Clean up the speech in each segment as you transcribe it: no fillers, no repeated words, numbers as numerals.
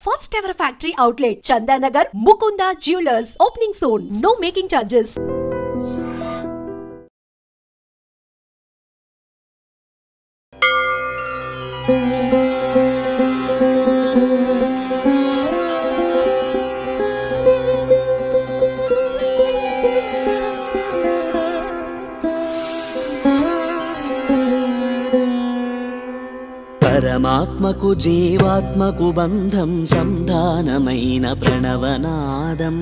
First ever factory outlet, Chandanagar, Mukunda Jewelers, opening soon. No making charges. పరమాత్మకు జీవాత్మకు బంధం సంధానమైన ప్రణవనాదం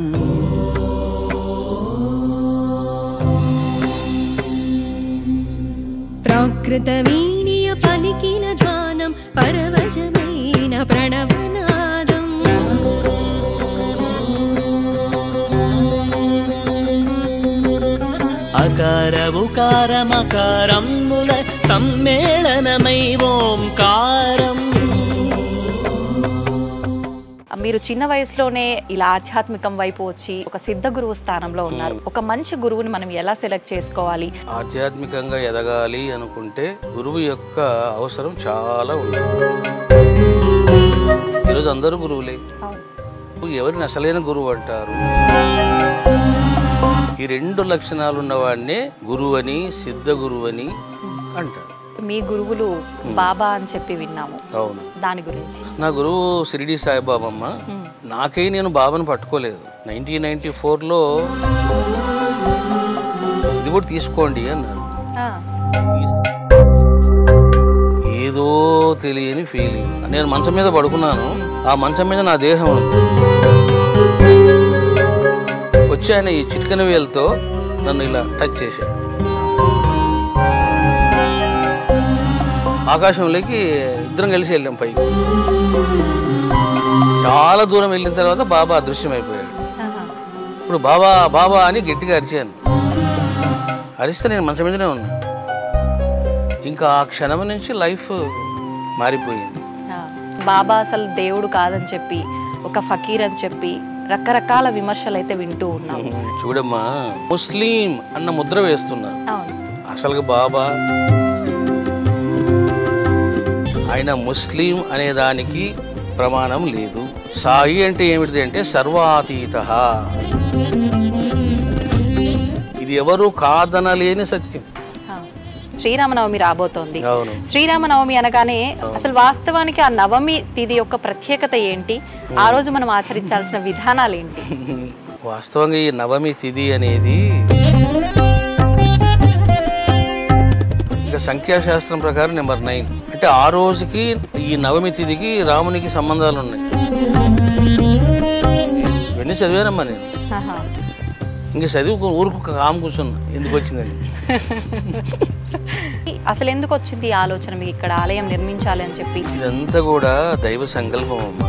ప్రాకృత వీణియ పలికిన ధ్వానం పరవశమైన ప్రణవనాదం అకార ఉకార మకారముల సమ్మేళనమై ఓంకారం. మీరు చిన్న వయసులోనే ఇలా ఆధ్యాత్మికం వైపు వచ్చి ఒక సిద్ధ గురువు స్థానంలో ఉన్నారు. ఒక మంచి గురువుని మనం ఎలా సెలెక్ట్ చేసుకోవాలి? ఆధ్యాత్మికంగా ఎదగాలి అనుకుంటే గురువు యొక్క అవసరం చాలా ఉంది. ఈరోజు అందరూ గురువులే. ఎవరిని అసలైన గురువు అంటారు? ఈ రెండు లక్షణాలు ఉన్నవాడినే గురువు అని, సిద్ధ గురువు అని అంటారు. మీ గురువులు బాబా అని చెప్పి విన్నాము. అవును, దాని గురించి. నా గురువు షిరిడి సాయిబాబమ్మ. నాకై నేను బాబాను పట్టుకోలేదు. 1994లో ఇది కూడా తీసుకోండి అన్నారు. ఏదో తెలియని ఫీలింగ్. నేను మంచం మీద పడుకున్నాను. ఆ మంచం మీద నా దేహం ఉంది. వచ్చి ఆయన ఈ చిటికెన వేలతో నన్ను ఇలా టచ్ చేశాడు. ఆకాశంలోకి ఇద్దరం కలిసి వెళ్ళాం పైకి. చాలా దూరం వెళ్ళిన తర్వాత బాబా అదృశ్యమైపోయాడు. ఇప్పుడు బాబా బాబా అని గట్టిగా అరిచాను. అరిస్తే నేను మంచం మీదనే ఉన్నా. ఇంకా ఆ క్షణం నుంచి లైఫ్ మారిపోయింది. బాబా అసలు దేవుడు కాదని చెప్పి, ఒక ఫకీర్ అని చెప్పి రకరకాల విమర్శలు అయితే వింటూ ఉన్నాం. చూడమ్మా, ముస్లిం అన్న ముద్ర వేస్తున్నారు. అసలు బాబా ఆయన ముస్లిం అనే దానికి ప్రమాణం లేదు. సాయి అంటే ఏమిటి అంటే సర్వాతీత. ఇది ఎవరు కాదనలేని సత్యం. శ్రీరామనవమి రాబోతోంది. అవును. శ్రీరామనవమి అనగానే అసలు వాస్తవానికి ఆ నవమి తిథి యొక్క ప్రత్యేకత ఏంటి? ఆ రోజు మనం ఆచరించాల్సిన విధానాలు ఏంటి? వాస్తవంగా ఈ నవమి తిథి అనేది ఇక సంఖ్యాశాస్త్రం ప్రకారం నెంబర్ 9. అంటే ఆ రోజుకి ఈ నవమి తిథికి రామునికి సంబంధాలు ఉన్నాయి. ఇవన్నీ చదివానమ్మా నేను. ఇంకా చదివి ఊరుకు కాము కూర్చున్నా. ఎందుకు వచ్చిందని. అసలు ఎందుకు వచ్చింది ఆలోచన మీకు ఇక్కడ ఆలయం నిర్మించాలి అని చెప్పి? ఇదంతా కూడా దైవ సంకల్పం అమ్మా.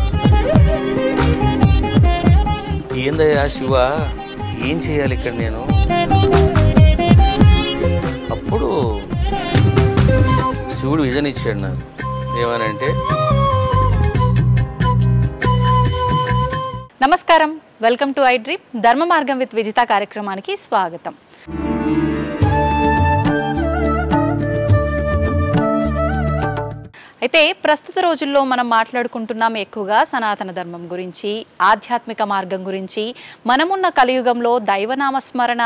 ఏందయ్యా శివ, ఏం చేయాలి ఇక్కడ నేను? అప్పుడు శివుడు విజన్ ఇచ్చాడు నాకు. ఏమనంటే, నమస్కారం, వెల్కమ్ టు ఐ డ్రీమ్. ధర్మ మార్గం విత్ విజిత కార్యక్రమానికి స్వాగతం. అయితే ప్రస్తుత రోజుల్లో మనం మాట్లాడుకుంటున్నాం ఎక్కువగా సనాతన ధర్మం గురించి, ఆధ్యాత్మిక మార్గం గురించి. మనమున్న కలియుగంలో దైవనామస్మరణ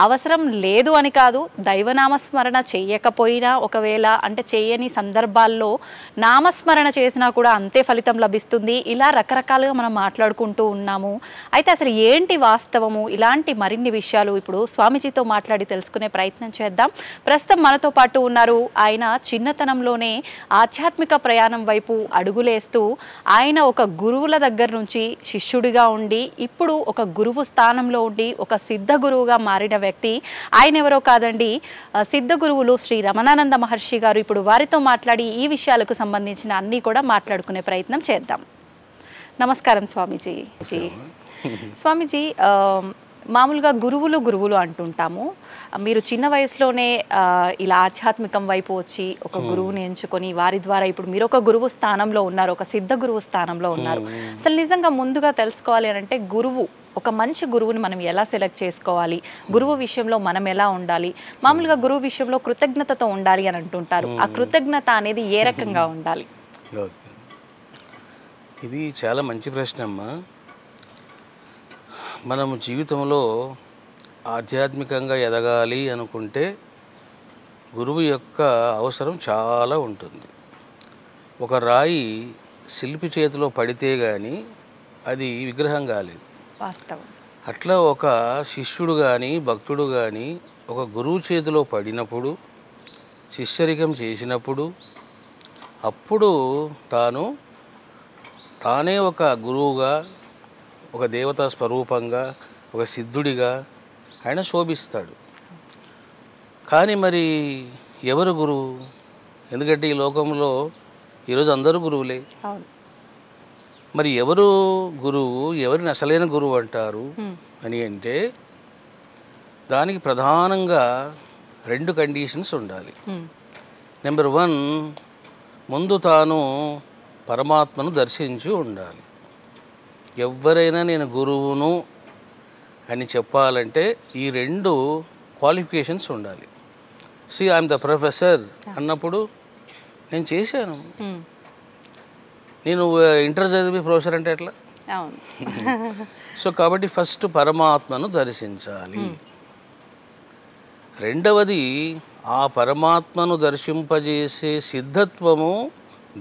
అవసరం లేదు అని కాదు, దైవనామస్మరణ చేయకపోయినా ఒకవేళ అంటే చేయని సందర్భాల్లో నామస్మరణ చేసినా కూడా అంతే ఫలితం లభిస్తుంది. ఇలా రకరకాలుగా మనం మాట్లాడుకుంటూ ఉన్నాము. అయితే అసలు ఏంటి వాస్తవము? ఇలాంటి మరిన్ని విషయాలు ఇప్పుడు స్వామీజీతో మాట్లాడి తెలుసుకునే ప్రయత్నం చేద్దాం. ప్రస్తుతం మనతో పాటు ఉన్నారు. ఆయన చిన్నతనంలోనే ఆధ్యాత్మిక ప్రయాణం వైపు అడుగులేస్తూ ఆయన ఒక గురువుల దగ్గర నుంచి శిష్యుడిగా ఉండి ఇప్పుడు ఒక గురువు స్థానంలో ఉండి ఒక సిద్ధ గురువుగా మారిన వ్యక్తి. ఆయన ఎవరో కాదండి, సిద్ధ గురువులు శ్రీ రమణానంద మహర్షి గారు. ఇప్పుడు వారితో మాట్లాడి ఈ విషయాలకు సంబంధించిన అన్నీ కూడా మాట్లాడుకునే ప్రయత్నం చేద్దాం. నమస్కారం స్వామీజీ. స్వామీజీ, మామూలుగా గురువులు అంటుంటాము. మీరు చిన్న వయసులోనే ఇలా ఆధ్యాత్మికం వైపు వచ్చి ఒక గురువుని ఎంచుకొని వారి ద్వారా ఇప్పుడు మీరు ఒక గురువు స్థానంలో ఉన్నారు, ఒక సిద్ధ గురువు స్థానంలో ఉన్నారు. అసలు నిజంగా ముందుగా తెలుసుకోవాలి అని అంటే గురువు, ఒక మంచి గురువుని మనం ఎలా సెలెక్ట్ చేసుకోవాలి? గురువు విషయంలో మనం ఎలా ఉండాలి? మామూలుగా గురువు విషయంలో కృతజ్ఞతతో ఉండాలి అని అంటుంటారు. ఆ కృతజ్ఞత అనేది ఏ రకంగా ఉండాలి? ఇది చాలా మంచి ప్రశ్న అమ్మా. మనము జీవితంలో ఆధ్యాత్మికంగా ఎదగాలి అనుకుంటే గురువు యొక్క అవసరం చాలా ఉంటుంది. ఒక రాయి శిల్పి చేతిలో పడితే కానీ అది విగ్రహం కాలేదు. వాస్తవం. అట్లా ఒక శిష్యుడు కానీ భక్తుడు కానీ ఒక గురువు చేతిలో పడినప్పుడు, శిష్యరికం చేసినప్పుడు, అప్పుడు తానే ఒక గురువుగా, ఒక దేవతా స్వరూపంగా, ఒక సిద్ధుడిగా ఆయన శోభిస్తాడు. కానీ మరి ఎవరు గురువు? ఎందుకంటే ఈ లోకంలో ఈరోజు అందరూ గురువులే. మరి ఎవరు గురువు, ఎవరిని అసలైన గురువు అంటారు అని అంటే దానికి ప్రధానంగా 2 కండిషన్స్ ఉండాలి. నెంబర్ 1, ముందు తాను పరమాత్మను దర్శించి ఉండాలి. ఎవరైనా నేను గురువును అని చెప్పాలంటే ఈ 2 క్వాలిఫికేషన్స్ ఉండాలి. ఐఎమ్ ద ప్రొఫెసర్ అన్నప్పుడు నేను చేశాను. నేను ఇంటర్ చదివి ప్రొఫెసర్ అంటే ఎట్లా? సో కాబట్టి ఫస్ట్ పరమాత్మను దర్శించాలి. రెండవది ఆ పరమాత్మను దర్శింపజేసే సిద్ధత్వము,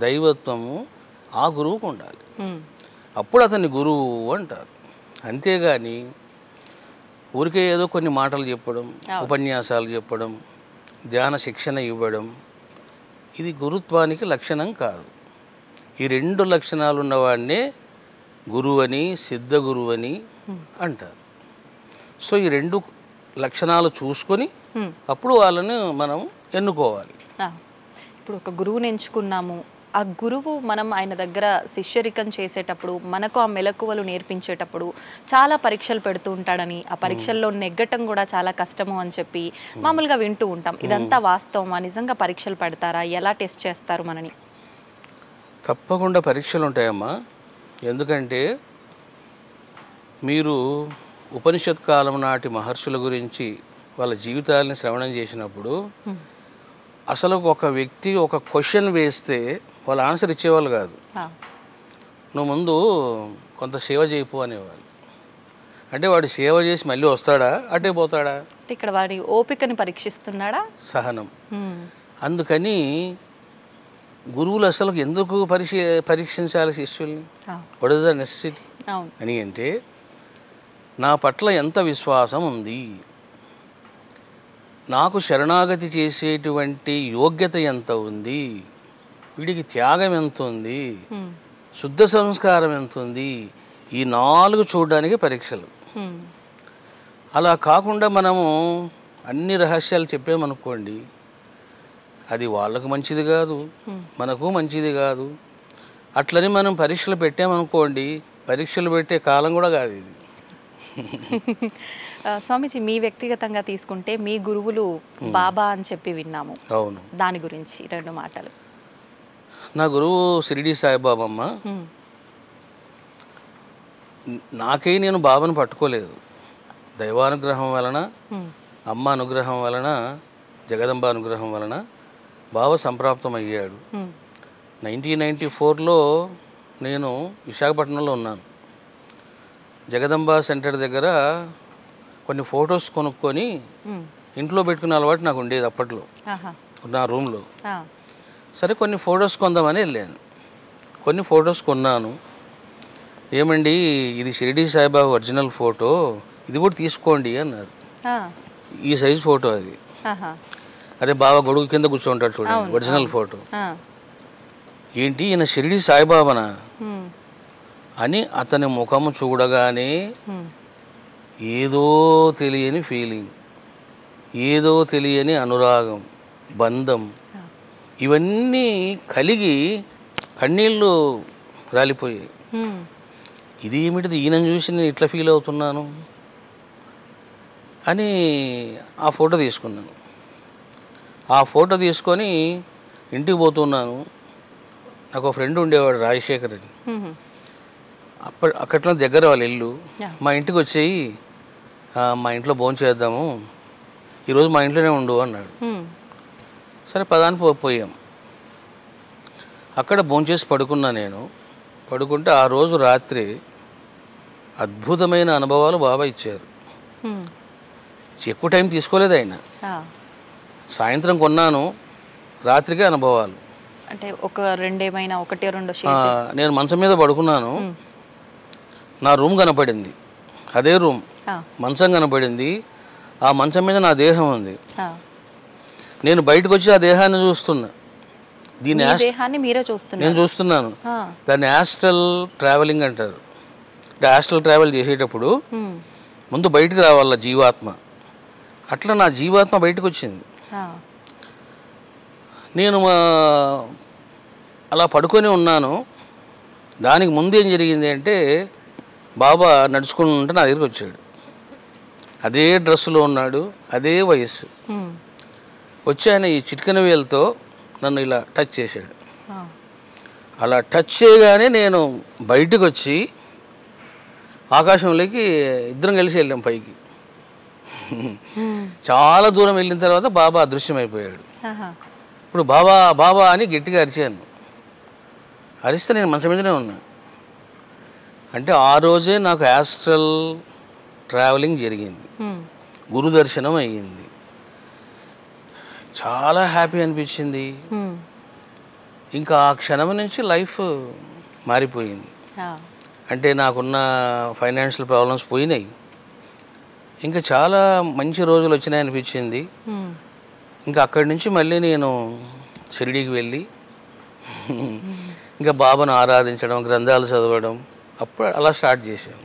దైవత్వము ఆ గురువుకు ఉండాలి. అప్పుడు అతన్ని గురువు అంటారు. అంతేగాని ఊరికే ఏదో కొన్ని మాటలు చెప్పడం, ఉపన్యాసాలు చెప్పడం, ధ్యాన శిక్షణ ఇవ్వడం ఇది గురుత్వానికి లక్షణం కాదు. ఈ 2 లక్షణాలు ఉన్నవాడినే గురువని, సిద్ధ గురువని అంటారు. సో ఈ 2 లక్షణాలు చూసుకొని అప్పుడు వాళ్ళని మనం ఎన్నుకోవాలి. ఇప్పుడు ఒక గురువుని ఎంచుకున్నాము, ఆ గురువు మనం ఆయన దగ్గర శిష్యరికం చేసేటప్పుడు మనకు ఆ మెలకువలు నేర్పించేటప్పుడు చాలా పరీక్షలు పెడుతూ ఉంటాడని, ఆ పరీక్షల్లో నెగ్గటం కూడా చాలా కష్టము అని చెప్పి మామూలుగా వింటూ ఉంటాం. ఇదంతా వాస్తవమా? నిజంగా పరీక్షలు పెడతారా? ఎలా టెస్ట్ చేస్తారు మనని? తప్పకుండా పరీక్షలు ఉంటాయమ్మా. ఎందుకంటే మీరు ఉపనిషత్ కాలం నాటి మహర్షుల గురించి వాళ్ళ జీవితాలని శ్రవణం చేసినప్పుడు అసలు ఒక వ్యక్తి ఒక క్వశ్చన్ వేస్తే వాళ్ళు ఆన్సర్ ఇచ్చేవాళ్ళు కాదు. నువ్వు ముందు కొంత సేవ చేయపు అనేవాళ్ళు. అంటే వాడు సేవ చేసి మళ్ళీ వస్తాడా, అటే పోతాడా? ఇక్కడ వాడి ఓపికని పరీక్షిస్తున్నాడా? సహనం. అందుకని గురువులు అసలు ఎందుకు పరీక్షించాలి శిష్యుల్ని? వాట్ ఇస్ ద నెసెసిటీ అని అంటే నా పట్ల ఎంత విశ్వాసం ఉంది, నాకు శరణాగతి చేసేటువంటి యోగ్యత ఎంత ఉంది, వీడికి త్యాగం ఎంత ఉంది, శుద్ధ సంస్కారం ఎంత ఉంది, ఈ 4 చూడడానికి పరీక్షలు. అలా కాకుండా మనము అన్ని రహస్యాలు చెప్పామనుకోండి, అది వాళ్ళకు మంచిది కాదు, మనకు మంచిది కాదు. అట్లని మనం పరీక్షలు పెట్టామనుకోండి, పరీక్షలు పెట్టే కాలం కూడా కాదు ఇది. స్వామీజీ, మీ వ్యక్తిగతంగా తీసుకుంటే మీ గురువులు బాబా అని చెప్పి విన్నాము. అవును, దాని గురించి 2 మాటలు. నా గురువు షిరిడి సాయిబాబా అమ్మ. నాకే నేను బాబాను పట్టుకోలేదు. దైవానుగ్రహం వలన, అమ్మ అనుగ్రహం వలన, జగదంబ అనుగ్రహం వలన బాబా సంప్రాప్తం అయ్యాడు. 1994లో నేను విశాఖపట్నంలో ఉన్నాను. జగదంబ సెంటర్ దగ్గర కొన్ని ఫొటోస్ కొనుక్కొని ఇంట్లో పెట్టుకునే అలవాటు నాకు ఉండేది అప్పట్లో, నా రూమ్లో. సరే కొన్ని ఫొటోస్ కొందామని వెళ్ళాను. కొన్ని ఫొటోస్ కొన్నాను. ఏమండి, ఇది షిరిడి సాయిబాబా ఒరిజినల్ ఫోటో, ఇది కూడా తీసుకోండి అన్నారు. ఈ సైజు ఫోటో అది. అదే బాబా గొడుగు కింద కూర్చోంటాడు చూడండి, ఒరిజినల్ ఫోటో. ఏంటి ఈయన షిరిడి సాయిబాబానా అని అతని ముఖము చూడగానే ఏదో తెలియని ఫీలింగ్, ఏదో తెలియని అనురాగం, బంధం, ఇవన్నీ కలిగి కన్నీళ్ళు రాలిపోయాయి. ఇది ఏమిటిది, ఈయనను చూసి నేను ఇట్లా ఫీల్ అవుతున్నాను అని ఆ ఫోటో తీసుకున్నాను. ఆ ఫోటో తీసుకొని ఇంటికి పోతున్నాను. నాకు ఒక ఫ్రెండ్ ఉండేవాడు, రాజశేఖర్ అని. అక్కట్లో దగ్గర వాళ్ళ ఇల్లు. మా ఇంటికి వచ్చేయి, మా ఇంట్లో భోజనం చేద్దాము, ఈరోజు మా ఇంట్లోనే ఉండు అన్నాడు. సరే పదానికి పోయాం. అక్కడ భోంచేసి పడుకున్నా నేను. పడుకుంటే ఆ రోజు రాత్రి అద్భుతమైన అనుభవాలు బాబా ఇచ్చారు. ఎక్కువ టైం తీసుకోలేదు ఆయన. సాయంత్రం కొన్నాను, రాత్రికే అనుభవాలు. అంటే ఒక రెండేమైనా ఒకటి రెండు నేను మంచం మీద పడుకున్నాను, నా రూమ్ కనపడింది, అదే రూమ్, మంచం కనపడింది, ఆ మంచం మీద నా దేహం ఉంది. నేను బయటకు వచ్చి ఆ దేహాన్ని చూస్తున్నా. నేను చూస్తున్నాను. దాన్ని యాస్ట్రల్ ట్రావెలింగ్ అంటారు. యాస్ట్రల్ ట్రావెల్ చేసేటప్పుడు ముందు బయటకు రావాల జీవాత్మ. అట్లా నా జీవాత్మ బయటకు వచ్చింది. నేను అలా పడుకొని ఉన్నాను. దానికి ముందు ఏం జరిగింది అంటే బాబా నడుచుకుని ఉంటే నా దగ్గరికి వచ్చాడు. అదే డ్రెస్సులో ఉన్నాడు, అదే వయస్సు. వచ్చి ఆయన ఈ చిటికెన వేలతో నన్ను ఇలా టచ్ చేశాడు. అలా టచ్ చేయగానే నేను బయటకు వచ్చి ఆకాశంలోకి ఇద్దరం కలిసి వెళ్ళాం పైకి. చాలా దూరం వెళ్ళిన తర్వాత బాబా అదృశ్యమైపోయాడు. ఇప్పుడు బాబా బాబా అని గట్టిగా అరిచాను. అరిస్తే నేను మంచం మీదనే ఉన్నా. అంటే ఆ రోజే నాకు యాస్ట్రల్ ట్రావెలింగ్ జరిగింది, గురు దర్శనం అయ్యింది. చాలా హ్యాపీ అనిపించింది. ఇంకా ఆ క్షణం నుంచి లైఫ్ మారిపోయింది. అంటే నాకున్న ఫైనాన్షియల్ ప్రాబ్లమ్స్ పోయినాయి. ఇంకా చాలా మంచి రోజులు వచ్చినాయి అనిపించింది. ఇంకా అక్కడి నుంచి మళ్ళీ నేను షిరిడీకి వెళ్ళి ఇంకా బాబాను ఆరాధించడం, గ్రంథాలు చదవడం, అప్పుడు అలా స్టార్ట్ చేశాను.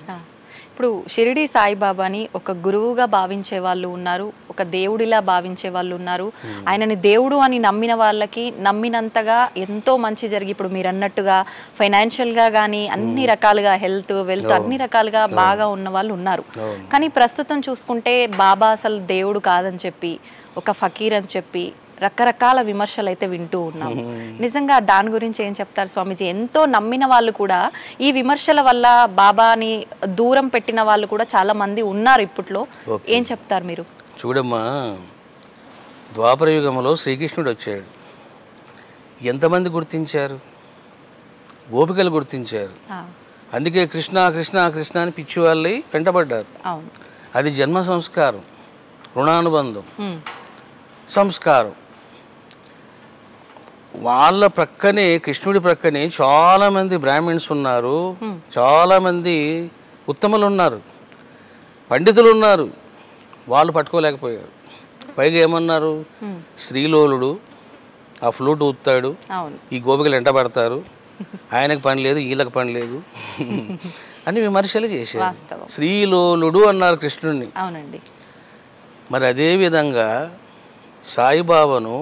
ఇప్పుడు షిరిడి సాయిబాబాని ఒక గురువుగా భావించే వాళ్ళు ఉన్నారు, ఒక దేవుడిలా భావించే వాళ్ళు ఉన్నారు. ఆయనని దేవుడు అని నమ్మిన వాళ్ళకి నమ్మినంతగా ఎంతో మంచి జరిగి, ఇప్పుడు మీరు అన్నట్టుగా ఫైనాన్షియల్గా కానీ అన్ని రకాలుగా హెల్త్ వెల్త్ అన్ని రకాలుగా బాగా ఉన్న వాళ్ళు ఉన్నారు. కానీ ప్రస్తుతం చూసుకుంటే బాబా అసలు దేవుడు కాదని చెప్పి, ఒక ఫకీర్ అని చెప్పి రకరకాల విమర్శలు అయితే వింటూ ఉన్నాం. నిజంగా దాని గురించి ఏం చెప్తారు స్వామీజీ? ఎంతో నమ్మిన వాళ్ళు కూడా ఈ విమర్శల వల్ల బాబాని దూరం పెట్టిన వాళ్ళు కూడా చాలా మంది ఉన్నారు ఇప్పట్లో. ఏం చెప్తారు మీరు? చూడమ్మా, ద్వాపర యుగంలో శ్రీకృష్ణుడు వచ్చాడు. ఎంతమంది గుర్తించారు? గోపికలు గుర్తించారు. అందుకే కృష్ణ కృష్ణ కృష్ణ అని పిచ్చి వాళ్ళై వెంటబడ్డారు. అది జన్మ సంస్కారం, రుణానుబంధం, సంస్కారం. వాళ్ళ ప్రక్కనే, కృష్ణుడి ప్రక్కనే చాలామంది బ్రాహ్మిన్స్ ఉన్నారు, చాలామంది ఉత్తములు ఉన్నారు, పండితులు ఉన్నారు. వాళ్ళు పట్టుకోలేకపోయారు. పైగా ఏమన్నారు? శ్రీలోలుడు ఆ ఫ్లూట్ ఊతాడు, ఈ గోపికలు ఎంట పడతారు, ఆయనకు పని లేదు, వీళ్ళకి పని లేదు అని విమర్శలు చేశారు. శ్రీలోలుడు అన్నారు కృష్ణుడిని. మరి అదేవిధంగా సాయిబాబాను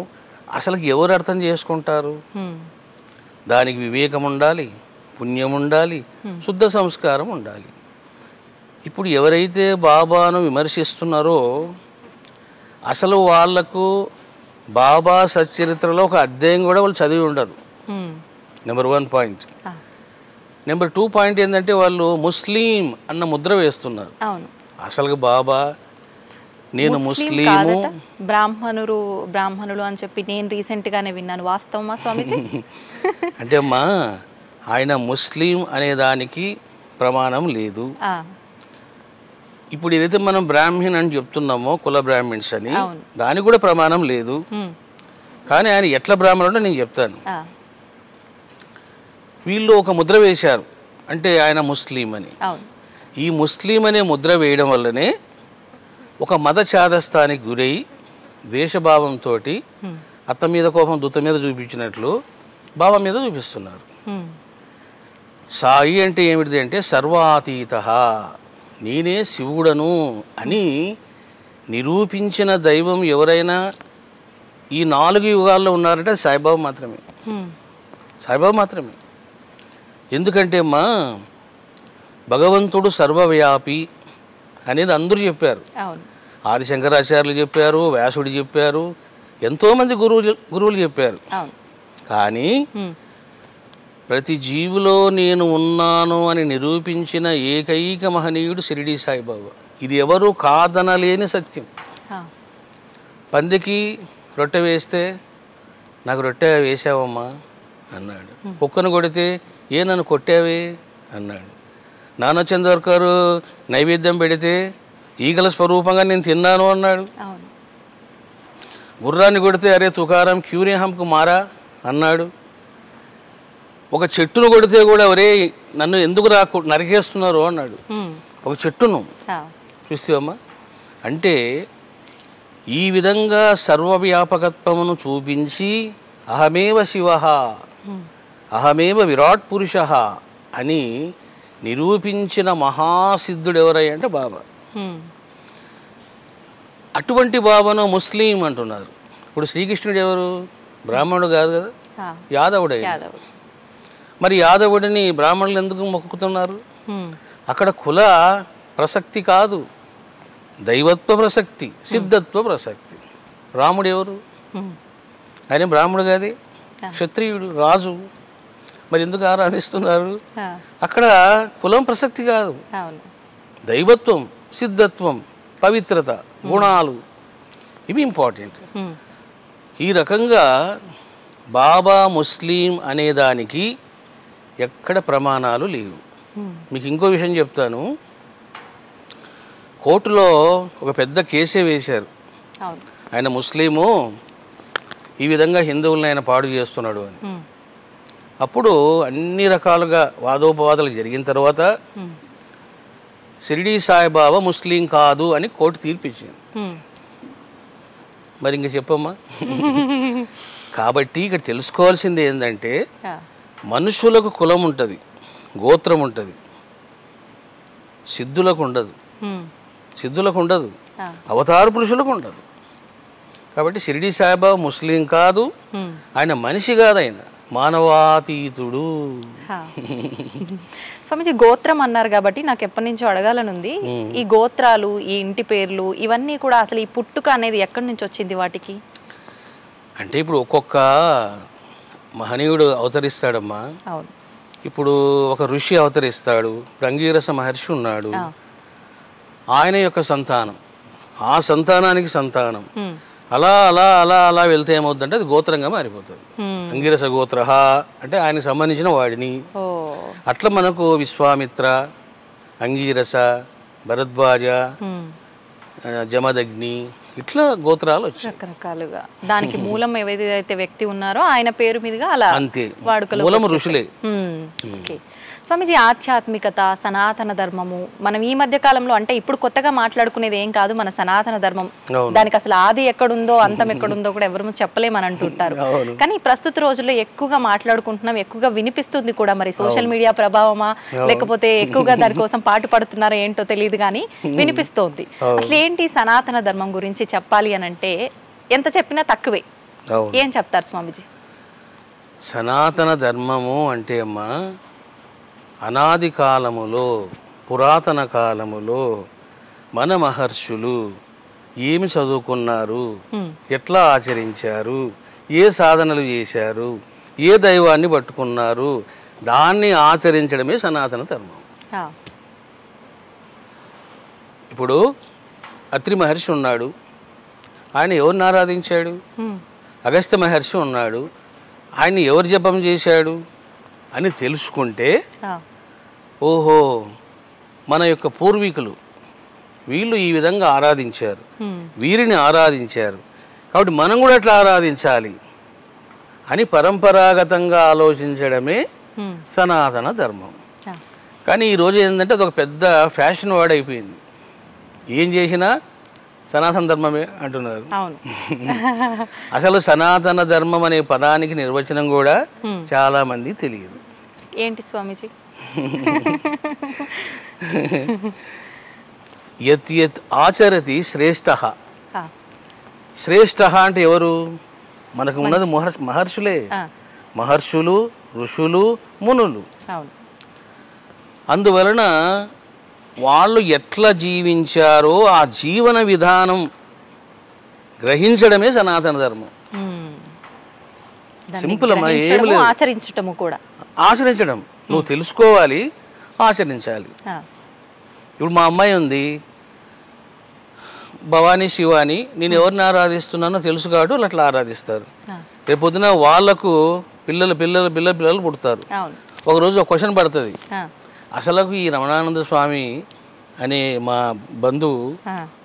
అసలు ఎవరు అర్థం చేసుకుంటారు? దానికి వివేకం ఉండాలి, పుణ్యం ఉండాలి, శుద్ధ సంస్కారం ఉండాలి. ఇప్పుడు ఎవరైతే బాబాను విమర్శిస్తున్నారో అసలు వాళ్లకు బాబా సచ్చరిత్రలో ఒక అధ్యాయం కూడా వాళ్ళు చదివి ఉండరు. Number 1 point. నెంబర్ 2 పాయింట్ ఏంటంటే వాళ్ళు ముస్లిం అన్న ముద్ర వేస్తున్నారు. అసలు బాబా నేను ముస్లిము, బ్రాహ్మణులు అని చెప్పి నేను రీసెంట్ గానే విన్నాను. వాస్తవమా స్వామీజీ? అంటే అమ్మా, ఆయన ముస్లిం అనే దానికి ప్రమాణం లేదు. ఇప్పుడు ఏదైతే మనం బ్రాహ్మణ్ అని చెప్తున్నామో, కుల బ్రాహ్మణ్స్ అని, దానికి కూడా ప్రమాణం లేదు. కానీ ఆయన ఎట్లా బ్రాహ్మణుడో నేను చెప్తాను. వీళ్ళు ఒక ముద్ర వేశారు, అంటే ఆయన ముస్లిం అని. ఈ ముస్లిం అనే ముద్ర వేయడం వల్లనే ఒక మత ఛాదస్థానికి గురై ద్వేషభావంతో అత్త మీద కోపం దుత్త మీద చూపించినట్లు బాబా మీద చూపిస్తున్నారు. సాయి అంటే ఏమిటిది అంటే సర్వాతీత, నేనే శివుడను అని నిరూపించిన దైవం ఎవరైనా ఈ 4 యుగాల్లో ఉన్నారంటే సాయిబాబా మాత్రమే. సాయిబాబా మాత్రమే. ఎందుకంటే అమ్మా, భగవంతుడు సర్వవ్యాపి అనేది అందరూ చెప్పారు. ఆదిశంకరాచార్యులు చెప్పారు, వ్యాసుడు చెప్పారు, ఎంతోమంది గురువులు చెప్పారు. కానీ ప్రతి జీవిలో నేను ఉన్నాను అని నిరూపించిన ఏకైక మహనీయుడు షిరిడి సాయిబాబా. ఇది ఎవరు కాదనలేని సత్యం. పందికి రొట్టె వేస్తే నాకు రొట్టె వేసావమ్మా అన్నాడు. కుక్కను కొడితే నన్ను కొట్టావే అన్నాడు. నాన్న చంద్రకర్ నైవేద్యం పెడితే ఈగల స్వరూపంగా నేను తిన్నాను అన్నాడు. గుర్రాన్ని కొడితే అరే తుకారం క్యూరే హంకు మారా అన్నాడు. ఒక చెట్టును కొడితే కూడా ఒరే నన్ను ఎందుకు నరికేస్తున్నారు అన్నాడు. ఒక చెట్టును చూసావమ్మా. అంటే ఈ విధంగా సర్వవ్యాపకత్వమును చూపించి అహమేవ శివ అహమేవ విరాట్ పురుష అని నిరూపించిన మహాసిద్ధుడు ఎవరయ్య అంటే బాబా. అటువంటి బాబాను ముస్లిం అంటున్నారు. ఇప్పుడు శ్రీకృష్ణుడు ఎవరు? బ్రాహ్మణుడు కాదు కదా, యాదవుడు. మరి యాదవుడిని బ్రాహ్మణులు ఎందుకు మొక్కుతున్నారు? అక్కడ కుల ప్రసక్తి కాదు, దైవత్వ ప్రసక్తి, సిద్ధత్వ ప్రసక్తి. రాముడు ఎవరు? ఆయన బ్రాహ్మణుడు కాదే, క్షత్రియుడు, రాజు. మరి ఎందుకు ఆరాధిస్తున్నారు? అక్కడ కులం ప్రసక్తి కాదు, దైవత్వం, సిద్ధత్వం, పవిత్రత, గుణాలు ఇవి ఇంపార్టెంట్. ఈ రకంగా బాబా ముస్లిం అనేదానికి ఎక్కడ ప్రమాణాలు లేవు. మీకు ఇంకో విషయం చెప్తాను. కోర్టులో ఒక పెద్ద కేసే వేశారు. ఆయన ముస్లిము ఈ విధంగా హిందువులను ఆయన పాడు చేస్తున్నాడు అని. అప్పుడు అన్ని రకాలుగా వాదోపవాదాలు జరిగిన తర్వాత షిరిడీ సాయిబాబా ముస్లిం కాదు అని కోర్టు తీర్పిచ్చింది. మరి ఇంక చెప్పమ్మా. కాబట్టి ఇక్కడ తెలుసుకోవాల్సింది ఏంటంటే మనుషులకు కులం ఉంటుంది, గోత్రం ఉంటుంది, సిద్ధులకు ఉండదు. సిద్ధులకు ఉండదు, అవతార పురుషులకు ఉండదు. కాబట్టి షిరిడీ సాయిబాబా ముస్లిం కాదు, ఆయన మనిషి కాదు, ఆయన మానవాతీతుడు. స్వామిజీ గోత్రం అన్నారు కాబట్టి నాకు ఎప్పటి నుంచో అడగాలనుంది. ఈ గోత్రాలు, ఈ ఇంటి పేర్లు, ఇవన్నీ కూడా అసలు ఈ పుట్టుక అనేది ఎక్కడి నుంచి వచ్చింది వాటికి? అంటే ఇప్పుడు ఒక్కొక్క మహనీయుడు అవతరిస్తాడమ్మా. ఇప్పుడు ఒక ఋషి అవతరిస్తాడు. అంగీరస మహర్షి ఉన్నాడు, ఆయన యొక్క సంతానం, ఆ సంతానానికి సంతానం, అలా అలా అలా అలా వెళ్తే ఏమవుతుందంటే అది గోత్రంగా మారిపోతుంది. అంగీరస గోత్ర అంటే ఆయనకు సంబంధించిన వాడిని. అట్లా మనకు విశ్వామిత్ర, అంగీరస, భరద్వాజ, జమదగ్ని, ఇట్లా గోత్రాలు వచ్చాయి రకరకాలుగా. దానికి మూలం ఏదైతే వ్యక్తి ఉన్నారో ఆయన పేరు మీదుగా అలా అంతే, వాడుకలో మూలం ఋషులే. స్వామిజీ ఆధ్యాత్మికత, సనాతన ధర్మము, మనం ఈ మధ్య కాలంలో అంటే ఇప్పుడు కొత్తగా మాట్లాడుకునేది ఏం కాదు, మన సనాతన ధర్మం. దానికి అసలు ఆది ఎక్కడుందో అంతం ఎక్కడుందో కూడా ఎవరు చెప్పలేమని అంటుంటారు. కానీ ప్రస్తుత రోజుల్లో ఎక్కువగా మాట్లాడుకుంటున్నాం, ఎక్కువగా వినిపిస్తుంది కూడా. మరి సోషల్ మీడియా ప్రభావమా లేకపోతే ఎక్కువగా దానికోసం పాటు పడుతున్నారో ఏంటో తెలియదు కానీ వినిపిస్తోంది. అసలు ఏంటి సనాతన ధర్మం గురించి చెప్పాలి అని అంటే ఎంత చెప్పినా తక్కువే. ఏం చెప్తారు స్వామిజీ? సనాతన ధర్మము అంటే అమ్మా, అనాది కాలములో, పురాతన కాలములో మన మహర్షులు ఏమి చదువుకున్నారు, ఎట్లా ఆచరించారు, ఏ సాధనలు చేశారు, ఏ దైవాన్ని పట్టుకున్నారు, దాన్ని ఆచరించడమే సనాతన ధర్మం. ఇప్పుడు అత్రి మహర్షి ఉన్నాడు, ఆయన ఎవరిని ఆరాధించాడు? అగస్త్య మహర్షి ఉన్నాడు, ఆయన ఎవరు జపం చేశాడు అని తెలుసుకుంటే ఓహో మన యొక్క పూర్వీకులు వీళ్ళు ఈ విధంగా ఆరాధించారు, వీరిని ఆరాధించారు, కాబట్టి మనం కూడా అట్లా ఆరాధించాలి అని పరంపరాగతంగా ఆలోచించడమే సనాతన ధర్మం. కానీ ఈరోజు ఏంటంటే అదొక పెద్ద ఫ్యాషన్ వర్డ్ అయిపోయింది. ఏం చేసినా సనాతన ధర్మమే అంటున్నారు. అసలు సనాతన ధర్మం అనే పదానికి నిర్వచనం కూడా చాలా మంది తెలియదు. ఏంటి స్వామిజీ? యత్ యత్ ఆచరతి శ్రేష్ఠ. శ్రేష్ఠ అంటే ఎవరు? మనకు ఉన్నది మహర్షులే. మహర్షులు, ఋషులు, మునులు. అందువలన వాళ్ళు ఎట్లా జీవించారో ఆ జీవన విధానం గ్రహించడమే సనాతన ధర్మం. సింపుల్ అమ్మా, ఏమి లేదు. ఆచరించడము కూడా, ఆచరించడం నువ్వు తెలుసుకోవాలి, ఆచరించాలి. ఇప్పుడు మా అమ్మాయి ఉంది, భవానీ శివాని, నేను ఎవరిని ఆరాధిస్తున్నానో తెలుసు కాబట్టి వాళ్ళు అట్లా ఆరాధిస్తారు. రేపొద్దున వాళ్లకు పిల్లలు పిల్లలు పిల్లలు పిల్లలు పుడతారు, ఒకరోజు ఒక క్వశ్చన్ పడుతుంది, అసలు ఈ రమణానంద స్వామి అనే మా బంధువు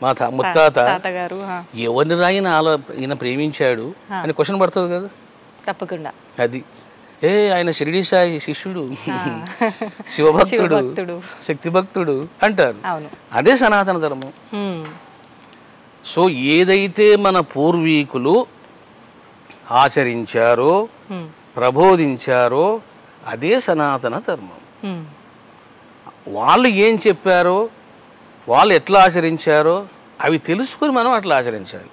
మా ముత్తాత ఎవరిని రాయిన ఈయన ప్రేమించాడు అని క్వశ్చన్ పడుతుంది కదా. తప్పకుండా అది ఆయన షిరిడి సాయి శిష్యుడు, శివభక్తుడు, శక్తి భక్తుడు అంటారు. అదే సనాతన ధర్మం. సో ఏదైతే మన పూర్వీకులు ఆచరించారో ప్రబోధించారో అదే సనాతన ధర్మం. వాళ్ళు ఏం చెప్పారో వాళ్ళు ఎట్లా ఆచరించారో అవి తెలుసుకుని మనం అట్లా ఆచరించాలి.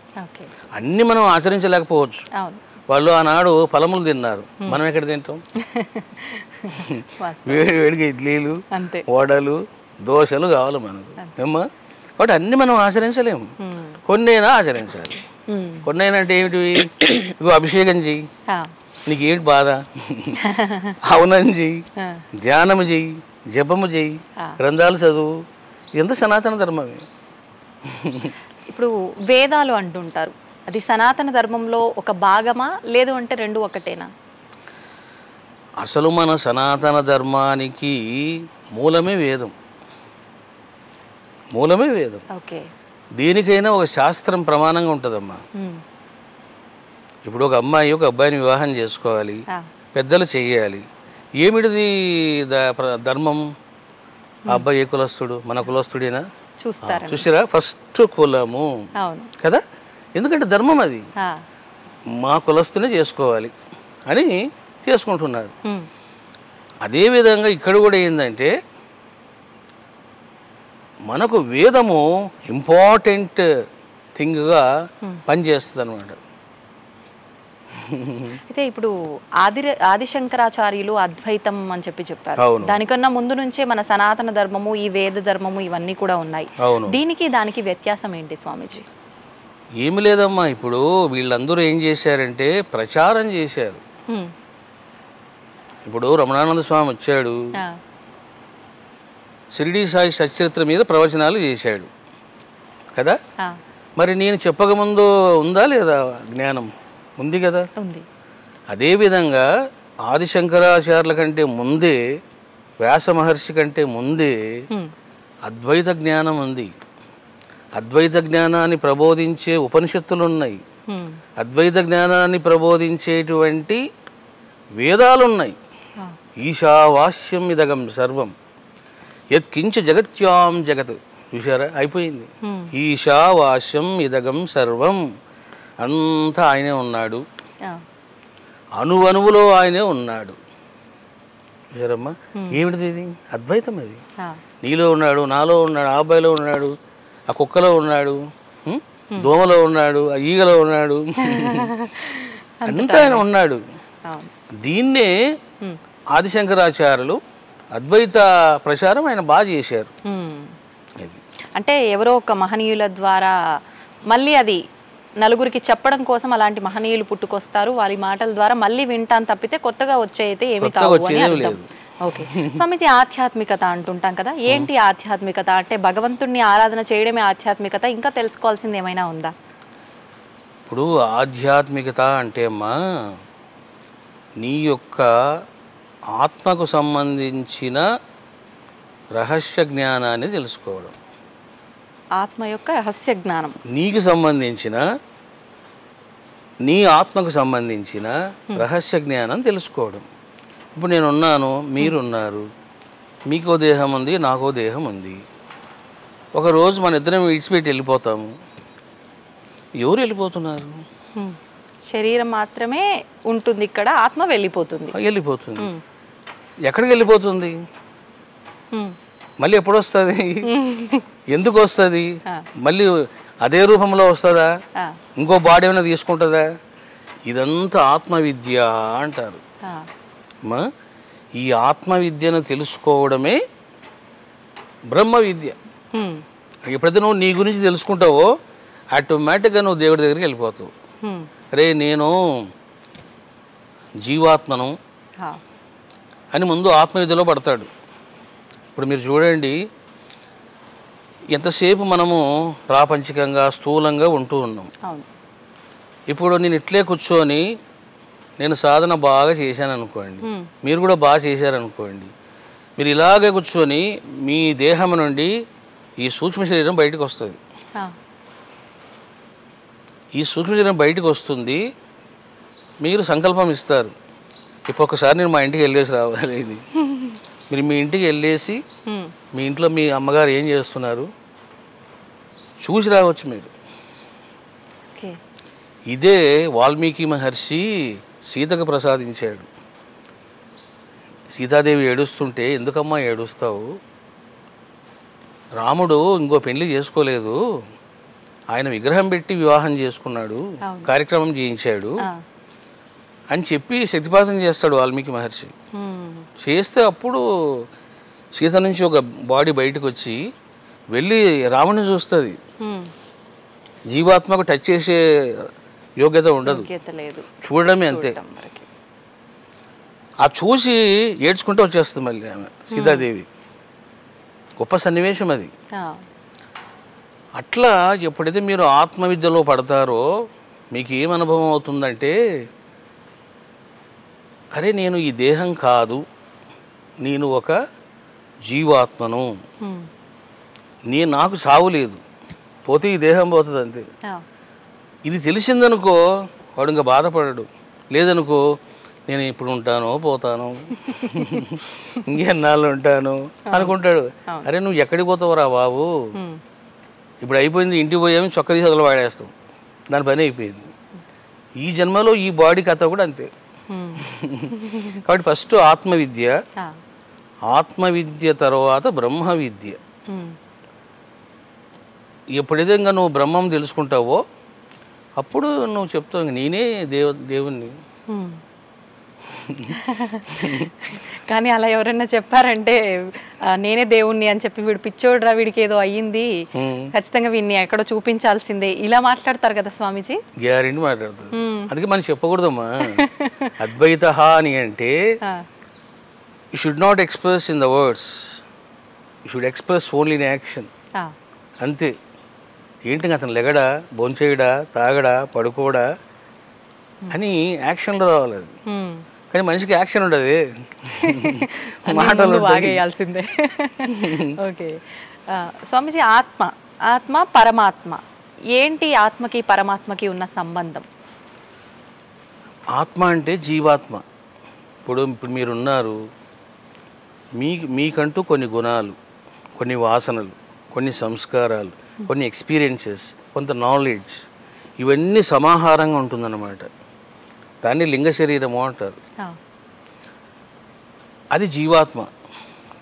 అన్ని మనం ఆచరించలేకపోవచ్చు. వాళ్ళు ఆనాడు ఫలములు తిన్నారు, మనం ఎక్కడ తింటాం? వేడి వేడిగా ఇడ్లీలు, వడలు, దోశలు కావాలి మనకు ఏమ్మా. కాబట్టి అన్ని మనం ఆచరించలేము, కొన్నైనా ఆచరించాలి. కొన్నైనా అంటే ఏమిటి? ఇగో అభిషేకం చెయ్యి, నీకేంటి బాధ, హవనం చెయ్యి, ధ్యానము చెయ్యి, జపము చెయ్యి, గ్రంథాలు చదువు, ఎంత సనాతన ధర్మమే. ఇప్పుడు వేదాలు అంటుంటారు, అది సనాతన ధర్మంలో ఒక భాగమా లేదు అంటే రెండు ఒకటేనా? అసలు మన సనాతన ధర్మానికి మూలమే వేదం. మూలమే వేదం. దేనికైనా ఒక శాస్త్రం ప్రమాణంగా ఉంటుందమ్మా. ఇప్పుడు ఒక అమ్మాయి ఒక అబ్బాయిని వివాహం చేసుకోవాలి, పెద్దలు చెయ్యాలి. ఏమిటిది ధర్మం? ఆ అబ్బాయి ఏ కులస్తుడు, మన కులస్తుడేనా చూసారా? ఫస్ట్ కులము కదా, ఎందుకంటే ధర్మం అది. మా కులస్తునే చేసుకోవాలి అని చేసుకుంటున్నారు. అదేవిధంగా ఇక్కడ కూడా ఏంటంటే మనకు వేదము ఇంపార్టెంట్ థింగ్గా పనిచేస్తుంది అన్నమాట. అయితే ఇప్పుడు ఆదిశంకరాచార్యులు అద్వైతం అని చెప్పారు. దానికన్నా ముందు నుంచే మన సనాతన ధర్మము, ఈ వేద ధర్మము ఇవన్నీ కూడా ఉన్నాయి. దీనికి దానికి వ్యత్యాసం ఏంటి స్వామీజీ? ఏమి లేదమ్మా, ఇప్పుడు వీళ్ళందరూ ఏం చేశారంటే ప్రచారం చేశారు. ఇప్పుడు రమణానంద స్వామి వచ్చాడు, షిరిడి సాయి సచరిత్ర మీద ప్రవచనాలు చేశాడు కదా. మరి నేను చెప్పకముందు ఉందా లేదా జ్ఞానం? ఉంది కదా. అదేవిధంగా ఆదిశంకరాచార్యుల కంటే ముందే, వ్యాస మహర్షి కంటే ముందే అద్వైత జ్ఞానం ఉంది. అద్వైత జ్ఞానాన్ని ప్రబోధించే ఉపనిషత్తులు ఉన్నాయి, అద్వైత జ్ఞానాన్ని ప్రబోధించేటువంటి వేదాలున్నాయి. ఈశావాస్యం ఇదగం సర్వం యత్కించ జగత్యాం జగత్. చూసారా, అయిపోయింది. ఈశావాస్యం ఇదగం సర్వం, అంతా ఆయనే ఉన్నాడు, అణువణువులో ఆయనే ఉన్నాడు. చూసారమ్మా, ఏమిటిది? ఇది అద్వైతం. అది నీలో ఉన్నాడు, నాలో ఉన్నాడు, ఆ అబ్బాయిలో ఉన్నాడు, ఆ కుక్కలో ఉన్నాడు, దోమలో ఉన్నాడు, ఆ ఈగలో ఉన్నాడు, అంతా ఆయన ఉన్నాడు. దీన్నే ఆదిశంకరాచార్యులు అద్వైత ప్రచారం ఆయన బాగా చేశారు. అంటే ఎవరో ఒక మహనీయుల ద్వారా మళ్ళీ అది నలుగురికి చెప్పడం కోసం అలాంటి మహనీయులు పుట్టుకొస్తారు, వారి మాటల ద్వారా మళ్ళీ వింటాను తప్పితే కొత్తగా వచ్చేయితే ఏమి కావు అని అర్థం. ఓకే స్వామీజీ, ఆధ్యాత్మికత అంటుంటాం కదా, ఏంటి ఆధ్యాత్మికత? అంటే భగవంతుడిని ఆరాధన చేయడమే ఆధ్యాత్మికత, ఇంకా తెలుసుకోవాల్సింది ఏమైనా ఉందా? ఇప్పుడు ఆధ్యాత్మికత అంటే అమ్మా నీ యొక్క ఆత్మకు సంబంధించిన రహస్య జ్ఞానాన్ని తెలుసుకోవడం. ఆత్మ యొక్క రహస్య జ్ఞానం, నీకు సంబంధించిన, నీ ఆత్మకు సంబంధించిన రహస్య జ్ఞానం తెలుసుకోవడం. ఇప్పుడు నేనున్నాను, మీరున్నారు, మీకో దేహం ఉంది, నాకో దేహం ఉంది. ఒకరోజు మన ఇద్దరం విడిచిపెట్టి వెళ్ళిపోతాము. ఎవరు వెళ్ళిపోతున్నారు? శరీరం మాత్రమే ఉంటుంది ఇక్కడ, ఆత్మ వెళ్ళిపోతుంది. ఎక్కడికి వెళ్ళిపోతుంది? మళ్ళీ ఎప్పుడు వస్తుంది? ఎందుకు వస్తుంది? మళ్ళీ అదే రూపంలో వస్తుందా? ఇంకో బాడీ ఏమైనా తీసుకుంటుందా? ఇదంతా ఆత్మవిద్య అంటారు. ఈ ఆత్మవిద్యను తెలుసుకోవడమే బ్రహ్మ విద్య. ఎప్పుడైతే నువ్వు నీ గురించి తెలుసుకుంటావో ఆటోమేటిక్గా నువ్వు దేవుడి దగ్గరికి వెళ్ళిపోతావు. రే నేను జీవాత్మను అని ముందు ఆత్మవిద్యలో పడతాడు. ఇప్పుడు మీరు చూడండి, ఎంతసేపు మనము ప్రాపంచికంగా స్థూలంగా ఉంటూ ఉన్నాం. ఇప్పుడు నేను ఇట్లే కూర్చొని నేను సాధన బాగా చేశాను అనుకోండి, మీరు కూడా బాగా చేశారనుకోండి, మీరు ఇలాగే కూర్చొని మీ దేహం నుండి ఈ సూక్ష్మ శరీరం బయటకు వస్తుంది. ఈ సూక్ష్మ శరీరం బయటకు వస్తుంది, మీరు సంకల్పం ఇస్తారు, ఇప్పుడు ఒకసారి నేను మా ఇంటికి వెళ్ళేసి రావాలి. ఇది మీరు మీ ఇంటికి వెళ్ళేసి మీ ఇంట్లో మీ అమ్మగారు ఏం చేస్తున్నారు చూసి రావచ్చు మీరు. ఇదే వాల్మీకి మహర్షి సీతకు ప్రసాదించాడు. సీతాదేవి ఏడుస్తుంటే, ఎందుకమ్మా ఏడుస్తావు, రాముడు ఇంకో పెళ్లి చేసుకోలేదు, ఆయన విగ్రహం పెట్టి వివాహం చేసుకున్నాడు, కార్యక్రమం చేయించాడు అని చెప్పి శక్తిపాతం చేస్తాడు వాల్మీకి మహర్షి. చేస్తే అప్పుడు సీత నుంచి ఒక బాడీ బయటకు వచ్చి వెళ్ళి రాముడిని చూస్తుంది. జీవాత్మకు టచ్ చేసే యోగ్యత ఉండదు, చూడడమే అంతే. ఆ చూసి ఏడ్చుకుంటూ వచ్చేస్తుంది మళ్ళీ ఆమె సీతాదేవి. గొప్ప సన్నివేశం అది. అట్లా ఎప్పుడైతే మీరు ఆత్మవిద్యలో పడతారో మీకు ఏం అనుభవం అవుతుందంటే, అరే నేను ఈ దేహం కాదు, నేను ఒక జీవాత్మను, నాకు చావు లేదు, పోతే ఈ దేహం పోతుంది అంతే. ఇది తెలిసిందనుకో వాడు ఇంకా బాధపడడు. లేదనుకో నేను ఇప్పుడు ఉంటాను పోతాను ఇంకెన్నాళ్ళు ఉంటాను అనుకుంటాడు. అరే నువ్వు ఎక్కడికి పోతావురా బాబు, ఇప్పుడు అయిపోయింది, ఇంటికి పోయాము చొక్క తీసి వదలు వాడేస్తాం, దాని పని అయిపోయింది. ఈ జన్మలో ఈ బాడీ కథ కూడా అంతే. కాబట్టి ఫస్ట్ ఆత్మవిద్య, ఆత్మవిద్య తర్వాత బ్రహ్మ విద్య. ఎప్పుడైతే ఇంకా నువ్వు బ్రహ్మం తెలుసుకుంటావో అప్పుడు నువ్వు చెప్తావు నేనే దేవుణ్ణి. కానీ అలా ఎవరైనా చెప్పారంటే నేనే దేవుణ్ణి అని చెప్పి వీడు పిచ్చోడ్రా, వీడికి ఏదో అయ్యింది, ఖచ్చితంగా వీడిని ఎక్కడో చూపించాల్సిందే, ఇలా మాట్లాడతారు కదా స్వామీజీ. గ్యారెంటీ మాట్లాడతారు. అందుకే మనం చెప్పకూడదమ్మా. అద్వైత అని అంటే you should not express in the words, you should express only in action. అంతే. ఏంటి అతను లెగడా, భోంచేయడా, తాగడా, పడుకోడా అని యాక్షన్లో రావాలి. అది కానీ మనిషికి యాక్షన్ ఉండదు, మాటలు బాగేయాల్సిందే. ఓకే స్వామీజీ, ఆత్మ పరమాత్మ ఏంటి? ఆత్మకి పరమాత్మకి ఉన్న సంబంధం? ఆత్మ అంటే జీవాత్మ. ఇప్పుడు మీరున్నారు, మీకంటూ కొన్ని గుణాలు, కొన్ని వాసనలు, కొన్ని సంస్కారాలు, కొన్ని ఎక్స్పీరియన్సెస్, కొంత నాలెడ్జ్, ఇవన్నీ సమాహారంగా ఉంటుందన్నమాట. దాన్ని లింగ శరీరము అంటారు. అది జీవాత్మ.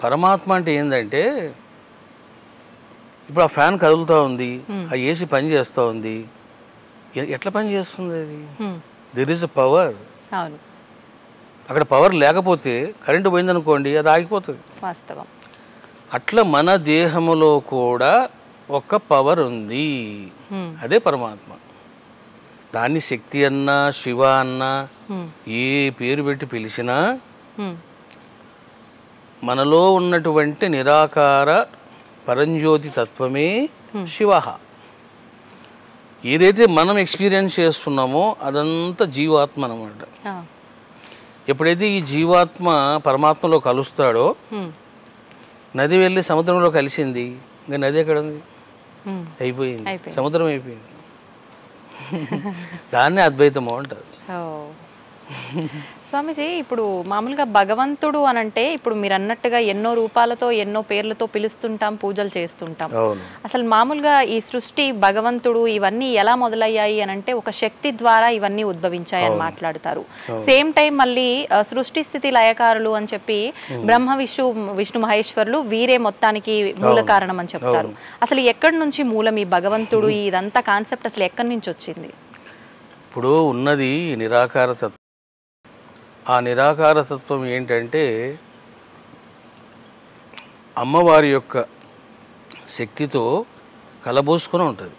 పరమాత్మ అంటే ఏంటంటే, ఇప్పుడు ఆ ఫ్యాన్ కదులుతూ ఉంది, ఆ ఏసీ పని చేస్తూ ఉంది, ఎట్లా పని చేస్తుంది అది? There is a power. అక్కడ పవర్ లేకపోతే కరెంటు పోయిందనుకోండి అది ఆగిపోతుంది. వాస్తవం. అట్లా మన దేహములో కూడా ఒక పవర్ ఉంది, అదే పరమాత్మ. దాన్ని శక్తి అన్నా శివ అన్నా ఏ పేరు పెట్టి పిలిచినా మనలో ఉన్నటువంటి నిరాకార పరంజ్యోతి తత్వమే శివ. ఏదైతే మనం ఎక్స్పీరియన్స్ చేస్తున్నామో అదంతా జీవాత్మ అన్నమాట. ఎప్పుడైతే ఈ జీవాత్మ పరమాత్మలో కలుస్తాడో, నది వెళ్ళి సముద్రంలో కలిసింది, ఇంకా నది ఎక్కడ ఉంది? అయిపోయింది, సముద్రం అయిపోయింది. దాన్ని అద్వైతము అంటారు. స్వామీజీ, ఇప్పుడు మామూలుగా భగవంతుడు అనంటే ఇప్పుడు మీరు అన్నట్టుగా ఎన్నో రూపాలతో ఎన్నో పేర్లతో పిలుస్తుంటాం, పూజలు చేస్తుంటాం. అసలు మామూలుగా ఈ సృష్టి, భగవంతుడు ఇవన్నీ ఎలా మొదలయ్యాయి అనంటే ఒక శక్తి ద్వారా ఇవన్నీ ఉద్భవించాయి అని మాట్లాడతారు. సేమ్ టైం మళ్ళీ సృష్టి స్థితి లయకారులు అని చెప్పి బ్రహ్మ విష్ణు మహేశ్వరులు వీరే మొత్తానికి మూల కారణం అని చెప్తారు. అసలు ఎక్కడి నుంచి మూలం ఈ భగవంతుడు, ఇదంతా కాన్సెప్ట్ అసలు ఎక్కడి నుంచి వచ్చింది? ఇప్పుడు ఉన్నది నిరాకార తత్వం. ఆ నిరాకార తత్వం ఏంటంటే అమ్మవారి యొక్క శక్తితో కలబోసుకొని ఉంటుంది.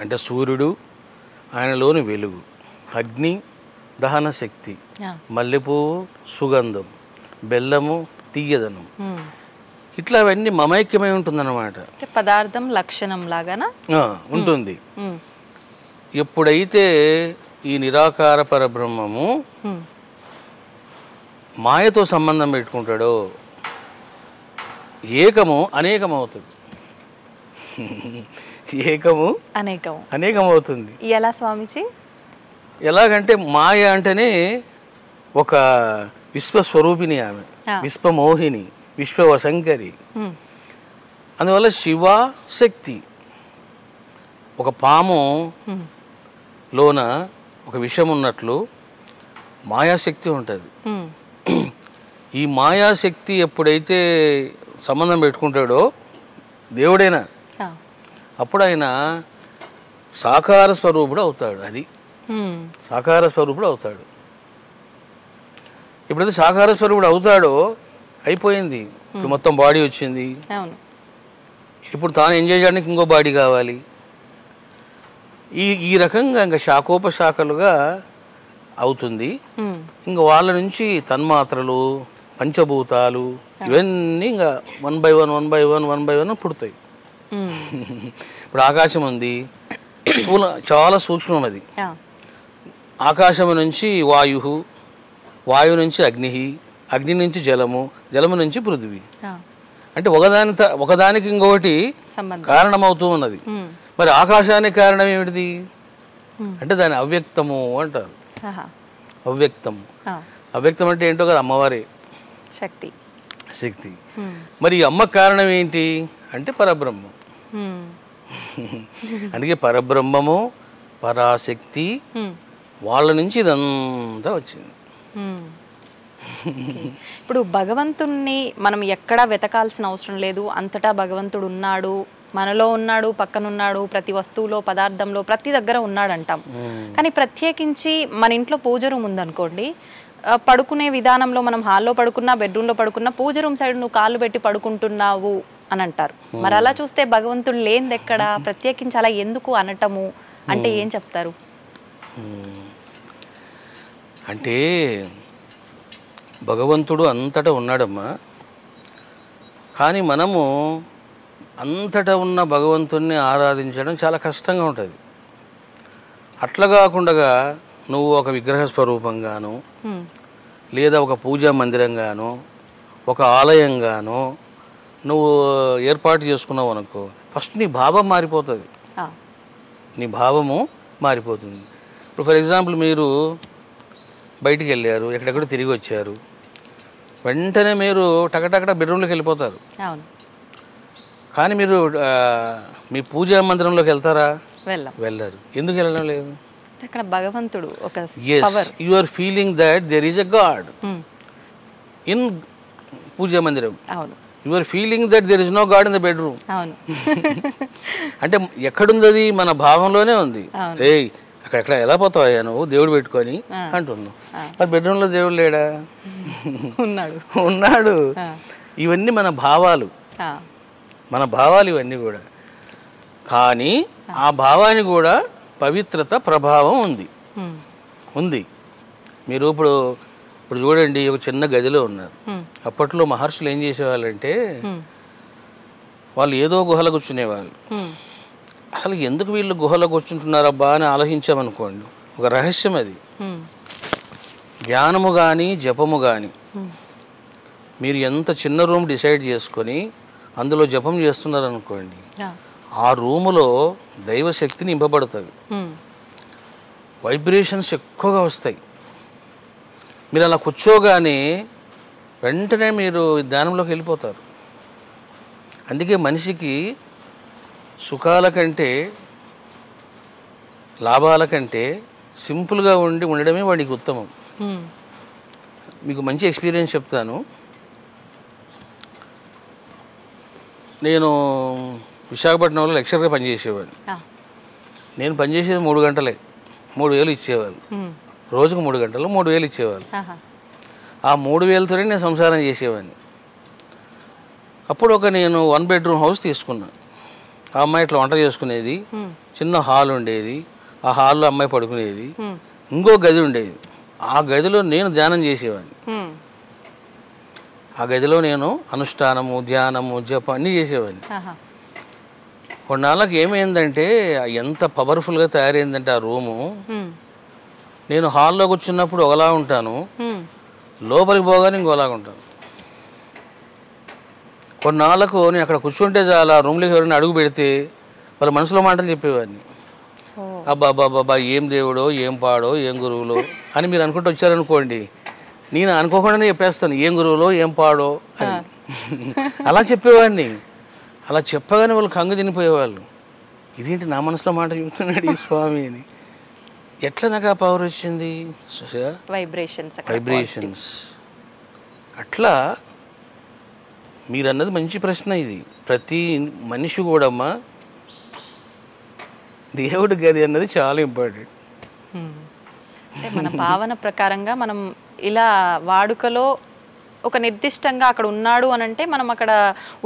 అంటే సూర్యుడు, ఆయనలోని వెలుగు, అగ్ని దహన శక్తి, మల్లెపువ్వు సుగంధం, బెల్లము తీయదనం, ఇట్లా అవన్నీ మమైక్యమై ఉంటుందన్నమాట. పదార్థం లక్షణం లాగానా ఉంటుంది. ఎప్పుడైతే ఈ నిరాకార పరబ్రహ్మము మాయతో సంబంధం పెట్టుకుంటాడో ఏకము అనేకమవుతుంది. ఏకము అనేకమవుతుంది. ఎలా స్వామిజీ? ఎలాగంటే మాయ అంటేనే ఒక విశ్వస్వరూపిణి, ఆమె విశ్వమోహిని, విశ్వవశంకరి. అందువల్ల శివ శక్తి. ఒక పాము లోన ఒక విషం ఉన్నట్లు మాయాశక్తి ఉంటుంది. ఈ మాయాశక్తి ఎప్పుడైతే సంబంధం పెట్టుకుంటాడో దేవుడైనా అప్పుడు ఆయన సాకార స్వరూపుడు అవుతాడు. అది సాకార స్వరూపుడు అవుతాడు. ఎప్పుడైతే సాకార స్వరూపుడు అవుతాడో అయిపోయింది. ఇప్పుడు మొత్తం బాడీ వచ్చింది. ఇప్పుడు తాను ఎంజాయ్ చేయడానికి ఇంకో బాడీ కావాలి. ఈ రకంగా ఇంకా శాఖోపశాఖలుగా అవుతుంది. ఇంకా వాళ్ళ నుంచి తన్మాత్రలు, పంచభూతాలు ఇవన్నీ ఇంకా 1 by 1 పుడతాయి. ఇప్పుడు ఆకాశం ఉంది, స్థూల చాలా సూక్ష్మం అది. ఆకాశం నుంచి వాయు, వాయువు నుంచి అగ్ని, అగ్ని నుంచి జలము, జలము నుంచి పృథివీ. అంటే ఒకదానికి ఇంకొకటి కారణమవుతూ ఉన్నది. మరి ఆకాశానికి కారణం ఏమిటిది అంటే దాని అవ్యక్తము అంటారు. అవ్యక్తం. అవ్యక్తం అంటే ఏంటో కదా, అమ్మవారే శక్తి. మరి అమ్మకు కారణం ఏంటి అంటే పరబ్రహ్మం. అందుకే పరబ్రహ్మము, పరాశక్తి వాళ్ళ నుంచి ఇదంతా వచ్చింది. ఇప్పుడు భగవంతుణ్ణి మనం ఎక్కడా వెతకాల్సిన అవసరం లేదు. అంతటా భగవంతుడు ఉన్నాడు, మనలో ఉన్నాడు, పక్కనున్నాడు, ప్రతి వస్తువులో, పదార్థంలో, ప్రతి దగ్గర ఉన్నాడు అంటాం. కానీ ప్రత్యేకించి మన ఇంట్లో పూజ రూమ్ ఉందనుకోండి, పడుకునే విధానంలో మనం హాల్లో పడుకున్నా, బెడ్రూమ్లో పడుకున్నా, పూజ రూమ్ సైడ్ నువ్వు కాళ్ళు పెట్టి పడుకుంటున్నావు అని అంటారు. మరి అలా చూస్తే భగవంతుడు లేనిది ఎక్కడ, ప్రత్యేకించి అలా ఎందుకు అనటము అంటే ఏం చెప్తారు? అంటే భగవంతుడు అంతటా ఉన్నాడమ్మా. కానీ మనము అంతటా ఉన్న భగవంతుణ్ణి ఆరాధించడం చాలా కష్టంగా ఉంటుంది. అట్లా కాకుండా నువ్వు ఒక విగ్రహ స్వరూపంగాను, లేదా ఒక పూజా మందిరంగాను, ఒక ఆలయంగాను నువ్వు ఏర్పాటు చేసుకున్నావు అనుకో, ఫస్ట్ నీ భావం మారిపోతుంది. నీ భావము మారిపోతుంది. ఇప్పుడు ఫర్ ఎగ్జాంపుల్ మీరు బయటికి వెళ్ళారు, ఎక్కడెక్కడ తిరిగి వచ్చారు, వెంటనే మీరు టకటకట బెడ్రూమ్లోకి వెళ్ళిపోతారు. కానీ మీరు మీ పూజా మందిరంలోకి వెళ్తారా? వెళ్ళరు. ఎందుకు వెళ్ళడం లేదు? అక్కడ భగవంతుడు ఒక you are feeling that there is a God in పూజా మందిరం. You are feeling that there is no God in the bedroom. అంటే ఎక్కడుంది అది? మన భావంలోనే ఉంది. ఏయ్ అక్కడెక్కడ ఎలా పోతావయ్యా నువ్వు దేవుడు పెట్టుకొని అంటున్నావు. మరి బెడ్రూమ్లో దేవుడు లేడా? ఉన్నాడు. ఇవన్నీ మన భావాలు, మన భావాలు ఇవన్నీ కూడా. కానీ ఆ భావానికి కూడా పవిత్రత ప్రభావం ఉంది. మీరు ఇప్పుడు చూడండి, ఒక చిన్న గదిలో ఉన్నారు. అప్పట్లో మహర్షులు ఏం చేసేవాళ్ళంటే వాళ్ళు ఏదో గుహలో కూర్చునేవాళ్ళు. అసలు ఎందుకు వీళ్ళు గుహలో కూర్చుంటున్నారబ్బా అని ఆలోచించామనుకోండి, ఒక రహస్యం అది. ధ్యానము కానీ జపము కానీ మీరు ఎంత చిన్న రూమ్ డిసైడ్ చేసుకొని అందులో జపం చేస్తున్నారనుకోండి, ఆ రూములో దైవశక్తి నింపబడుతుంది, వైబ్రేషన్స్ ఎక్కువగా వస్తాయి. మీరు అలా కూర్చోగానే వెంటనే మీరు ధ్యానంలోకి వెళ్ళిపోతారు. అందుకే మనిషికి సుఖాల కంటే, లాభాల కంటే సింపుల్గా ఉండడమే వాడికి ఉత్తమం. మీకు మంచి ఎక్స్పీరియన్స్ చెప్తాను. నేను విశాఖపట్నంలో లెక్చరర్గా పనిచేసేవాడిని. నేను పనిచేసేది 3 గంటలే, 3,000 ఇచ్చేవాళ్ళు. రోజుకు 3 గంటలు 3,000 ఇచ్చేవాళ్ళు. ఆ 3,000తోనే నేను సంసారం చేసేవాడిని. అప్పుడు నేను 1 bedroom హౌస్ తీసుకున్నాను. ఆ అమ్మాయి ఇట్లా వంట చేసుకునేది, చిన్న హాల్ ఉండేది, ఆ హాల్లో అమ్మాయి పడుకునేది, ఇంకో గది ఉండేది. ఆ గదిలో నేను ధ్యానం చేసేవాడిని. ఆ గదిలో నేను అనుష్ఠానము, ధ్యానము, జపం అన్నీ చేసేవాడిని. కొన్నాళ్ళకి ఏమైందంటే ఎంత పవర్ఫుల్గా తయారైందంటే ఆ రూము, నేను హాల్లో కూర్చున్నప్పుడు ఒకలా ఉంటాను, లోపలికి పోగానే ఇంకోలాగా ఉంటాను. కొన్నాళ్ళకు నేను అక్కడ కూర్చుంటే చాలా రూమ్లోకి ఎవరైనా అడుగు పెడితే వాళ్ళ మనసులో మాటలు చెప్పేవాడిని. అబ్బా ఏం దేవుడో ఏం పాడో ఏం గురువులో అని మీరు అనుకుంటూ వచ్చారనుకోండి, నేను అనుకోకుండానే చెప్పేస్తాను ఏం గురువులో ఏం పాడో అని. అలా చెప్పేవాడిని. అలా చెప్పగానే వాళ్ళు కంగు తినిపోయేవాళ్ళు. ఇదేంటి నా మనసులో మాట చెప్తున్నాడు ఈ స్వామి అని. ఎట్లా నాకు ఆ పవర్ వచ్చింది? వైబ్రేషన్స్. అట్లా మీరు అన్నది మంచి ప్రశ్న. ఇది ప్రతి మనిషి కూడా అమ్మా దేవుడి గది అన్నది చాలా ఇంపార్టెంట్. అంటే మన భావన ప్రకారంగా మనం ఇలా వాడుకలో ఒక నిర్దిష్టంగా అక్కడ ఉన్నాడు అని అంటే మనం అక్కడ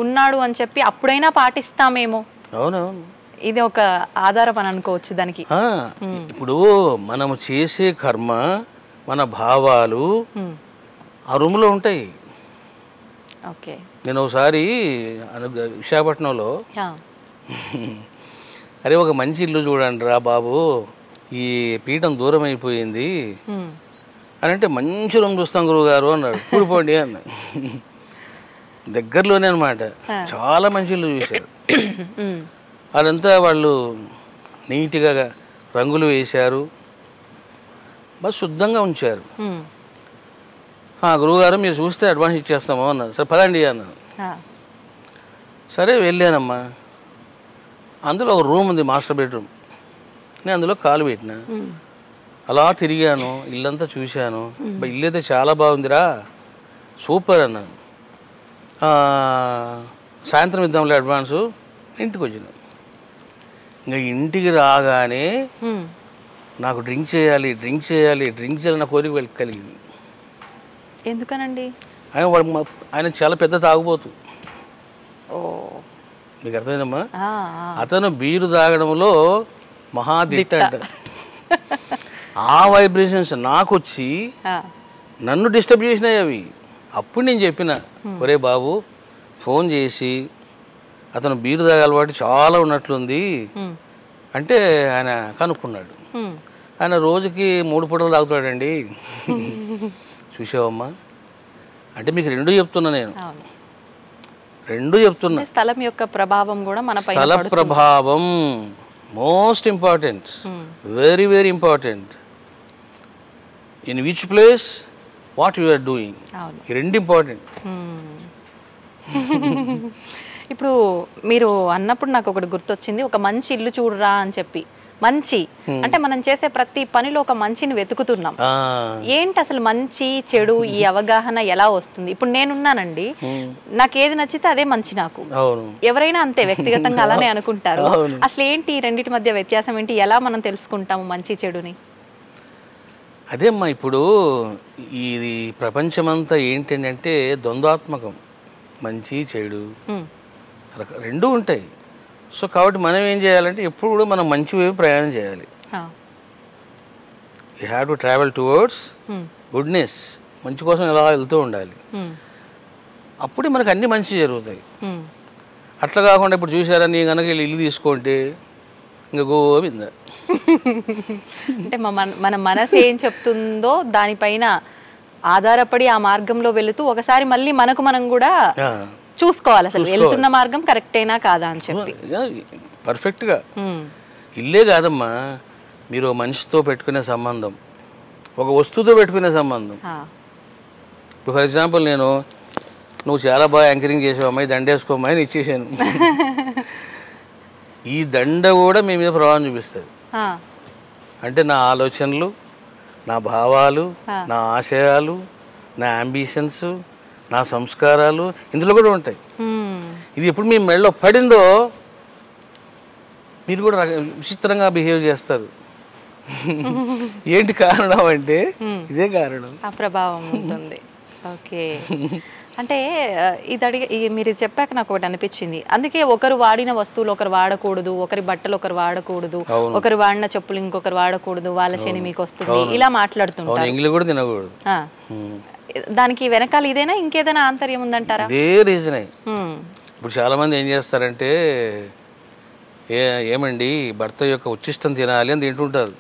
ఉన్నాడు అని చెప్పి అప్పుడైనా పాటిస్తామేమో. అవునవును, ఇది ఒక ఆధారం అని అనుకోవచ్చు దానికి. ఇప్పుడు మనము చేసే కర్మ, మన భావాలు ఆ రూమ్లో ఉంటాయి. ఓకే. నేను ఒకసారి విశాఖపట్నంలో అరే ఒక మంచి ఇల్లు చూడండి రా బాబు, ఈ పీఠం దూరం అయిపోయింది అని అంటే, మంచి రూమ్ చూస్తాం గురువు గారు అన్నాడు. కూడిపోండి అన్నా. దగ్గరలోనే అనమాట. చాలా మంచి ఇల్లు చూశారు. అదంతా వాళ్ళు నీట్గా రంగులు వేశారు, బాగా శుద్ధంగా ఉంచారు. గురువుగారు మీరు చూస్తే అడ్వాన్స్ ఇచ్చేస్తాము అన్నారు. సరే పదండి అన్నాను. సరే వెళ్ళానమ్మా. అందులో ఒక రూమ్ ఉంది, మాస్టర్ బెడ్రూమ్. నేను అందులో కాలు పెట్టిన, అలా తిరిగాను, ఇల్లంతా చూశాను. ఇల్లు అయితే చాలా బాగుందిరా, సూపర్ అన్నాను. సాయంత్రం ఇద్దాంలే అడ్వాన్సు. ఇంటికి వచ్చిన. ఇంకా ఇంటికి రాగానే నాకు డ్రింక్ చేయాలి నా కోరిక కలిగింది. ఎందుకనండి? ఆయన చాలా పెద్ద తాగుబోతు. మీకు అర్థమైందమ్మా? అతను బీరు తాగడంలో మహాదిట్ట అంట. ఆ వైబ్రేషన్స్ నాకు వచ్చి నన్ను డిస్టర్బ్ చేసినాయి అవి. అప్పుడు నేను చెప్పిన, ఒరే బాబు ఫోన్ చేసి అతను బీరు తాగే అలవాటు చాలా ఉన్నట్లుంది అంటే ఆయన కనుక్కున్నాడు. ఆయన రోజుకి 3 పూటలు తాగుతాడండి. చూసావమ్మా, అంటే మీకు రెండు చెప్తున్నా నేను, రెండు చెప్తున్నా. స్థలం యొక్క ప్రభావం కూడా మన పైన స్థల ప్రభావం most important, very very important. In which place what you are doing, ఈ రెండు ఇంపార్టెంట్. ఇప్పుడు మీరు అన్నప్పుడు నాకు ఒకటి గుర్తొచ్చింది, ఒక మంచి ఇల్లు చూడరా అని చెప్పి. మంచి అంటే మనం చేసే ప్రతి పనిలో ఒక మంచిని వెతుకుతున్నాం. ఏంటి అసలు మంచి చెడు ఈ అవగాహన ఎలా వస్తుంది? ఇప్పుడు నేనున్నానండి, నాకు ఏది నచ్చితే అదే మంచి. నాకు ఎవరైనా అంతే వ్యక్తిగతంగా అలానే అనుకుంటారు. అసలు ఏంటి రెండింటి మధ్య వ్యత్యాసం ఏంటి? ఎలా మనం తెలుసుకుంటాము మంచి చెడుని? అదేమ్మా, ఇప్పుడు ఇది ప్రపంచమంతా ఏంటంటే ద్వంద్వాత్మకం, మంచి చెడు రెండూ ఉంటాయి. సో కాబట్టి మనం ఏం చేయాలంటే ఎప్పుడు కూడా మనం మంచి వైపు ప్రయాణం చేయాలి. You have to travel towards goodness, మంచి కోసం ఎలా వెళ్తూ ఉండాలి. అప్పుడే మనకు అన్ని మంచి జరుగుతాయి. అట్లా కాకుండా ఇప్పుడు చూసారా, నీ కనుక ఇల్లు తీసుకుంటే ఇంకా గోవింద. అంటే మన మనసు ఏం చెప్తుందో దానిపైన ఆధారపడి ఆ మార్గంలో వెళుతూ ఒకసారి మళ్ళీ మనకు మనం కూడా చూసుకోవాలి, అసలు వెళ్తున్న మార్గం కరెక్టేనా కాదా అని చెప్పి. పర్ఫెక్ట్గా ఇల్లే కాదమ్మా, మీరు మనిషితో పెట్టుకునే సంబంధం, ఒక వస్తువుతో పెట్టుకునే సంబంధం. ఇప్పుడు ఫర్ ఎగ్జాంపుల్ నువ్వు చాలా బాగా యాంకరింగ్ చేసావు అమ్మాయి, దండేసుకోమ్మాయి అని ఇచ్చేసాను. ఈ దండ కూడా మీ మీద ప్రభావం చూపిస్తుంది. అంటే నా ఆలోచనలు, నా భావాలు, నా ఆశయాలు, నా అంబిషన్స్, నా సంస్కారాలు ఇందులో కూడా ఉంటాయి. ఇది ఎప్పుడు మీ మెడలో పడిందో మీరు కూడా విచిత్రంగా బిహేవ్ చేస్తారు. ఏంటి కారణం అంటే ఇదే కారణం, ఆ ప్రభావం ఉంటుంది. ఓకే. అంటే మీరు చెప్పాక నాకు ఒకటి అనిపించింది. అందుకే ఒకరు వాడిన వస్తువులు ఒకరు వాడకూడదు, ఒకరి బట్టలు ఒకరు వాడకూడదు, ఒకరు వాడిన చెప్పులు ఇంకొకరు వాడకూడదు, వాళ్ళ శని మీకు వస్తుంది, ఇలా మాట్లాడుతుంటారు. దానికి వెనకాల ఇదేనా ఇంకేదైనా ఆంతర్యం ఉందంటారా? ఇదే రీజనే. ఇప్పుడు చాలా మంది ఏం చేస్తారంటే, ఏమండి భర్త యొక్క ఉచ్చిష్టం తినాలి అని తింటుంటారు.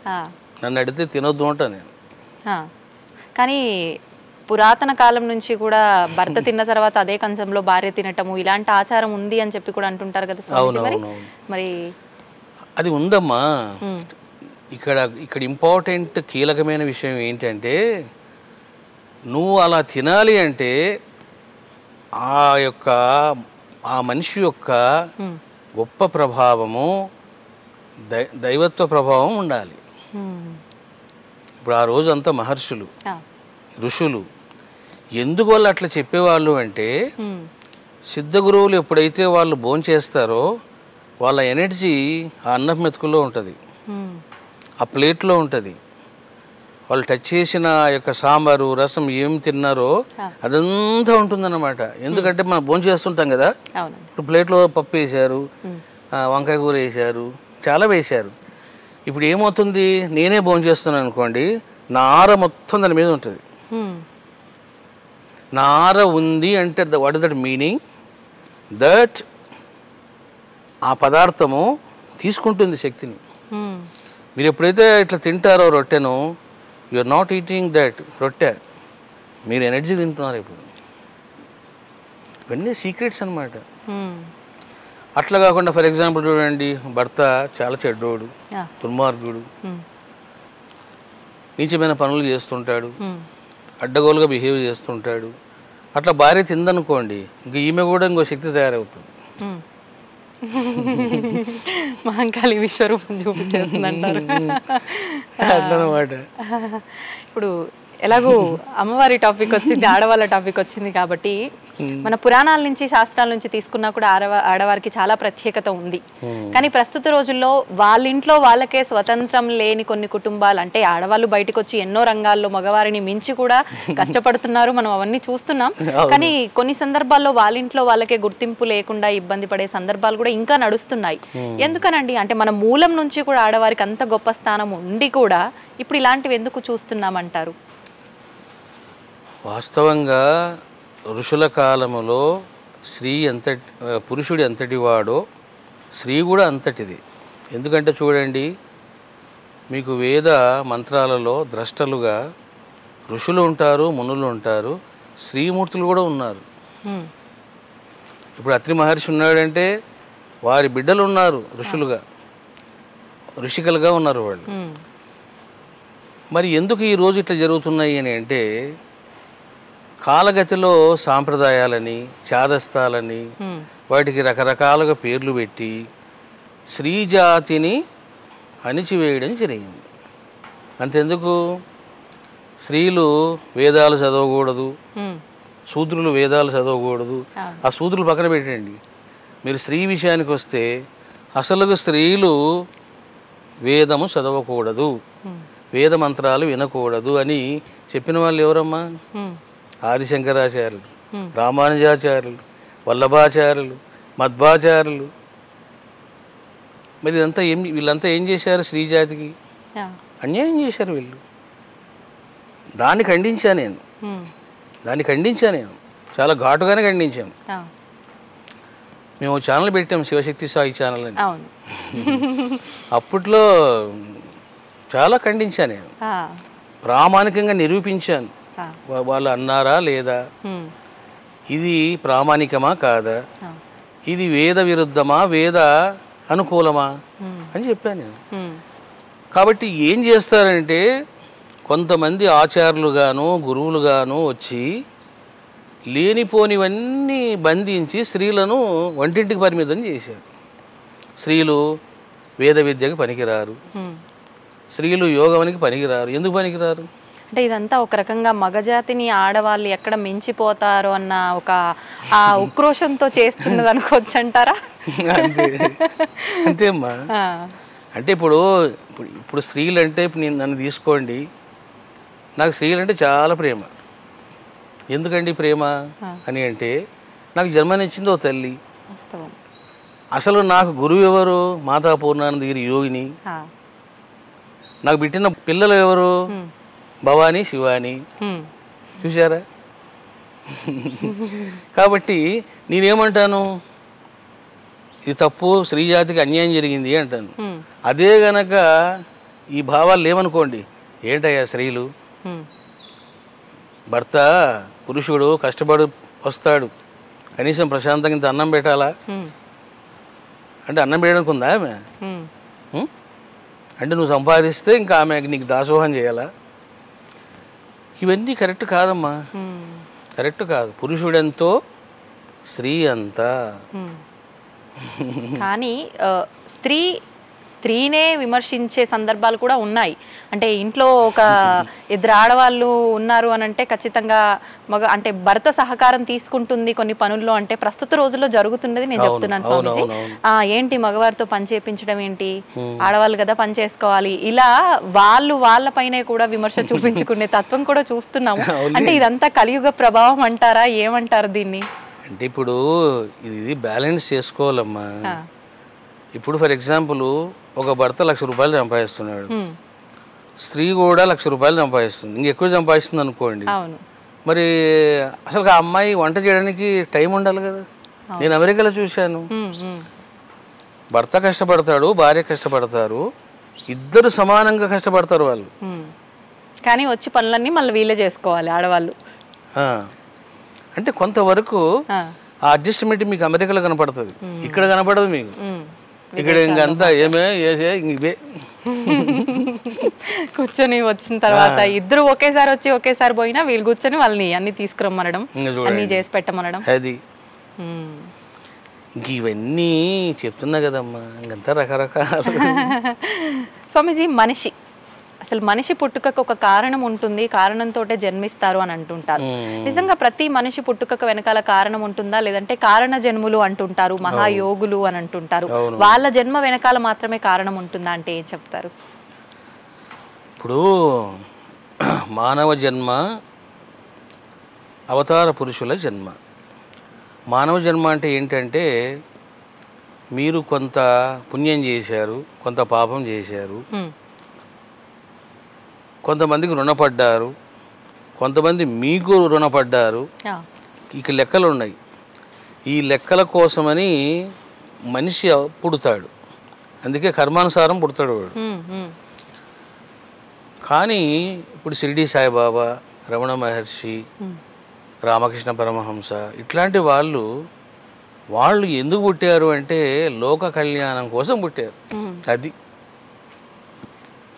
నన్ను అడిగితే తినొద్దు అంటా నేను. కానీ పురాతన కాలం నుంచి కూడా భర్త తిన్న తర్వాత అదే కంచంలో భార్య తినటము ఇలాంటి ఆచారం ఉంది అని చెప్పి కూడా అంటుంటారు కదా స్వామీజీ. మరి అది ఉందమ్మా. ఇక్కడ ఇంపార్టెంట్ కీలకమైన విషయం ఏంటంటే నువ్వు అలా తినాలి అంటే ఆ మనిషి యొక్క గొప్ప ప్రభావము దైవత్వ ప్రభావం ఉండాలి. ఇప్పుడు ఆ రోజు అంతా మహర్షులు ఋషులు ఎందుకు వాళ్ళు అట్లా చెప్పేవాళ్ళు అంటే సిద్ధ గురువులు ఎప్పుడైతే వాళ్ళు భోంచేస్తారో వాళ్ళ ఎనర్జీ ఆ అన్నం మెతుకుల్లో ఉంటుంది, ఆ ప్లేట్లో ఉంటుంది. వాళ్ళు టచ్ చేసిన యొక్క సాంబారు రసం ఏం తిన్నారో అదంతా ఉంటుందన్నమాట. ఎందుకంటే మనం భోంచేస్తుంటాం కదా, ఇప్పుడు ప్లేట్లో పప్పు వేశారు, వంకాయ కూర వేశారు, చాలా వేశారు. ఇప్పుడు ఏమవుతుంది, నేనే భోంచేస్తున్నాను అనుకోండి, నా ఆర మొత్తం దాని మీద ఉంటుంది. నా ఆర ఉంది అంటే what is that meaning that ఆ పదార్థము తీసుకుంటుంది శక్తిని. మీరు ఎప్పుడైతే ఇట్లా తింటారో రొట్టెను, you are not eating that రొట్టె, మీరు ఎనర్జీ తింటున్నారు. ఇప్పుడు ఇవన్నీ సీక్రెట్స్ అనమాట. అట్లా కాకుండా ఫర్ ఎగ్జాంపుల్ చూడండి, భర్త చాలా చెడ్డోడు, దుర్మార్గుడు, నీచమైన పనులు చేస్తుంటాడు, అడ్డగోలుగా బిహేవ్ చేస్తుంటాడు. అట్లా భార్య తిందనుకోండి, ఇంక ఈమె కూడా ఇంకో శక్తి తయారవుతుంది. మహంకాళి విశ్వరూపం చూపించేస్తుందంటారు. అట్లనమాట. ఇప్పుడు ఎలాగో అమ్మవారి టాపిక్ వచ్చింది, ఆడవాళ్ళ టాపిక్ వచ్చింది కాబట్టి మన పురాణాల నుంచి శాస్త్రాల నుంచి తీసుకున్నా కూడా ఆడవారికి చాలా ప్రత్యేకత ఉంది. కానీ ప్రస్తుత రోజుల్లో వాళ్ళ ఇంట్లో వాళ్ళకే స్వతంత్రం లేని కొన్ని కుటుంబాలు, అంటే ఆడవాళ్ళు బయటకు వచ్చి ఎన్నో రంగాల్లో మగవారిని మించి కూడా కష్టపడుతున్నారు, మనం అవన్నీ చూస్తున్నాం. కానీ కొన్ని సందర్భాల్లో వాళ్ళ ఇంట్లో వాళ్ళకే గుర్తింపు లేకుండా ఇబ్బంది పడే సందర్భాలు కూడా ఇంకా నడుస్తున్నాయి. ఎందుకనండి, అంటే మన మూలం నుంచి కూడా ఆడవారికి అంత గొప్ప స్థానం ఉండి కూడా ఇప్పుడు ఇలాంటివి ఎందుకు చూస్తున్నామంటారు? వాస్తవంగా ఋషుల కాలములో పురుషుడు ఎంతటి వాడో స్త్రీ కూడా అంతటిది. ఎందుకంటే చూడండి, మీకు వేద మంత్రాలలో ద్రష్టలుగా ఋషులు ఉంటారు, మునులు ఉంటారు, శ్రీమూర్తులు కూడా ఉన్నారు. ఇప్పుడు అత్రి మహర్షి ఉన్నాడంటే వారి బిడ్డలు ఉన్నారు ఋషులుగా, ఋషికలుగా ఉన్నారు వాళ్ళు. మరి ఎందుకు ఈరోజు ఇట్లా జరుగుతున్నాయి అని అంటే, కాలగతిలో సాంప్రదాయాలని, చాదస్తాలని, వాటికి రకరకాలుగా పేర్లు పెట్టి స్త్రీ జాతిని అణిచివేయడం జరిగింది. అంతెందుకు, స్త్రీలు వేదాలు చదవకూడదు, శూద్రులు వేదాలు చదవకూడదు. ఆ శూద్రులు పక్కన పెట్టండి, మీరు స్త్రీ విషయానికి వస్తే అసలు స్త్రీలు వేదము చదవకూడదు, వేద మంత్రాలు వినకూడదు అని చెప్పిన వాళ్ళు ఎవరమ్మా? ఆదిశంకరాచార్యులు, రామానుజాచార్యులు, వల్లభాచార్యులు, మధ్వాచార్యులు. మరి ఇదంతా వీళ్ళంతా ఏం చేశారు? స్త్రీ జాతికి అన్యాయం చేశారు వీళ్ళు. దాన్ని ఖండించా నేను, చాలా ఘాటుగానే ఖండించాను. మేము ఛానల్ పెట్టాం, శివశక్తి సాయి ఛానల్ అని. అప్పట్లో చాలా ఖండించా నేను, ప్రామాణికంగా నిరూపించాను. వాళ్ళు అన్నారా లేదా, ఇది ప్రామాణికమా కాదా, ఇది వేద విరుద్ధమా వేద అనుకూలమా అని చెప్పాను నేను. కాబట్టి ఏం చేస్తారంటే కొంతమంది ఆచార్యులుగాను గురువులుగాను వచ్చి లేనిపోనివన్నీ బంధించి స్త్రీలను వంటింటికి పరిమితం చేశారు. స్త్రీలు వేద విద్యకి పనికిరారు, స్త్రీలు యోగానికి పనికిరారు. ఎందుకు పనికిరారు అంటే ఇదంతా ఒక రకంగా మగజాతిని ఆడవాళ్ళు ఎక్కడ మించిపోతారో అన్న ఒక ఆ ఉక్రోషంతో చేస్తున్నది అనుకోవచ్చు అంటారా? అంతేమ్మా. అంటే ఇప్పుడు స్త్రీలు అంటే ఇప్పుడు నన్ను తీసుకోండి, నాకు స్త్రీలు అంటే చాలా ప్రేమ. ఎందుకండి ప్రేమ అని అంటే, నాకు జన్మనిచ్చింది ఓ తల్లి. అసలు నాకు గురువు ఎవరు? మాతా పూర్ణానందగిరి యోగిని. నాకు పెట్టిన పిల్లలు ఎవరు? భవానీ, శివాని. చూసారా? కాబట్టి నేనేమంటాను, ఇది తప్పు, స్త్రీ జాతికి అన్యాయం జరిగింది అంటాను. అదే గనక ఈ భావాలు లేవనుకోండి, ఏంటయ్యా స్త్రీలు, భర్త పురుషుడు కష్టపడి వస్తాడు, కనీసం ప్రశాంతంగా ఇంత అన్నం పెట్టాలా అంటే అన్నం పెట్టడానికి ఉందా ఆమె? అంటే నువ్వు సంపాదిస్తే ఇంకా ఆమె నీకు దాసోహం చేయాలా? ఇవన్నీ కరెక్ట్ కాదమ్మా, కరెక్ట్ కాదు. పురుషుడెంతో స్త్రీ అంతా. కానీ స్త్రీనే విమర్శించే సందర్భాలు కూడా ఉన్నాయి. అంటే ఇంట్లో ఒక ఇద్దరు ఆడవాళ్ళు ఉన్నారు అని అంటే ఖచ్చితంగా అంటే భర్త సహకారం తీసుకుంటుంది కొన్ని పనుల్లో, అంటే ప్రస్తుత రోజుల్లో జరుగుతున్నది నేను చెప్తున్నాను స్వామిజీ. ఏంటి మగవారితో పని చేయించడం ఏంటి, ఆడవాళ్ళు కదా పని చేసుకోవాలి, ఇలా వాళ్ళపైనే కూడా విమర్శ చూపించుకునే తత్వం కూడా చూస్తున్నాము. అంటే ఇదంతా కలియుగ ప్రభావం అంటారా, ఏమంటారు దీన్ని? అంటే ఇప్పుడు ఇది బ్యాలెన్స్ చేసుకోవాలమ్మా. ఇప్పుడు ఫర్ ఎగ్జాంపుల్ ఒక భర్త 1,00,000 రూపాయలు సంపాదిస్తున్నాడు, స్త్రీ కూడా 1,00,000 రూపాయలు సంపాదిస్తుంది, ఇంకెక్కువ సంపాదిస్తుంది అనుకోండి. మరి అసలు ఆ అమ్మాయి వంట చేయడానికి టైం ఉండాలి కదా. నేను అమెరికాలో చూశాను, భర్త కష్టపడతాడు, భార్య కష్టపడతారు, ఇద్దరు సమానంగా కష్టపడతారు వాళ్ళు. కానీ వచ్చి పనులన్నీ మళ్ళీ వీళ్ళే చేసుకోవాలి ఆడవాళ్ళు. అంటే కొంతవరకు ఆ అడ్జస్ట్మెంట్ మీకు అమెరికాలో కనపడుతుంది, ఇక్కడ కనపడదు మీకు. ఇక్కడ ఇంకంతా ఏమే ఇవే కూర్చొని వచ్చిన తర్వాత ఇద్దరు ఒకేసారి వచ్చి ఒకేసారి పోయినా వీళ్ళు కూర్చొని వాళ్ళని అన్ని తీసుకురమ్మనడం, అన్ని చేసి పెట్టమనడం. అది ఇవన్నీ చెప్తున్నా కదమ్మా, ఇంకంతా రకరకాల. స్వామీజీ, అసలు మనిషి పుట్టుకకు ఒక కారణం ఉంటుంది, కారణంతో జన్మిస్తారు అని అంటుంటారు. నిజంగా ప్రతి మనిషి పుట్టుకకు వెనకాల కారణం ఉంటుందా, లేదంటే కారణ జన్ములు అంటుంటారు, మహాయోగులు అని అంటుంటారు, వాళ్ళ జన్మ వెనకాల మాత్రమే కారణం ఉంటుందా అంటే ఏం చెప్తారు? ఇప్పుడు మానవ జన్మ అవతార పురుషుల జన్మ. మానవ జన్మ అంటే ఏంటంటే మీరు కొంత పుణ్యం చేశారు, కొంత పాపం చేశారు, కొంతమందికి రుణపడ్డారు, కొంతమంది మీకు రుణపడ్డారు. ఇక లెక్కలు ఉన్నాయి. ఈ లెక్కల కోసమని మనిషి పుడతాడు, అందుకే కర్మానుసారం పుడతాడు వాడు. కానీ ఇప్పుడు షిరిడి సాయిబాబా, రమణ మహర్షి, రామకృష్ణ పరమహంస ఇట్లాంటి వాళ్ళు ఎందుకు పుట్టారు అంటే లోక కళ్యాణం కోసం పుట్టారు. అది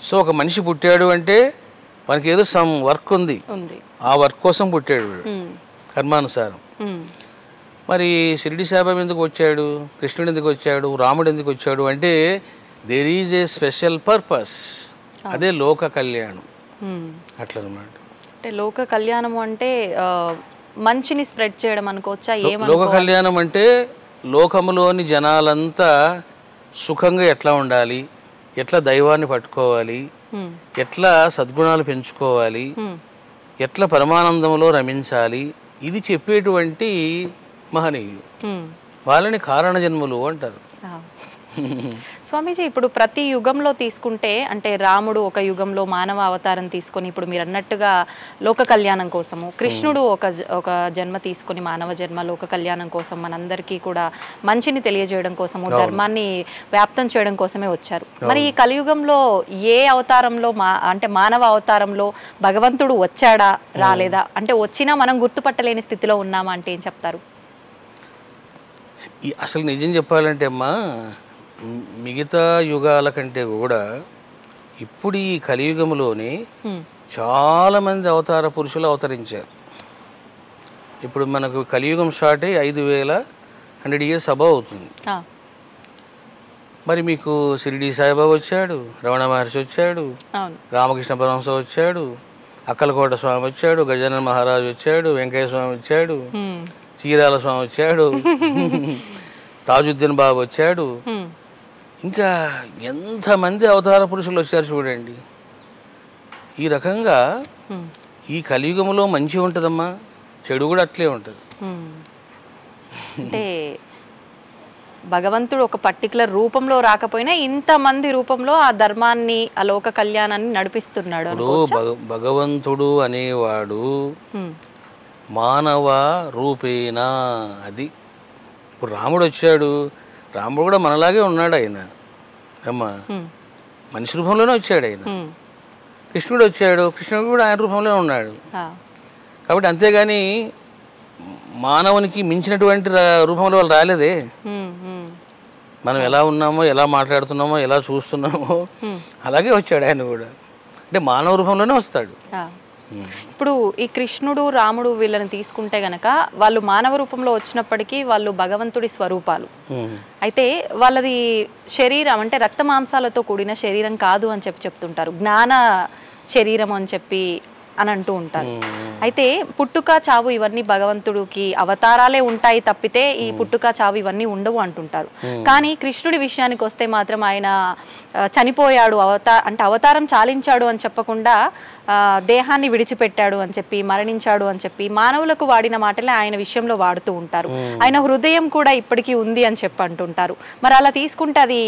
సో ఒక మనిషి పుట్టాడు అంటే మనకి ఏదో సమ్ వర్క్ ఉంది, ఆ వర్క్ కోసం పుట్టాడు వాడు కర్మానుసారం. మరి షిరిడి సాయిబాబా ఎందుకు వచ్చాడు, కృష్ణుడు ఎందుకు వచ్చాడు, రాముడు ఎందుకు వచ్చాడు అంటే there is a special purpose, అదే లోక కళ్యాణం. అట్లనమాట. అంటే లోక కళ్యాణం అంటే మంచిని స్ప్రెడ్ చేయడం అనుకోవచ్చా? లోక కళ్యాణం అంటే లోకములోని జనాలంతా సుఖంగా ఎట్లా ఉండాలి, ఎట్లా దైవాన్ని పట్టుకోవాలి, ఎట్లా సద్గుణాలు పెంచుకోవాలి, ఎట్లా పరమానందంలో రమించాలి, ఇది చెప్పేటువంటి మహనీయులు. వాళ్ళని కారణ జన్ములు అంటారు. స్వామీజీ, ఇప్పుడు ప్రతి యుగంలో తీసుకుంటే అంటే రాముడు ఒక యుగంలో మానవ అవతారం తీసుకొని ఇప్పుడు మీరు అన్నట్టుగా లోక కళ్యాణం కోసము, కృష్ణుడు ఒక జన్మ తీసుకొని మానవ జన్మ లోక కళ్యాణం కోసం, మనందరికీ కూడా మంచిని తెలియజేయడం కోసము, ధర్మాన్ని వ్యాప్తం చేయడం కోసమే వచ్చారు. మరి ఈ కలియుగంలో ఏ అవతారంలో అంటే మానవ అవతారంలో భగవంతుడు వచ్చాడా, రాలేదా, అంటే వచ్చినా మనం గుర్తుపట్టలేని స్థితిలో ఉన్నామా అంటే ఏం చెప్తారు? అసలు నిజం చెప్పాలంటే అమ్మా, మిగతా యుగాల కంటే కూడా ఇప్పుడు ఈ కలియుగంలోనే చాలామంది అవతార పురుషులు అవతరించారు. ఇప్పుడు మనకు కలియుగం స్టార్ట్ అయ్యి 5100 years అబవ్ అవుతుంది. మరి మీకు షిరిడి సాయిబాబా వచ్చాడు, రమణ మహర్షి వచ్చాడు, రామకృష్ణ పరమహంస వచ్చాడు, అక్కలకోట స్వామి వచ్చాడు, గజానన మహారాజు వచ్చాడు, వెంకయ్య స్వామి వచ్చాడు, చీరాల స్వామి వచ్చాడు, తాజుద్దీన్ బాబు వచ్చాడు, ఇంకా ఎంతమంది అవతార పురుషులు వచ్చారు చూడండి. ఈ రకంగా ఈ కలియుగంలో మంచి ఉంటుందమ్మా, చెడు కూడా అట్లే ఉంటుంది. అంటే భగవంతుడు ఒక పర్టికులర్ రూపంలో రాకపోయినా ఇంతమంది రూపంలో ఆ ధర్మాన్ని, ఆ లోక కళ్యాణాన్ని నడిపిస్తున్నాడు. భగవంతుడు అనేవాడు మానవ రూపేనా. అది ఇప్పుడు రాముడు వచ్చాడు, రాముడు కూడా మనలాగే ఉన్నాడు. ఆయన అమ్మా మనిషి రూపంలోనే వచ్చాడు ఆయన. కృష్ణుడు వచ్చాడు, కృష్ణుడు కూడా ఆయన రూపంలో ఉన్నాడు. కాబట్టి అంతేగాని మానవునికి మించినటువంటి రూపంలో వాళ్ళు రాలేదే. మనం ఎలా ఉన్నామో, ఎలా మాట్లాడుతున్నామో, ఎలా చూస్తున్నామో అలాగే వచ్చాడు ఆయన కూడా. అంటే మానవ రూపంలోనే వస్తాడు. ఇప్పుడు ఈ కృష్ణుడు రాముడు వీళ్ళని తీసుకుంటే గనక వాళ్ళు మానవ రూపంలో వచ్చినప్పటికీ వాళ్ళు భగవంతుడి స్వరూపాలు. అయితే వాళ్ళది శరీరం అంటే రక్త మాంసాలతో కూడిన శరీరం కాదు అని చెప్తుంటారు. జ్ఞాన శరీరం అని చెప్పి అని అంటూ ఉంటారు. అయితే పుట్టుక చావు ఇవన్నీ భగవంతుడికి అవతారాలే ఉంటాయి తప్పితే ఈ పుట్టుక చావు ఇవన్నీ ఉండవు అంటుంటారు. కానీ కృష్ణుడి విషయానికి వస్తే మాత్రం ఆయన చనిపోయాడు, అవతారం చాలించాడు అని చెప్పకుండా దేహాన్ని విడిచిపెట్టాడు అని చెప్పి, మరణించాడు అని చెప్పి మానవులకు వాడిన మాటలే ఆయన విషయంలో వాడుతూ ఉంటారు. ఆయన హృదయం కూడా ఇప్పటికీ ఉంది అని చెప్పి అంటుంటారు. మరి అలా తీసుకుంటే అది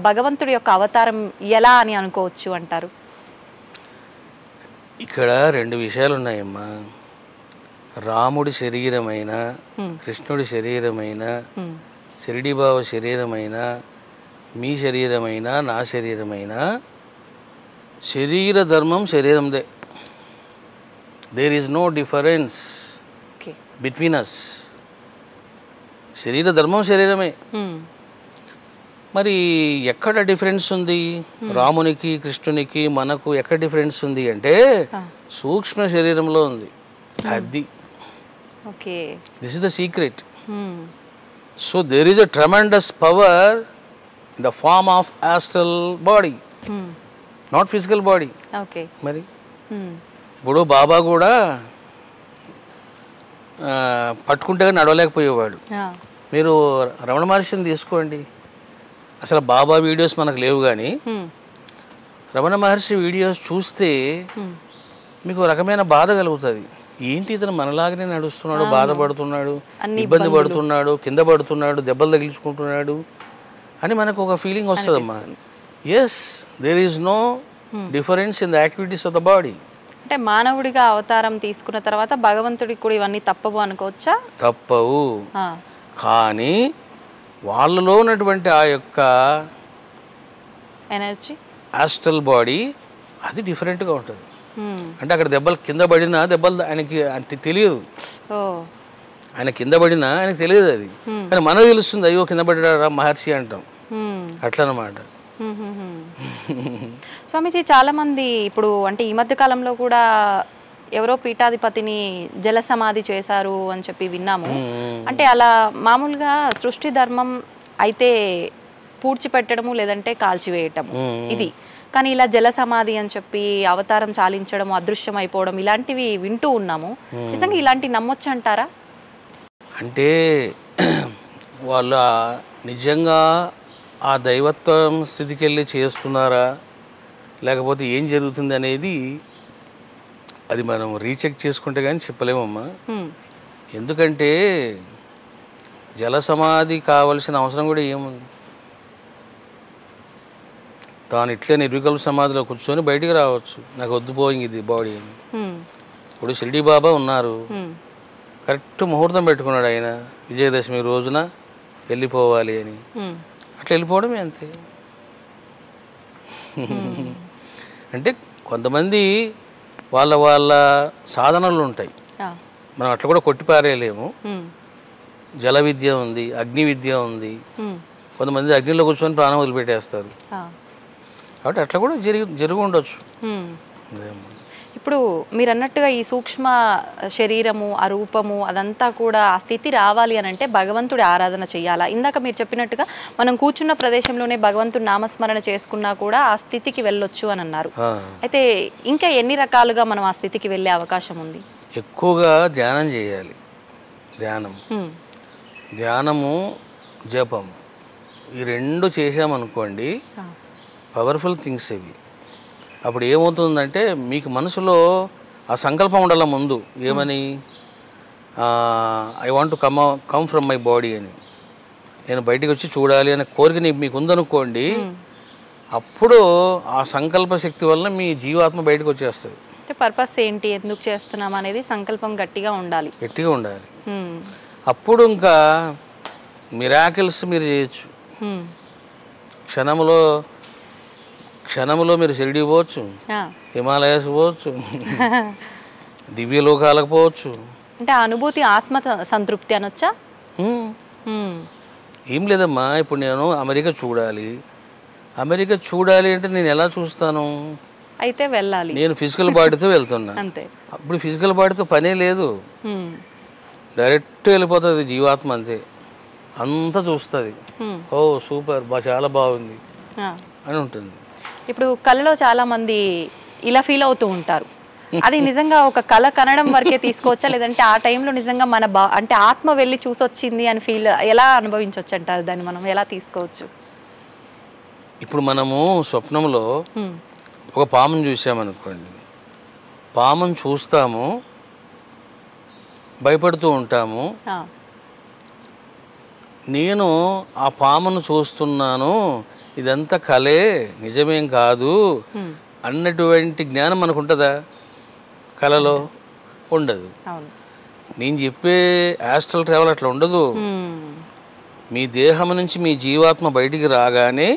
భగవంతుడి యొక్క అవతారం ఎలా అని అనుకోవచ్చు అంటారు? ఇక్కడ రెండు విషయాలు ఉన్నాయమ్మా. రాముడి శరీరమైన, కృష్ణుడి శరీరమైన, షిరిడీబాబా శరీరమైన, మీ శరీరమైన, నా శరీరమైన, శరీర ధర్మం శరీరందే. There is no difference between us. శరీర ధర్మం శరీరమే. మరి ఎక్కడ డిఫరెన్స్ ఉంది రామునికి, కృష్ణునికి, మనకు ఎక్కడ డిఫరెన్స్ ఉంది అంటే సూక్ష్మ శరీరంలో ఉంది. అది this is the secret. So there is a tremendous power in the form of astral body, not physical body. మరి ఇప్పుడు బాబా కూడా పట్టుకుంటే నడవలేకపోయేవాడు. మీరు రమణ మహర్షిని తీసుకోండి. అసలు బాబా వీడియోస్ మనకు లేవు, కానీ రమణ మహర్షి వీడియోస్ చూస్తే మీకు రకమైన బాధ కలుగుతుంది. ఏంటి ఇతను మనలాగానే నడుస్తున్నాడు, బాధపడుతున్నాడు, ఇబ్బంది పడుతున్నాడు, కింద పడుతున్నాడు, దెబ్బలు తగిలించుకుంటున్నాడు అని మనకు ఒక ఫీలింగ్ వస్తుందమ్మా. Yes, there is no difference in the activities of the body. అంటే మానవుడిగా అవతారం తీసుకున్న తర్వాత భగవంతుడికి కూడా ఇవన్నీ తప్పవు అనుకోవచ్చా? తప్పవు. కానీ వాళ్ళలో ఉన్నటువంటి ఆ యొక్క ఎనర్జీ, ఆస్ట్రల్ బాడీ అది డిఫరెంట్గా ఉంటుంది. అంటే అక్కడ దెబ్బలు కింద పడినా దెబ్బలు ఆయనకి తెలియదు. ఆయన కింద పడినా ఆయనకు తెలియదు అది, కానీ మనకు తెలుస్తుంది. అయ్యో కింద పడ్డారా మహర్షి అంటాం. అట్లా అన్నమాట. స్వామీజీ, చాలా మంది ఇప్పుడు అంటే ఈ మధ్య కాలంలో కూడా ఎవరో పీఠాధిపతిని జల సమాధి చేశారు అని చెప్పి విన్నాము. అంటే అలా మామూలుగా సృష్టి ధర్మం అయితే పూడ్చిపెట్టడము లేదంటే కాల్చివేయటము ఇది, కానీ ఇలా జల సమాధి అని చెప్పి అవతారం చాలించడం, అదృశ్యం అయిపోవడం ఇలాంటివి వింటూ ఉన్నాము. నిజంగా ఇలాంటివి నమ్మొచ్చు అంటారా? అంటే వాళ్ళు నిజంగా ఆ దైవత్వం స్థితికి వెళ్ళి చేస్తున్నారా లేకపోతే ఏం జరుగుతుంది అనేది అది మనం రీచెక్ చేసుకుంటే కానీ చెప్పలేమమ్మా. ఎందుకంటే జల సమాధి కావలసిన అవసరం కూడా ఏముంది. తాను ఇట్లే నిర్వికల్ప సమాధిలో కూర్చొని బయటికి రావచ్చు, నాకు వద్దుపోయింది ఇది బాడీ అని. ఇప్పుడు షిరిడీ బాబా ఉన్నారు, కరెక్ట్ ముహూర్తం పెట్టుకున్నాడు ఆయన, విజయదశమి రోజున వెళ్ళిపోవాలి అని. అట్లా వెళ్ళిపోవడమే అంతే. అంటే కొంతమంది వాళ్ళ వాళ్ళ సాధనలు ఉంటాయి, మనం అట్లా కూడా కొట్టిపారేయలేము. జల విద్య ఉంది, అగ్ని విద్య ఉంది. కొంతమంది అగ్నిలో కూర్చొని ప్రాణం వదిలిపెట్టేస్తారు. కాబట్టి అట్లా కూడా జరిగి ఉండొచ్చు. ఇప్పుడు మీరు అన్నట్టుగా ఈ సూక్ష్మ శరీరము, ఆ రూపము అదంతా కూడా ఆ స్థితి రావాలి అని అంటే భగవంతుడి ఆరాధన చేయాలా? ఇందాక మీరు చెప్పినట్టుగా మనం కూర్చున్న ప్రదేశంలోనే భగవంతుడి నామస్మరణ చేసుకున్నా కూడా ఆ స్థితికి వెళ్ళొచ్చు అని అన్నారు. అయితే ఇంకా ఎన్ని రకాలుగా మనం ఆ స్థితికి వెళ్ళే అవకాశం ఉంది? ఎక్కువగా ధ్యానం చేయాలి. ధ్యానము, జపం ఈ రెండు చేసామనుకోండి, పవర్ఫుల్ థింగ్స్ ఇవి. అప్పుడు ఏమవుతుందంటే మీకు మనసులో ఆ సంకల్పం ఉండాల ముందు, ఏమని, I want to come from my body అని, నేను బయటికి వచ్చి చూడాలి అనే కోరిక మీకు ఉందనుకోండి, అప్పుడు ఆ సంకల్ప శక్తి వలన మీ జీవాత్మ బయటకు వచ్చేస్తుంది. పర్పస్ ఏంటి, ఎందుకు చేస్తున్నాం అనేది సంకల్పం గట్టిగా ఉండాలి. అప్పుడు ఇంకా మిరాకిల్స్ మీరు చేయొచ్చు. క్షణంలో మీరు షిరిడి పోవచ్చు, ఆ. హిమాలయాస్ పోవచ్చు, దివ్యలోకాలకు పోవచ్చు. అంటే ఆ అనుభూతి ఆత్మ సంతృప్తి అనొచ్చా? ఏం లేదమ్మా, ఇప్పుడు నేను అమెరికా చూడాలి అంటే నేను ఎలా చూస్తాను? అయితే వెళ్ళాలి. నేను ఫిజికల్ బాడీతో వెళ్తున్నా. అంతే. అప్పుడు ఫిజికల్ బాడీతో పనే లేదు, డైరెక్ట్ వెళ్ళిపోతుంది జీవాత్మ, అంతే. అంతా చూస్తుంది, ఓ సూపర్ చాలా బాగుంది అని ఉంటుంది. ఇప్పుడు కళలో చాలా మంది ఇలా ఫీల్ అవుతూ ఉంటారు. అది నిజంగా ఒక కళ కనడం వరకే తీసుకోవచ్చా, లేదంటే ఆ టైంలో నిజంగా మన అంటే ఆత్మ వెళ్ళి చూసొచ్చింది అని ఫీల్ ఎలా అనుభవించవచ్చు అంటారు? దాన్ని మనం ఎలా తీసుకోవచ్చు? ఇప్పుడు మనము స్వప్నంలో ఒక పామును చూసామనుకోండి, పామును చూస్తాము, భయపడుతూ ఉంటాము. నేను ఆ పామును చూస్తున్నాను, ఇదంతా కలే, నిజమేం కాదు అన్నటువంటి జ్ఞానం మనకు ఉంటుందా? కళలో ఉండదు. నేను చెప్పే ఆస్ట్రల్ ట్రావెల్ అట్లా ఉండదు. మీ దేహం నుంచి మీ జీవాత్మ బయటికి రాగానే,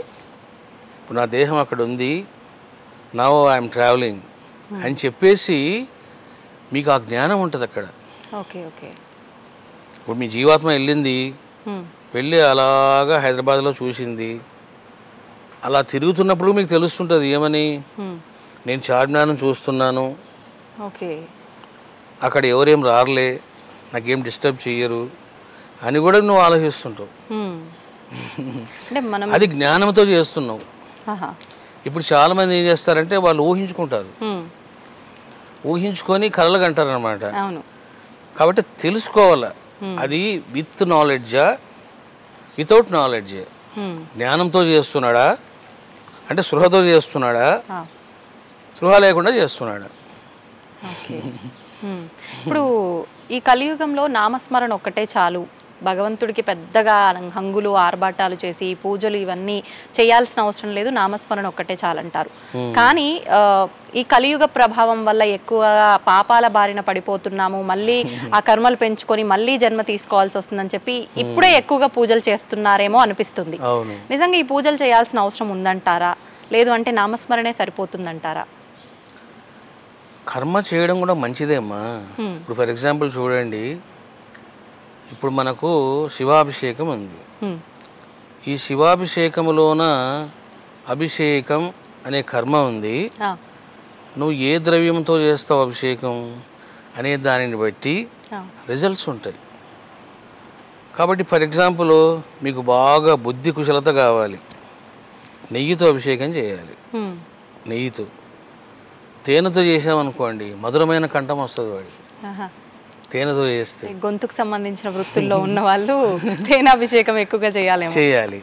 ఇప్పుడు నా దేహం అక్కడ ఉంది, నౌ ఐఎమ్ ట్రావెలింగ్ అని చెప్పేసి మీకు ఆ జ్ఞానం ఉంటుంది అక్కడ. ఇప్పుడు మీ జీవాత్మ వెళ్ళింది, వెళ్ళి అలాగా హైదరాబాద్లో చూసింది, అలా తిరుగుతున్నప్పుడు మీకు తెలుస్తుంటుంది ఏమని, నేను చార్మినార్ను చూస్తున్నాను, అక్కడ ఎవరేం రారులే, నాకేం డిస్టర్బ్ చెయ్యరు అని కూడా నువ్వు ఆలోచిస్తుంటావు. అది జ్ఞానంతో చేస్తున్నావు. ఇప్పుడు చాలా మంది ఏం చేస్తారంటే వాళ్ళు ఊహించుకుంటారు, ఊహించుకొని కలలు కంటారు అనమాట. కాబట్టి తెలుసుకోవాలా, అది విత్ నాలెడ్జా వితౌట్ నాలెడ్జే. జ్ఞానంతో చేస్తున్నాడా అంటే స్పృహతో చేస్తున్నాడా, స్పృహ లేకుండా చేస్తున్నాడా? ఇప్పుడు ఈ కలియుగంలో నామస్మరణ ఒక్కటే చాలు, భగవంతుడికి పెద్దగా హంగులు ఆర్భాటాలు చేసి పూజలు ఇవన్నీ చేయాల్సిన అవసరం లేదు, నామస్మరణ ఒక్కటే చాలంటారు. కానీ ఈ కలియుగ ప్రభావం వల్ల ఎక్కువ పాపాల బారిన పడిపోతున్నాము, మళ్ళీ ఆ కర్మలు పెంచుకొని మళ్ళీ జన్మ తీసుకోవాల్సి వస్తుందని చెప్పి ఇప్పుడే ఎక్కువగా పూజలు చేస్తున్నారేమో అనిపిస్తుంది. నిజంగా ఈ పూజలు చేయాల్సిన అవసరం ఉందంటారా, లేదు అంటే నామస్మరణే సరిపోతుందంటారా? కర్మ చేయడం కూడా మంచిదేమ్మా. ఇప్పుడు ఫర్ ఎగ్జాంపుల్ చూడండి, ఇప్పుడు మనకు శివాభిషేకం ఉంది. ఈ శివాభిషేకములోన అభిషేకం అనే కర్మ ఉంది. నువ్వు ఏ ద్రవ్యంతో చేస్తావు అభిషేకం అనే దానిని బట్టి రిజల్ట్స్ ఉంటాయి. కాబట్టి ఫర్ ఎగ్జాంపుల్ మీకు బాగా బుద్ధి కుశలత కావాలి, నెయ్యితో అభిషేకం చేయాలి. నెయ్యితో, తేనెతో చేసామనుకోండి మధురమైన కంఠం వస్తుంది వాడి, తేనెతో చేస్తే. గొంతుకు సంబంధించిన వృత్తుల్లో ఉన్న వాళ్ళు తేనాభిషేకం ఎక్కువగా చేయాలి.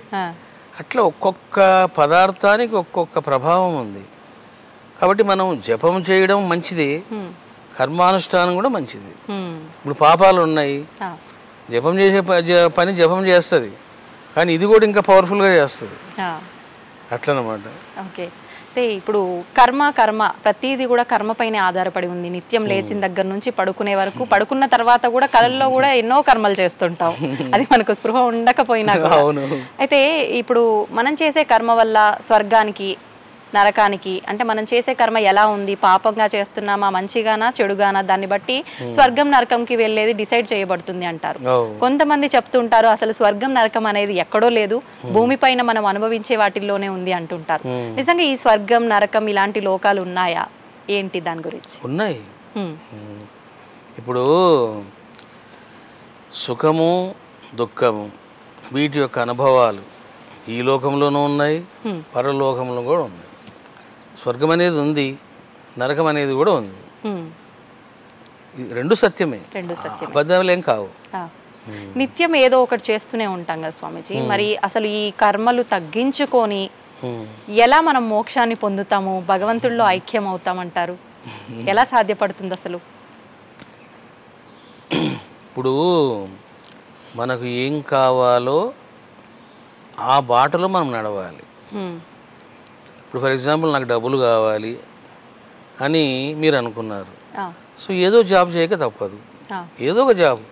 అట్లా ఒక్కొక్క పదార్థానికి ఒక్కొక్క ప్రభావం ఉంది. కాబట్టి మనం జపం చేయడం మంచిది, కర్మానుష్ఠానం కూడా మంచిది. ఇప్పుడు పాపాలు ఉన్నాయి, జపం చేసే పని జపం చేస్తుంది, కానీ ఇది కూడా ఇంకా పవర్ఫుల్గా చేస్తుంది. అట్లనమాట. ఓకే. అయితే ఇప్పుడు కర్మ ప్రతిదీ కూడా కర్మ పైనే ఆధారపడి ఉంది. నిత్యం లేచిన దగ్గర నుంచి పడుకునే వరకు, పడుకున్న తర్వాత కూడా కళల్లో కూడా ఎన్నో కర్మలు చేస్తుంటాం, అది మనకు స్పృహ ఉండకపోయినా. అయితే ఇప్పుడు మనం చేసే కర్మ వల్ల స్వర్గానికి నరకానికి, అంటే మనం చేసే కర్మ ఎలా ఉంది, పాపంగా చేస్తున్నామా మంచిగానా చెడుగానా, దాన్ని బట్టి స్వర్గం నరకంకి వెళ్ళేది డిసైడ్ చేయబడుతుంది అంటారు. కొంతమంది చెప్తుంటారు అసలు స్వర్గం నరకం అనేది ఎక్కడో లేదు, భూమిపైన మనం అనుభవించే వాటిల్లోనే ఉంది అంటుంటారు. నిజంగా ఈ స్వర్గం నరకం ఇలాంటి లోకాలు ఉన్నాయా, ఏంటి దాని గురించి? ఉన్నాయి. ఇప్పుడు సుఖము దుఃఖము వీటి యొక్క అనుభవాలు ఈ లోకంలోనూ ఉన్నాయి, పరలోకంలో కూడా ఉన్నాయి. స్వర్గం అనేది ఉంది, నరకం అనేది కూడా ఉంది. రెండు సత్యమే, అబద్ధాలేం కావు. నిత్యం ఏదో ఒకటి చేస్తూనే ఉంటాం కదా స్వామీజీ, మరి అసలు ఈ కర్మలు తగ్గించుకొని ఎలా మనం మోక్షాన్ని పొందుతాము, భగవంతుడిలో ఐక్యం అవుతామంటారు? ఎలా సాధ్యపడుతుంది అసలు? ఇప్పుడు మనకు ఏం కావాలో ఆ బాటలో మనం నడవాలి. ఇప్పుడు ఫర్ ఎగ్జాంపుల్ నాకు డబ్బులు కావాలి అని మీరు అనుకున్నారు, సో ఏదో జాబ్ చేయక తప్పదు, ఏదో ఒక జాబ్.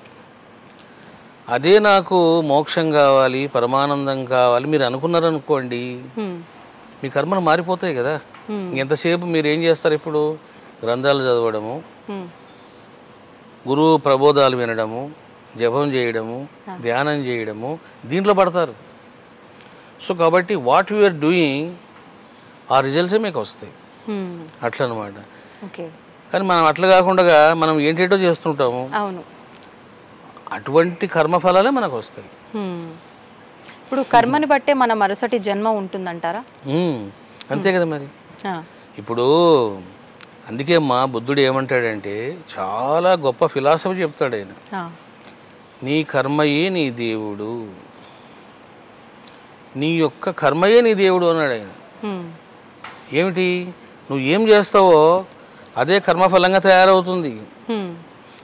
అదే నాకు మోక్షం కావాలి పరమానందం కావాలి మీరు అనుకున్నారు అనుకోండి, మీ కర్మలు మారిపోతాయి కదా. ఎంతసేపు మీరు ఏం చేస్తారు? ఇప్పుడు గ్రంథాలు చదవడము, గురువు ప్రబోధాలు వినడము, జపం చేయడము, ధ్యానం చేయడము, దీంట్లో పడతారు. సో కాబట్టి వాట్ యు ఆర్ డూయింగ్ ఆ రిజల్ట్సే మీకు వస్తాయి. అట్లా అనమాట. కానీ మనం అట్లా కాకుండా మనం ఏంటేటో చేస్తుంటాము. అటువంటి కర్మఫలాలే మనకు వస్తాయి. ఇప్పుడు కర్మని బట్టే మన మరుసటి జన్మ ఉంటుందంటారా? అంతే కదా మరి. ఇప్పుడు అందుకే మా బుద్ధుడు ఏమంటాడంటే చాలా గొప్ప ఫిలాసఫీ చెప్తాడు ఆయన. నీ కర్మయే నీ దేవుడు, నీ యొక్క కర్మయే నీ దేవుడు అన్నాడు ఆయన. ఏమిటి? నువ్వు ఏం చేస్తావో అదే కర్మఫలంగా తయారవుతుంది.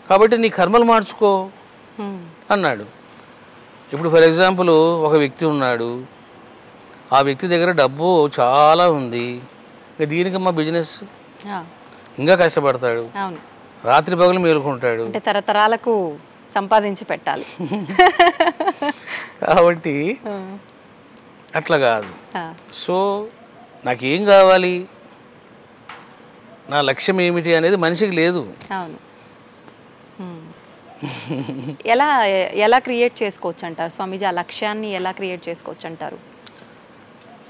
కాబట్టి నీ కర్మలు మార్చుకో అన్నాడు. ఇప్పుడు ఫర్ ఎగ్జాంపుల్ ఒక వ్యక్తి ఉన్నాడు, ఆ వ్యక్తి దగ్గర డబ్బు చాలా ఉంది, ఇంకా దీనికి మా బిజినెస్ ఇంకా కష్టపడతాడు, రాత్రి పగలు మేలుకుంటాడు, తరతరాలకు సంపాదించి పెట్టాలి. కాబట్టి అట్లా కాదు. సో నాకేం కావాలి, నా లక్ష్యం ఏమిటి అనేది మనిషికి లేదు. ఎలా ఎలా క్రియేట్ చేసుకోవచ్చు అంటారు స్వామీజీ? ఆ లక్ష్యాన్ని ఎలా క్రియేట్ చేసుకోవచ్చు అంటారు?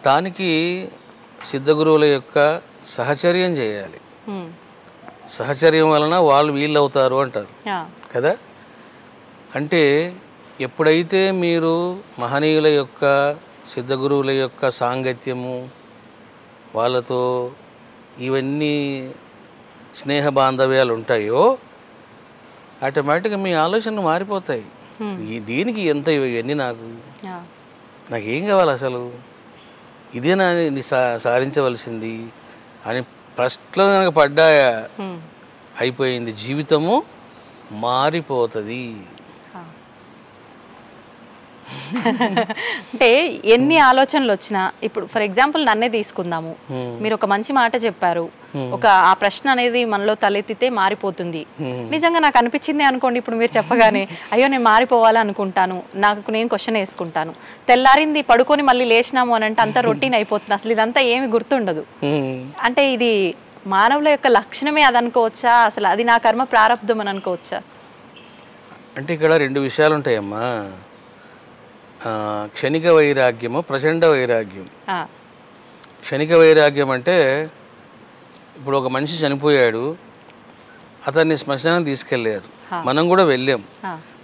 దానికి సిద్ధగురువుల యొక్క సహచర్యం చేయాలి. సహచర్యం వలన వాళ్ళు వీళ్ళు అవుతారు అంటారు కదా. అంటే ఎప్పుడైతే మీరు మహనీయుల యొక్క సిద్ధగురువుల యొక్క సాంగత్యము, వాళ్ళతో ఇవన్నీ స్నేహ బాంధవ్యాలు ఉంటాయో ఆటోమేటిక్గా మీ ఆలోచనలు మారిపోతాయి. దీనికి ఎంత ఇవన్నీ, నాకేం కావాలి అసలు, ఇదేనా సాధించవలసింది అని ప్రశ్నలో కనుక పడ్డాయా అయిపోయింది, జీవితము మారిపోతుంది. అంటే ఎన్ని ఆలోచనలు వచ్చినా, ఇప్పుడు ఫర్ ఎగ్జాంపుల్ నన్నే తీసుకుందాము, మీరు ఒక మంచి మాట చెప్పారు, ఒక ఆ ప్రశ్న అనేది మనలో తలెత్తితే మారిపోతుంది. నిజంగా నాకు అనిపించింది అనుకోండి, ఇప్పుడు మీరు చెప్పగానే అయ్యో నేను మారిపోవాలి అనుకుంటాను, నాకు నేను క్వశ్చన్ వేసుకుంటాను, తెల్లారింది పడుకొని మళ్ళీ లేచినాము అని అంటే అంత రొటీన్ అయిపోతుంది, అసలు ఇదంతా ఏమి గుర్తుండదు. అంటే ఇది మానవుల యొక్క లక్షణమే అది అనుకోవచ్చా? అసలు అది నా కర్మ ప్రారంధం అని అనుకోవచ్చా? అంటే ఇక్కడ రెండు విషయాలు ఉంటాయమ్మా. క్షణిక వైరాగ్యము, ప్రచండ వైరాగ్యం. క్షణిక వైరాగ్యం అంటే ఇప్పుడు ఒక మనిషి చనిపోయాడు, అతన్ని శ్మశానం తీసుకెళ్ళారు, మనం కూడా వెళ్ళాం.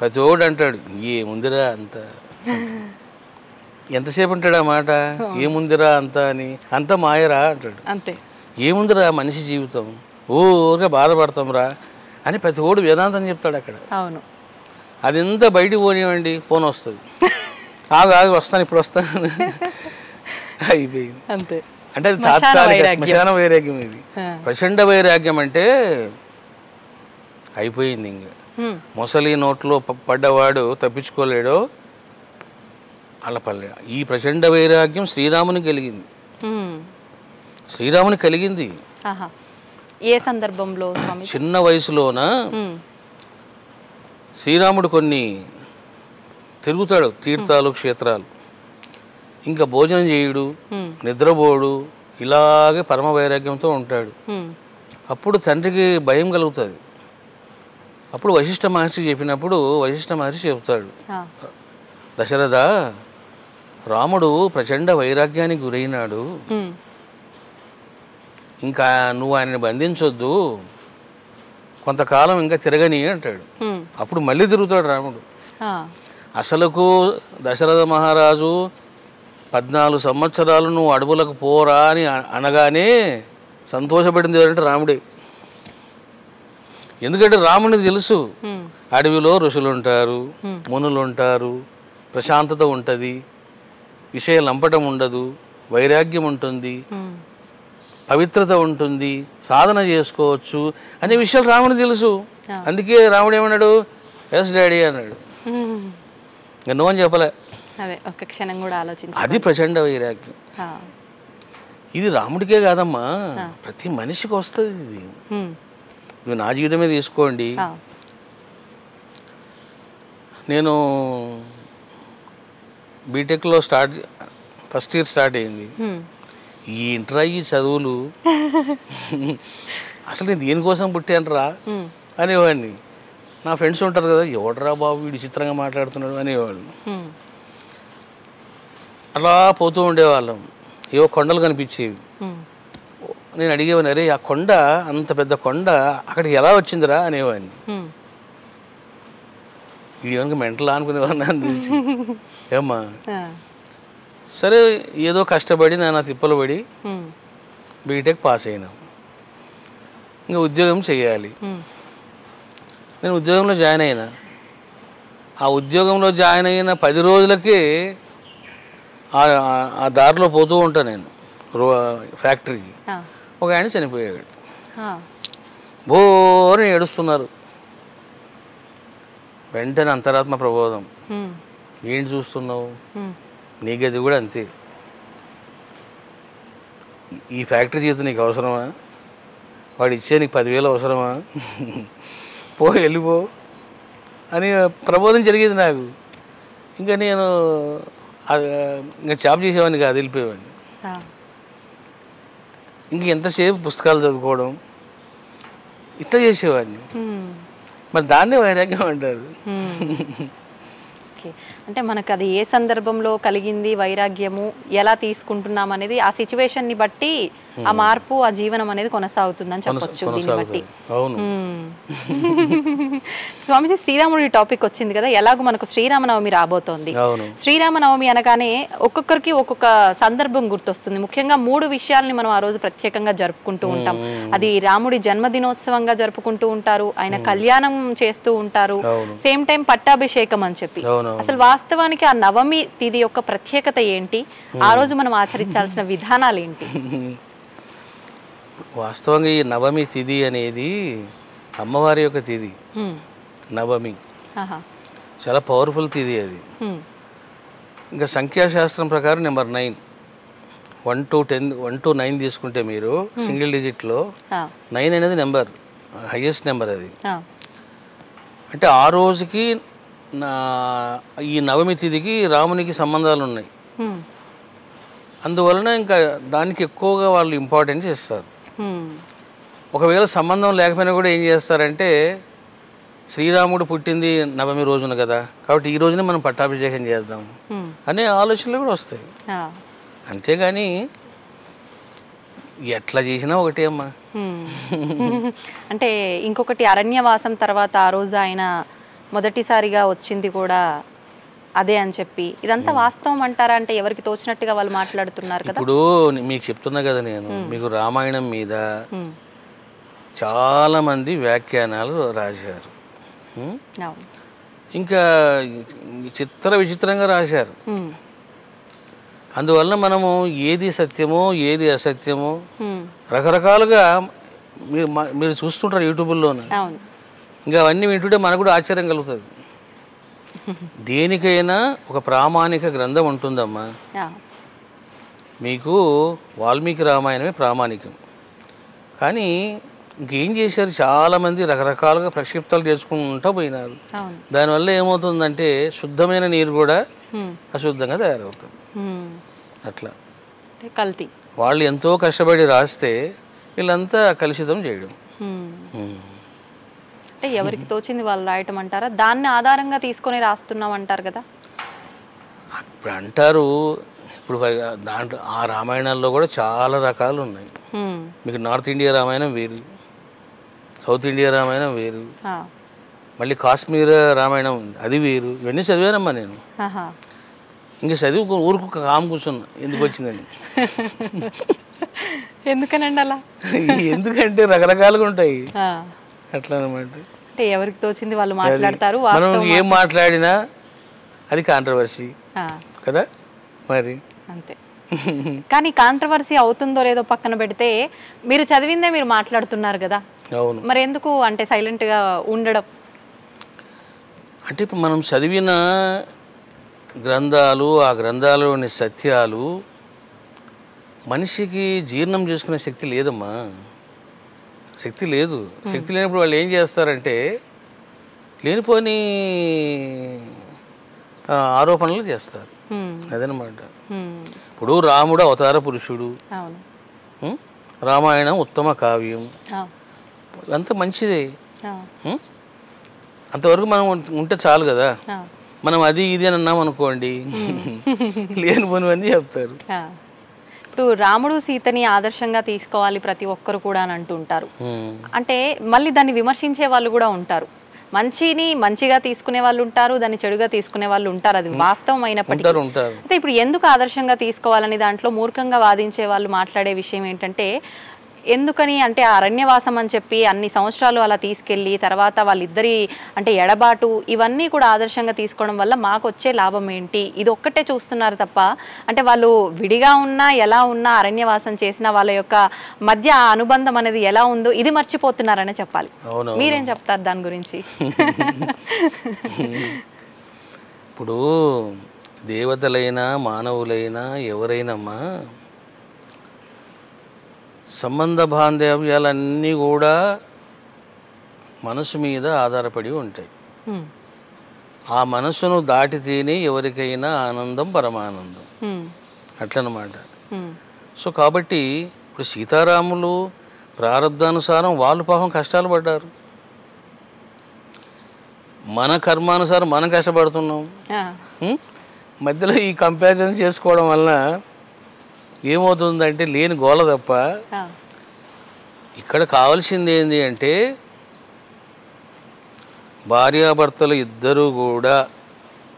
ప్రతి ఓడు అంటాడు ఏముందిరా అంత, ఎంతసేపు అంటాడు ఆ మాట, ఏముందిరా అంత అని, అంత మాయరా అంటాడు. అంతే, ఏముందిరా మనిషి జీవితం, ఊరిగా బాధపడతాం రా అని ప్రతి ఓడు వేదాంతం చెప్తాడు అక్కడ. అవును, అది ఎంత బయటికి పోనివ్వండి, ఫోన్ వస్తుంది, ఆగి వస్తాను ఇప్పుడు వస్తాను అయిపోయింది. అంతే. అంటే అది తాత్కాలిక శ్మశాన వైరాగ్యం. ఇది ప్రచండ వైరాగ్యం అంటే అయిపోయింది. ఇంకా మొసలి నోట్లో పడ్డవాడు తప్పించుకోలేడో అలా పడలేడు. ఈ ప్రచండ వైరాగ్యం శ్రీరామునికి కలిగింది. శ్రీరామునికి కలిగింది ఏ సందర్భంలో? చిన్న వయసులోన శ్రీరాముడు కొన్ని తిరుగుతాడు, తీర్థాలు, క్షేత్రాలు, ఇంకా భోజనం చేయుడు, నిద్రపోడు, ఇలాగే పరమ వైరాగ్యంతో ఉంటాడు. అప్పుడు తండ్రికి భయం కలుగుతుంది. అప్పుడు వశిష్ఠ మహర్షి చెప్పినప్పుడు వశిష్ఠ మహర్షి చెబుతాడు, దశరథ, రాముడు ప్రచండ వైరాగ్యానికి గురైనాడు, ఇంకా నువ్వు ఆయనని బంధించొద్దు, కొంతకాలం ఇంకా తిరగని అంటాడు. అప్పుడు మళ్ళీ తిరుగుతాడు రాముడు. అసలుకు దశరథ మహారాజు 14 సంవత్సరాలు నువ్వు అడవులకు పోరా అని అనగానే సంతోషపడింది ఎవరంటే రాముడే. ఎందుకంటే రాముడికి తెలుసు అడవిలో ఋషులు ఉంటారు, మునులు ఉంటారు, ప్రశాంతత ఉంటుంది, విషయ లంపటం ఉండదు, వైరాగ్యం ఉంటుంది, పవిత్రత ఉంటుంది, సాధన చేసుకోవచ్చు అనే విషయాలు రాముడికి తెలుసు. అందుకే రాముడు ఏమన్నాడు, ఎస్ డాడీ అన్నాడు. ఇంకా నో అని చెప్పలే. ఒక క్షణం కూడా ఆలోచించి. అది ప్రచండ వైరాగ్యం. ఇది రాముడికే కాదమ్మా, ప్రతి మనిషికి వస్తుంది ఇది. నువ్వు నా జీవితమే తీసుకోండి, నేను బీటెక్లో ఫస్ట్ ఇయర్ స్టార్ట్ అయింది. ఏంట్రా ఈ చదువులు, అసలు నేను దేనికోసం పుట్టానురా అనేవాడిని. నా ఫ్రెండ్స్ ఉంటారు కదా, ఎవడరా బాబు వీడు చిత్రంగా మాట్లాడుతున్నాడు అనేవాళ్ళు. అలా పోతూ ఉండేవాళ్ళం. ఏవో కొండలు కనిపించేవి. నేను అడిగేవాడిని, అరే ఆ కొండ, అంత పెద్ద కొండ అక్కడికి ఎలా వచ్చిందిరా అనేవాడిని. ఇది ఏమన్నా మెంటల్ అనుకునేవాడిని అనిపించి. ఏమ్మా సరే ఏదో కష్టపడి నా తిప్పలు పడి బీటెక్ పాస్ అయినా. ఇంకా ఉద్యోగం చేయాలి. నేను ఉద్యోగంలో జాయిన్ అయినా. ఆ ఉద్యోగంలో జాయిన్ అయిన 10 రోజులకే ఆ దారిలో పోతూ ఉంటాను నేను ఫ్యాక్టరీకి. ఒక ఆయన చనిపోయాడు. బోరని ఏడుస్తున్నారు. వెంటనే అంతరాత్మ ప్రబోధం, ఏంటి చూస్తున్నావు, నీ గది కూడా అంతే. ఈ ఫ్యాక్టరీ జీవితం నీకు అవసరమా, వాడు ఇచ్చే నీకు 10,000 అవసరమా, వెళ్ళిపో అని ప్రబోధం జరిగేది నాకు. ఇంకా నేను ఇంకా జాబ్ చేసేవాడిని కాదు, వెళ్ళిపోయేవాడిని. ఇంక ఎంతసేపు పుస్తకాలు చదువుకోవడం ఇట్లా చేసేవాడిని. మరి దాన్నే వైరాగ్యం అంటారు. అంటే మనకు అది ఏ సందర్భంలో కలిగింది వైరాగ్యము, ఎలా తీసుకుంటున్నాం అనేది ఆ సిచ్యువేషన్ ని బట్టి ఆ మార్పు, ఆ జీవనం అనేది కొనసాగుతుందని చెప్పొచ్చు దీన్ని బట్టి. స్వామిజీ, శ్రీరాముడి టాపిక్ వచ్చింది కదా, ఎలాగో మనకు శ్రీరామనవమి రాబోతోంది. శ్రీరామనవమి అనగానే ఒక్కొక్కరికి ఒక్కొక్క సందర్భం గుర్తొస్తుంది. ముఖ్యంగా 3 విషయాలని మనం ఆ రోజు ప్రత్యేకంగా జరుపుకుంటూ ఉంటాం. అది రాముడి జన్మదినోత్సవంగా జరుపుకుంటూ ఉంటారు, ఆయన కళ్యాణం చేస్తూ ఉంటారు, సేమ్ టైం పట్టాభిషేకం అని చెప్పి. అసలు వాస్తవానికి ఆ నవమి తిథి యొక్క ప్రత్యేకత ఏంటి, ఆ రోజు మనం ఆచరించాల్సిన విధానాలు ఏంటి? వాస్తవంగా ఈ నవమి తిథి అనేది అమ్మవారి యొక్క తిథి. నవమి చాలా పవర్ఫుల్ తిథి అది. ఇంకా సంఖ్యాశాస్త్రం ప్రకారం నెంబర్ 9, 1 to 10, 1 to 9 తీసుకుంటే మీరు సింగిల్ డిజిట్లో 9 అనేది నెంబర్, హైయెస్ట్ నెంబర్ అది. అంటే ఆ రోజుకి ఈ నవమి తిథికి రామునికి సంబంధాలు ఉన్నాయి. అందువలన ఇంకా దానికి ఎక్కువగా వాళ్ళు ఇంపార్టెన్స్ ఇస్తారు. ఒకవేళ సంబంధం లేకపోయినా కూడా ఏం చేస్తారంటే, శ్రీరాముడు పుట్టింది నవమి రోజున కదా, కాబట్టి ఈ రోజునే మనం పట్టాభిషేకం చేద్దాం అనే ఆలోచనలు కూడా వస్తాయి. అంతేగాని ఎట్లా చేసినా ఒకటే అమ్మా. అంటే ఇంకొకటి, అరణ్యవాసం తర్వాత ఆ రోజు ఆయన మొదటిసారిగా వచ్చింది కూడా అదే అని చెప్పి, ఇదంతా వాస్తవం అంటారా? అంటే ఎవరికి తోచినట్టుగా వాళ్ళు మాట్లాడుతున్నారు కదా. ఇప్పుడు మీకు చెప్తున్నా కదా నేను, మీకు రామాయణం మీద చాలా మంది వ్యాఖ్యానాలు రాశారు. ఇంకా విచిత్రంగా రాశారు. అందువల్ల మనము ఏది సత్యమో ఏది అసత్యమో రకరకాలుగా మీరు చూస్తుంటారు యూట్యూబ్లోనే. ఇంకా అవన్నీ వింటుంటే మనకు కూడా ఆశ్చర్యం కలుగుతుంది. దేనికైనా ఒక ప్రామాణిక గ్రంథం ఉంటుందమ్మా. మీకు వాల్మీకి రామాయణమే ప్రామాణికం. కానీ ఇంకేం చేశారు, చాలామంది రకరకాలుగా ప్రక్షిప్తాలు చేసుకుంటూ పోయినారు. దానివల్ల ఏమవుతుందంటే శుద్ధమైన నీరు కూడా అశుద్ధంగా తయారవుతుంది. అట్లా కల్తీ. వాళ్ళు ఎంతో కష్టపడి రాస్తే వీళ్ళంతా కలుషితం చేయడం. అంటే ఎవరికి తోచింది వాళ్ళు రాయటం అంటారా? దాన్ని ఆధారంగా తీసుకొని రాస్తున్నాం అంటారు కదా. ఇప్పుడు అంటారు, ఇప్పుడు దాంట్లో ఆ రామాయణాల్లో కూడా చాలా రకాలు ఉన్నాయి. మీకు నార్త్ ఇండియా రామాయణం వేరు, సౌత్ ఇండియా రామాయణం వేరు, మళ్ళీ కాశ్మీర్ రామాయణం అది వేరు. ఇవన్నీ చదివానమ్మా నేను. ఇంకా చదివి ఊరుకు కామ్ కూర్చున్నా, ఎందుకు వచ్చిందని. ఎందుకనండి అలా? ఎందుకంటే రకరకాలుగా ఉంటాయి అట్లా అనమాట. అంటే ఎవరికి తోచింది వాళ్ళు మాట్లాడతారు. మనం ఏం మాట్లాడినా అది కాంట్రవర్సీ కదా మరి. అంతే. కానీ కాంట్రవర్సీ అవుతుందో లేదో పక్కన పెడితే, మీరు చదివిందే మీరు మాట్లాడుతున్నారు కదా. అవును. మరి ఎందుకు అంటే సైలెంట్ గా ఉండడం? అంటే ఇప్పుడు మనం చదివిన గ్రంథాలు, ఆ గ్రంథాలలోని సత్యాలు మనిషికి జీర్ణం చేసుకునే శక్తి లేదమ్మా. శక్తి లేదు. శక్తి లేనప్పుడు వాళ్ళు ఏం చేస్తారంటే లేనిపోని ఆరోపణలు చేస్తారు. అదనమాట. ఇప్పుడు రాముడు అవతార పురుషుడు, రామాయణం ఉత్తమ కావ్యం, అంత మంచిదే. అంతవరకు మనం ఉంటే చాలు కదా. మనం అది ఇది అని అన్నాం అనుకోండి, లేని పోనివన్నీ చెప్తారు. ఇప్పుడు రాముడు సీతని ఆదర్శంగా తీసుకోవాలి ప్రతి ఒక్కరు కూడా అని అంటుంటారు. అంటే మళ్ళీ దాన్ని విమర్శించే వాళ్ళు కూడా ఉంటారు. మంచిని మంచిగా తీసుకునే వాళ్ళు ఉంటారు, దాన్ని చెడుగా తీసుకునే వాళ్ళు ఉంటారు. అది వాస్తవం అయినప్పటికీ అయితే ఇప్పుడు ఎందుకు ఆదర్శంగా తీసుకోవాలని దాంట్లో మూర్ఖంగా వాదించే వాళ్ళు మాట్లాడే విషయం ఏంటంటే, ఎందుకని అంటే అరణ్యవాసం అని చెప్పి అన్ని సంవత్సరాలు అలా తీసుకెళ్ళి తర్వాత వాళ్ళిద్దరి అంటే ఎడబాటు ఇవన్నీ కూడా ఆదర్శంగా తీసుకోవడం వల్ల మాకు వచ్చే లాభం ఏంటి, ఇది ఒక్కటే చూస్తున్నారు తప్ప అంటే వాళ్ళు విడిగా ఉన్నా ఎలా ఉన్నా అరణ్యవాసం చేసిన వాళ్ళ యొక్క మధ్య ఆ అనుబంధం అనేది ఎలా ఉందో ఇది మర్చిపోతున్నారనే చెప్పాలి. మీరేం చెప్తారు దాని గురించి? ఇప్పుడు దేవతలైనా మానవులైనా ఎవరైనామా సంబంధ బాంధవ్యాలన్నీ కూడా మనసు మీద ఆధారపడి ఉంటాయి. ఆ మనసును దాటితేనే ఎవరికైనా ఆనందం పరమానందం, అట్లనమాట. సో కాబట్టి ఇప్పుడు సీతారాములు ప్రారంధానుసారం వాళ్ళు పాపం కష్టాలు పడ్డారు, మన కర్మానుసారం మనం కష్టపడుతున్నాం. మధ్యలో ఈ కంపారిజన్ చేసుకోవడం వలన ఏమవుతుందంటే లేని గోల తప్ప. ఇక్కడ కావాల్సింది ఏంటి అంటే భార్యాభర్తలు ఇద్దరూ కూడా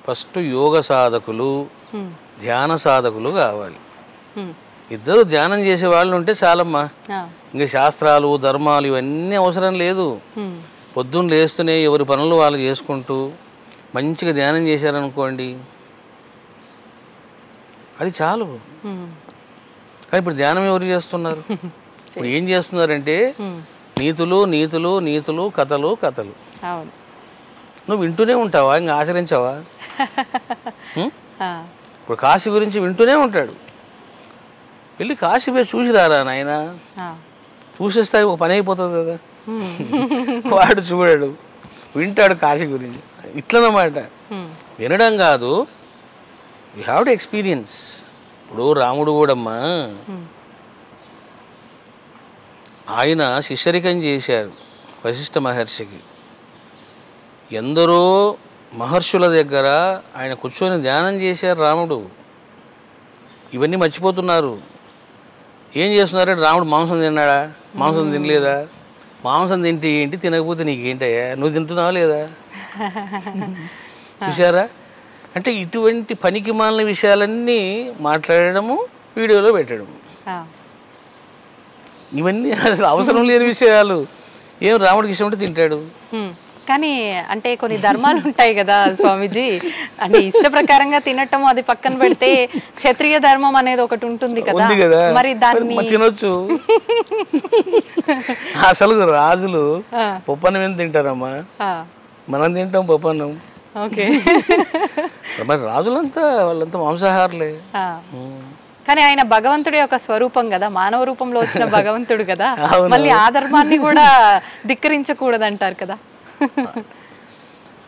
ఫస్ట్ యోగ సాధకులు, ధ్యాన సాధకులు కావాలి. ఇద్దరు ధ్యానం చేసే వాళ్ళు ఉంటే చాలమ్మా. ఇంకా శాస్త్రాలు ధర్మాలు ఇవన్నీ అవసరం లేదు. పొద్దున్న లేస్తూనే ఎవరి పనులు వాళ్ళు చేసుకుంటూ మంచిగా ధ్యానం చేశారనుకోండి, అది చాలు. కానీ ఇప్పుడు ధ్యానం ఎవరు చేస్తున్నారు? ఇప్పుడు ఏం చేస్తున్నారంటే నీతులు నీతులు నీతులు, కథలు కథలు. నువ్వు వింటూనే ఉంటావా, ఇంకా ఆచరించావా? ఇప్పుడు కాశీ గురించి వింటూనే ఉంటాడు. వెళ్ళి కాశీ పోయి చూసి రారా నాయన, చూసేస్తే ఒక పని అయిపోతుంది కదా. వాడు చూడాడు, వింటాడు కాశీ గురించి. ఇట్లనమాట. వినడం కాదు, యూ హ్యావ్ టు ఎక్స్పీరియన్స్. ఇప్పుడు రాముడు కూడమ్మా ఆయన శిష్యరికం చేశారు వశిష్ఠ మహర్షికి. ఎందరో మహర్షుల దగ్గర ఆయన కూర్చొని ధ్యానం చేశారు రాముడు. ఇవన్నీ మర్చిపోతున్నారు. ఏం చేస్తున్నారంటే రాముడు మాంసం తిన్నాడా? మాంసం తినలేదా? మాంసం తింటే ఏంటి, తినకపోతే నీకేంటయ్యా, నువ్వు తింటున్నావా లేదా? చూసారా? అంటే ఇటువంటి పనికి మాలిన విషయాలన్నీ మాట్లాడము, వీడియోలో పెట్టడము, ఇవన్నీ అసలు అవసరం లేని విషయాలు. ఏం రాముడికి ఇష్టం ఉంటే తింటాడు. కానీ అంటే కొన్ని ధర్మాలు ఉంటాయి కదా స్వామీజీ, అంటే ఇష్ట ప్రకారంగా తినటం అది పక్కన పెడితే క్షత్రియ ధర్మం అనేది ఒకటి ఉంటుంది కదా, మరి దాన్ని తినొచ్చు. అసలు రాజులు పప్పన్నం ఏం తింటారమ్మా? మనం తింటాం పప్పన్నం. మరి రాజులంతా వాళ్ళంతా మాంసాహారులే. కానీ ఆయన భగవంతుడి యొక్క స్వరూపం కదా, మానవ రూపంలో వచ్చిన భగవంతుడు కదా, మళ్ళీ ఆ ధర్మాన్ని కూడా ధిక్కరించకూడదు అంటారు కదా.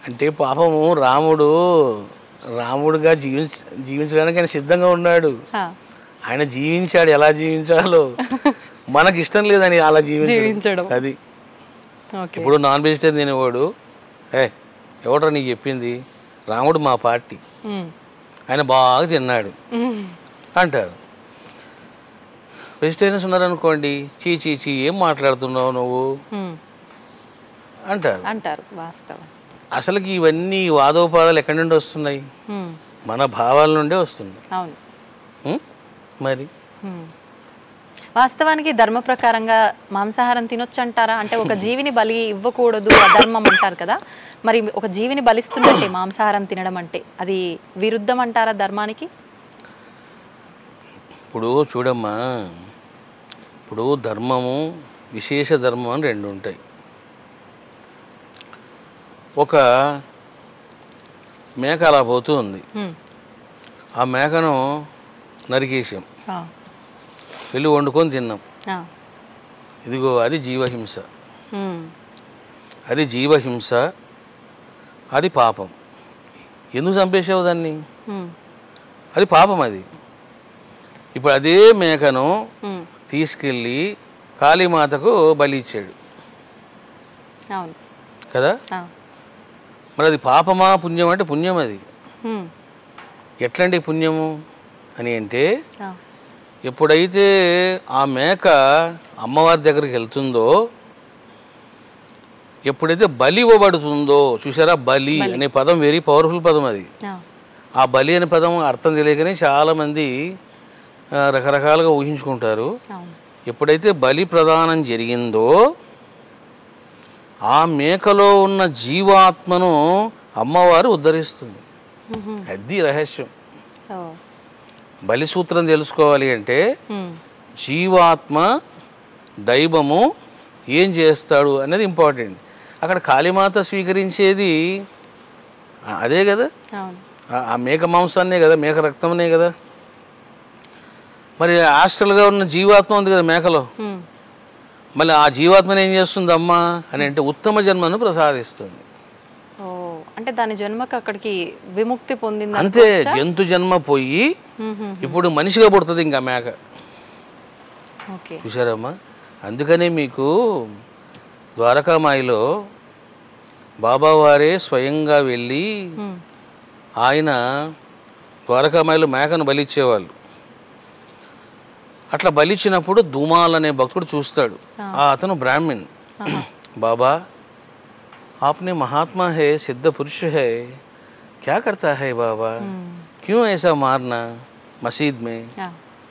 అంటే పాపము రాముడుగా జీవించడానికి ఆయన సిద్ధంగా ఉన్నాడు. ఆయన జీవించాడు, ఎలా జీవించాలో మనకి ఇష్టం లేదని అలా జీవించడం. అది ఇప్పుడు నాన్ వెజిటేరియన్ తినేవాడు, ఎవడరా నీకు చెప్పింది, రాముడు మా పార్టీ, ఆయన బాగా తిన్నాడు అంటారు. వెజిటేరియన్స్ ఉన్నారనుకోండి, చీ చీ చీ ఏం మాట్లాడుతున్నావు నువ్వు అంటారు. వాస్తవం. అసలుకి ఇవన్నీ వాదోపాదాలు ఎక్కడి నుండి వస్తున్నాయి? మన భావాల నుండే వస్తున్నాయి. మరి వాస్తవానికి ధర్మ ప్రకారంగా మాంసాహారం తినొచ్చు అంటారా? అంటే ఒక జీవిని బలి ఇవ్వకూడదు, అధర్మం అంటారు కదా, మరి ఒక జీవిని బలిస్తున్నట్టే మాంసాహారం తినడం అంటే అది విరుద్ధం అంటారా ధర్మానికి? ఇప్పుడు చూడమ్మా, ఇప్పుడు ధర్మము విశేష ధర్మం అని రెండు ఉంటాయి. ఒక మేక అలా పోతూ ఉంది, ఆ మేకను నరికేసాం, వెళ్ళి వండుకొని తిన్నాం. ఇదిగో అది జీవహింస, అది జీవహింస, అది పాపం. ఎందుకు చంపేసావు దాన్ని? అది పాపం. అది ఇప్పుడు అదే మేకను తీసుకెళ్ళి కాళీమాతకు బలి ఇచ్చాడు కదా. మరి అది పాపమా పుణ్యం అంటే పుణ్యం. అది ఎట్లాంటి పుణ్యము అని అంటే ఎప్పుడైతే ఆ మేక అమ్మవారి దగ్గరికి వెళ్తుందో, ఎప్పుడైతే బలి ఇవ్వబడుతుందో, చూసారా బలి అనే పదం వెరీ పవర్ఫుల్ పదం. అది ఆ బలి అనే పదం అర్థం తెలియకనే చాలామంది రకరకాలుగా ఊహించుకుంటారు. ఎప్పుడైతే బలి ప్రదానం జరిగిందో ఆ మేకలో ఉన్న జీవాత్మను అమ్మవారు ఉద్ధరిస్తుంది. అది రహస్యం. బలి సూత్రం తెలుసుకోవాలి అంటే జీవాత్మ దైవము ఏం చేస్తాడు అనేది ఇంపార్టెంట్. అక్కడ కాళీమాత స్వీకరించేది అదే కదా, ఆ మేక మాంసాన్నే కదా, మేక రక్తంనే కదా. మరి హాస్టల్గా ఉన్న జీవాత్మ ఉంది కదా మేకలో, మళ్ళీ ఆ జీవాత్మను ఏం చేస్తుంది అమ్మ అని అంటే ఉత్తమ జన్మను ప్రసాదిస్తుంది. అంటే దాని జన్మకు అక్కడికి విముక్తి పొందింది అంతే. జంతు జన్మ పోయి ఇప్పుడు మనిషిగా పుడుతుంది ఇంకా మేక. చూసారమ్మా, అందుకనే మీకు ద్వారకామాయిలో బాబావారే స్వయంగా వెళ్ళి ఆయన ద్వారకామాయిలో మేకను బలిచ్చేవాళ్ళు. అట్లా బలిచ్చినప్పుడు ధూమాల్ అనే భక్తుడు చూస్తాడు. అతను బ్రాహ్మణ్. బాబా आपने महात्मा है, सिद्ध पुरुष है, क्या करता है बाबा, क्यों ऐसा मारना मस्जिद में,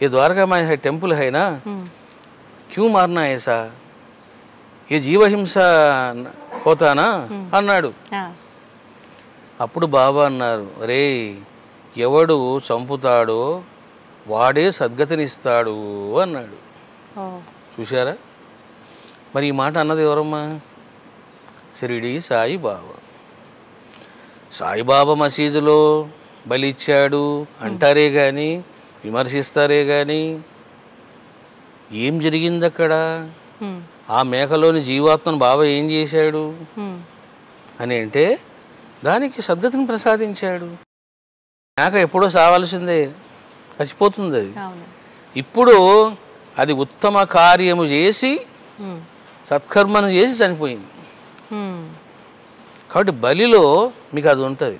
ये द्वारका में है, टेम्पल है ना, क्यों मारना ऐसा, ये जीव हिंसा होता ना అన్నాడు. అప్పుడు బాబా అన్నారు, రే ఎవడు చంపుతాడో వాడే సద్గతినిస్తాడు అన్నాడు. చూశారా? మరి ఈ మాట అన్నది ఎవరమ్మా? షిరిడి సాయిబాబా. సాయిబాబా మసీదులో బలి ఇచ్చాడు అంటారే కానీ, విమర్శిస్తారే కానీ ఏం జరిగింది అక్కడ? ఆ మేకలోని జీవాత్మను బాబా ఏం చేశాడు అని అంటే దానికి సద్గతిని ప్రసాదించాడు. మేక ఎప్పుడో సావాల్సిందే, చచ్చిపోతుంది అది. ఇప్పుడు అది ఉత్తమ కార్యము చేసి సత్కర్మను చేసి చనిపోయింది. కాబట్టి బలిలో మీకు అది ఉంటుంది.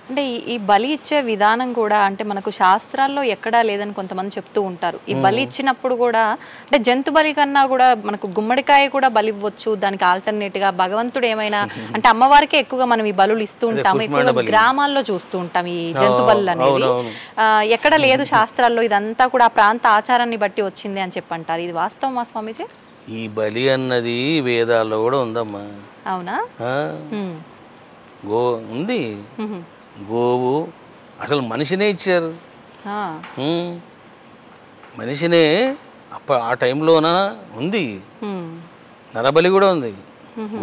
అంటే ఈ బలి ఇచ్చే విధానం కూడా అంటే మనకు శాస్త్రాల్లో ఎక్కడా లేదని కొంతమంది చెప్తూ ఉంటారు. ఈ బలి ఇచ్చినప్పుడు కూడా అంటే జంతు బలి కన్నా కూడా మనకు గుమ్మడికాయ కూడా బలి ఇవ్వచ్చు. దానికి ఆల్టర్నేట్ గా భగవంతుడు ఏమైనా అంటే అమ్మవారికి ఎక్కువగా మనం ఈ బలులు ఇస్తూ ఉంటాము. ఎక్కువగా గ్రామాల్లో చూస్తూ ఉంటాం ఈ జంతు బలులు అనేవి. ఎక్కడ లేదు శాస్త్రాల్లో. ఇదంతా కూడా ఆ ప్రాంత ఆచారాన్ని బట్టి వచ్చింది అని చెప్పంటారు. ఇది వాస్తవమా స్వామీజీ? ఈ బలి అన్నది వేదాల్లో కూడా ఉందమ్మా. అవునా? గో ఉంది. గోవు అసలు మనిషినే ఇచ్చారు. మనిషినే ఆ టైంలోన ఉంది. నరబలి కూడా ఉంది.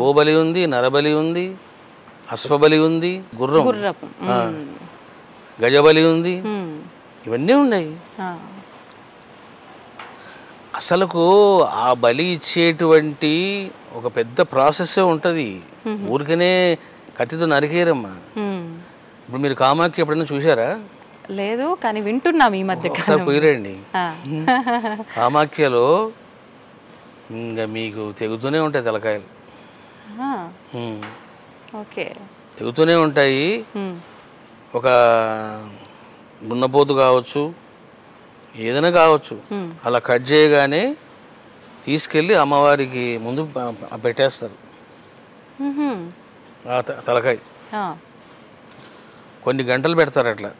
గోబలి ఉంది, నరబలి ఉంది, అశ్వబలి ఉంది, గుర్రం, గజబలి ఉంది. ఇవన్నీ ఉన్నాయి. అసలుకు ఆ బలి ఇచ్చేటువంటి ఒక పెద్ద ప్రాసెస్ ఉంటుంది. ఊరికనే కత్తితో నరికేరమ్మా. ఇప్పుడు మీరు కామాఖ్య ఎప్పుడైనా చూసారా? లేదు, కానీ వింటున్నాం ఈ మధ్య. ఒకసారి పోయిరండి. కామాఖ్యలో ఇంకా మీకు తెగుతూనే ఉంటాయి తలకాయలు. తెగుతూనే ఉంటాయి. ఒక గున్నపోతు కావచ్చు, ఏదైనా కావచ్చు, అలా కట్ చేయగానే తీసుకెళ్ళి అమ్మవారికి ముందు పెట్టేస్తారు తలకాయ. కొన్ని గంటలు పెడతారు అట్లా.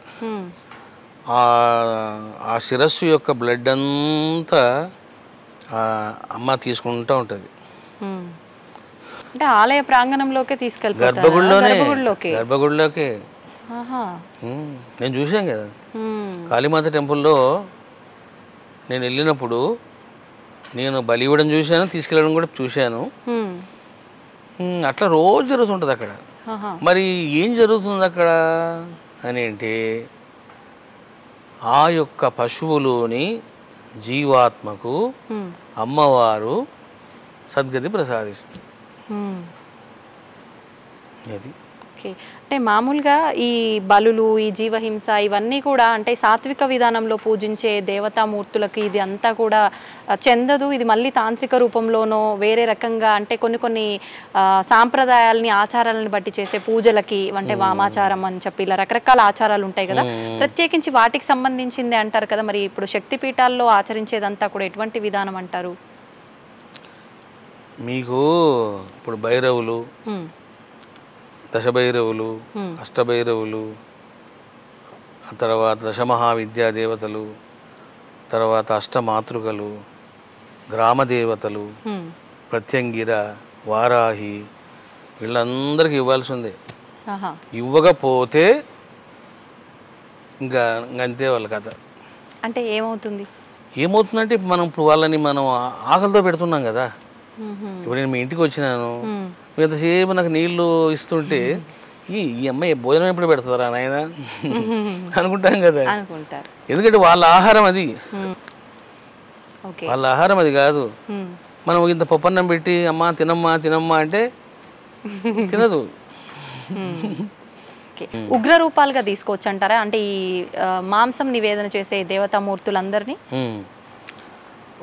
ఆ శిరస్సు యొక్క బ్లడ్ అంతా అమ్మ తీసుకుంటూ ఉంటుంది. అంటే ఆలయ ప్రాంగణంలోకి తీసుకెళ్తారు. గర్భగుడిలోకే నేను చూసాను కదా. కాళీమాత టెంపుల్లో నేను వెళ్ళినప్పుడు నేను బలి ఇవ్వడం చూశాను, తీసుకెళ్ళడం కూడా చూశాను. అట్లా రోజు జరుగుతుంటుంది అక్కడ. మరి ఏం జరుగుతుంది అక్కడ అని అంటే ఆ యొక్క పశువులోని జీవాత్మకు అమ్మవారు సద్గతి ప్రసాదిస్తుంది. అది ఓకే. అంటే మామూలుగా ఈ బలులు, ఈ జీవహింస ఇవన్నీ కూడా అంటే సాత్విక విధానంలో పూజించే దేవతామూర్తులకి ఇది అంతా కూడా చెందదు. ఇది మళ్ళీ తాంత్రిక రూపంలోనో వేరే రకంగా అంటే కొన్ని సాంప్రదాయాలని ఆచారాలను బట్టి చేసే పూజలకి అంటే వామాచారం అని చెప్పి ఇలా రకరకాల ఆచారాలు ఉంటాయి కదా, ప్రత్యేకించి వాటికి సంబంధించింది అంటారు కదా. మరి ఇప్పుడు శక్తిపీఠాల్లో ఆచరించేదంతా కూడా ఎటువంటి విధానం అంటారు? మీకు ఇప్పుడు భైరవులు, దశభైరవులు, అష్టభైరవులు, తర్వాత దశమహావిద్యా దేవతలు, తర్వాత అష్టమాతృకలు, గ్రామదేవతలు, ప్రత్యంగిర, వారాహి, వీళ్ళందరికీ ఇవ్వాల్సిందే. ఇవ్వకపోతే ఇంకా అంతే వాళ్ళ కథ. అంటే ఏమవుతుందంటే మనం ఇప్పుడు వాళ్ళని మనం ఆకలితో పెడుతున్నాం కదా. ఇప్పుడు నేను మీ ఇంటికి వచ్చినాను, ఎంతసేపు నాకు నీళ్లు ఇస్తుంటే ఈ అమ్మాయి భోజనం ఎప్పుడు పెడతారా నాయన అనుకుంటాం కదా. ఎందుకంటే వాళ్ళ ఆహారం అది, వాళ్ళ ఆహారం అది కాదు. మనం ఇంత పప్పన్నం పెట్టి అమ్మా తినమ్మా తినమ్మా అంటే తినదు. ఉగ్ర రూపాలుగా తీసుకోవచ్చు అంటారా? అంటే ఈ మాంసం నివేదన చేసే దేవతామూర్తులందరినీ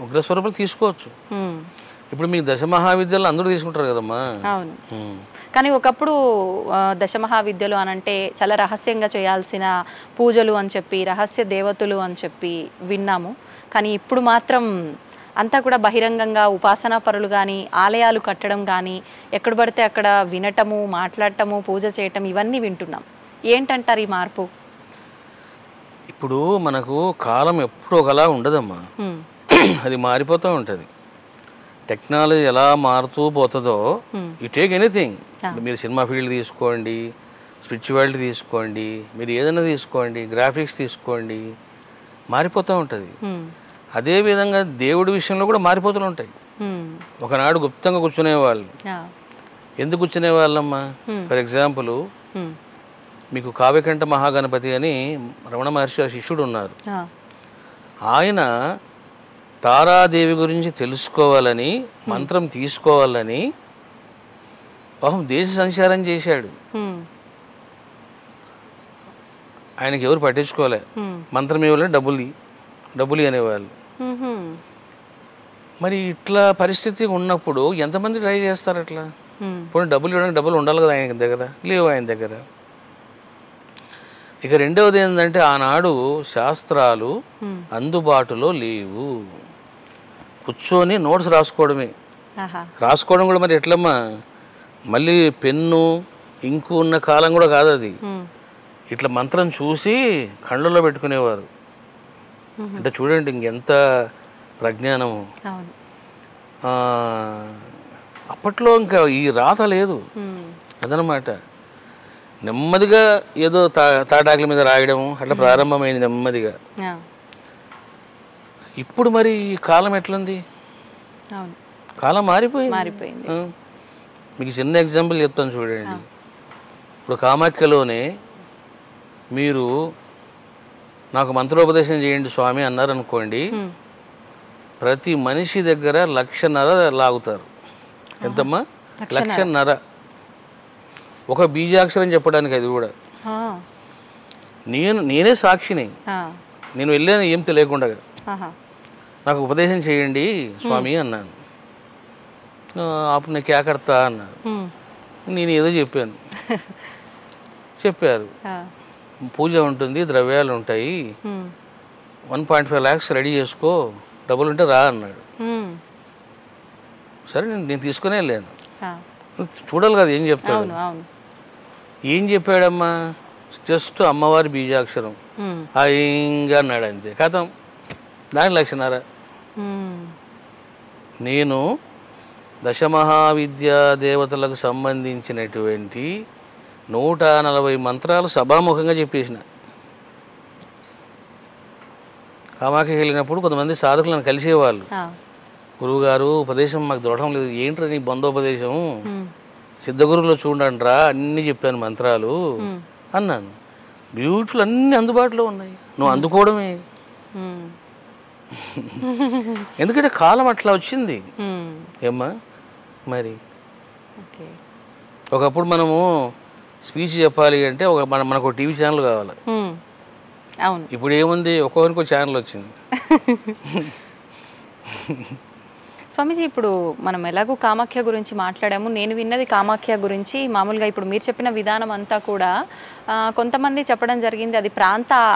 ఉగ్ర స్వరూపాలు తీసుకోవచ్చు. ఇప్పుడు మీకు దశమహావిద్యలు అందరూ తీసుకుంటారు కదమ్మా. అవును, కానీ ఒకప్పుడు దశమహావిద్యలు అని అంటే చాలా రహస్యంగా చేయాల్సిన పూజలు అని చెప్పి రహస్య దేవతలు అని చెప్పి విన్నాము. కానీ ఇప్పుడు మాత్రం అంతా కూడా బహిరంగంగా ఉపాసనా పరులు కానీ ఆలయాలు కట్టడం కానీ ఎక్కడ పడితే అక్కడ వినటము, మాట్లాడటము, పూజ చేయటం ఇవన్నీ వింటున్నాం. ఏంటంటారు ఈ మార్పు? ఇప్పుడు మనకు కాలం ఎప్పుడు ఒకలా ఉండదమ్మా, అది మారిపోతూ ఉంటుంది. టెక్నాలజీ ఎలా మారుతూ పోతుందో యూ టేక్ ఎనీథింగ్. మీరు సినిమా ఫీల్డ్ తీసుకోండి, స్పిరిచువాలిటీ తీసుకోండి, మీరు ఏదైనా తీసుకోండి, గ్రాఫిక్స్ తీసుకోండి, మారిపోతూ ఉంటుంది. అదేవిధంగా దేవుడి విషయంలో కూడా మారిపోతూ ఉంటాయి. ఒకనాడు గుప్తంగా కూర్చునేవాళ్ళు. ఎందుకు కూర్చునేవాళ్ళమ్మా? ఫర్ ఎగ్జాంపుల్ మీకు కావ్యకంఠ మహాగణపతి అని రమణ మహర్షి శిష్యుడు ఉన్నారు. ఆయన తారాదేవి గురించి తెలుసుకోవాలని, మంత్రం తీసుకోవాలని పాపం దేశ సంచారం చేశాడు. ఆయనకి ఎవరు పట్టించుకోలే. మంత్రం ఇవ్వాలని డబ్బులు అనేవాళ్ళు. మరి ఇట్లా పరిస్థితి ఉన్నప్పుడు ఎంతమంది ట్రై చేస్తారు అట్లా? పోనీ డబ్బులు ఇవ్వడానికి డబ్బులు ఉండాలి కదా ఆయన దగ్గర, లేవు ఆయన దగ్గర. ఇక రెండవది ఏంటంటే ఆనాడు శాస్త్రాలు అందుబాటులో లేవు. కూర్చొని నోట్స్ రాసుకోవడం కూడా మరి ఎట్లమ్మా, మళ్ళీ పెన్ను ఇంకు ఉన్న కాలం కూడా కాదు అది. ఇట్లా మంత్రం చూసి కళ్ళల్లో పెట్టుకునేవారు. అంటే చూడండి ఇంకెంత ప్రజ్ఞానము. అప్పట్లో ఇంకా ఈ రాత లేదు అదనమాట. నెమ్మదిగా ఏదో తాటాకుల మీద రాయడం అట్లా ప్రారంభమైంది నెమ్మదిగా. ఇప్పుడు మరి కాలం ఎట్లుంది? కాలం మారిపోయింది. మీకు చిన్న ఎగ్జాంపుల్ చెప్తాను చూడండి. ఇప్పుడు కామాఖ్యలోనే మీరు నాకు మంత్రోపదేశం చేయండి స్వామి అన్నారనుకోండి, ప్రతి మనిషి దగ్గర 1,50,000 లాగుతారు. ఎంతమ్మా? 1,50,000. ఒక బీజాక్షరం చెప్పడానికి. అది కూడా నేనే సాక్షిని. నేను వెళ్ళాను ఏం తెలియకుండా. నాకు ఉపదేశం చేయండి స్వామి అన్నాను. అప్పుడు క్యా కర్తా అన్నాడు. నేను ఏదో చెప్పారు. పూజ ఉంటుంది, ద్రవ్యాలు ఉంటాయి, 1.5 lakhs రెడీ చేసుకో, డబ్బులు ఉంటే రా అన్నాడు. సరే నేను తీసుకునే వెళ్ళాను. చూడాలి కదా ఏం చెప్తాడు. ఏం చెప్పాడమ్మా? జస్ట్ అమ్మవారి బీజాక్షరం ఇంకా అన్నాడు అంతే. కథం దాని 1,50,000. నేను దశమహావిద్యా దేవతలకు సంబంధించినటువంటి 140 మంత్రాలు సభాముఖంగా చెప్పేసిన. కామాఖ్యకి వెళ్ళినప్పుడు కొంతమంది సాధకులను కలిసేవాళ్ళు. గురువుగారు ఉపదేశం మాకు దొరకడం లేదు. ఏంట్రా నీ బంధోపదేశం? సిద్ధగురువులో చూడండిరా అన్నీ చెప్పాను మంత్రాలు అన్నాను. బ్యూటిఫుల్, అన్నీ అందుబాటులో ఉన్నాయి, నువ్వు అందుకోవడమే. ఎందుకంటే కాలం అట్లా వచ్చింది ఏమ్మా. మరి ఒకప్పుడు మనము స్పీచ్ చెప్పాలి అంటే మనకు టీవీ ఛానల్ కావాలి. అవును. ఇప్పుడు ఏముంది, ఒక్కొక్కరికి ఛానల్ వచ్చింది. స్వామీజీ, ఇప్పుడు మనం ఎలాగో కామాఖ్య గురించి మాట్లాడాము. నేను విన్నది కామాఖ్య గురించి మామూలుగా ఇప్పుడు మీరు చెప్పిన విధానం అంతా కూడా కొంతమంది చెప్పడం జరిగింది అది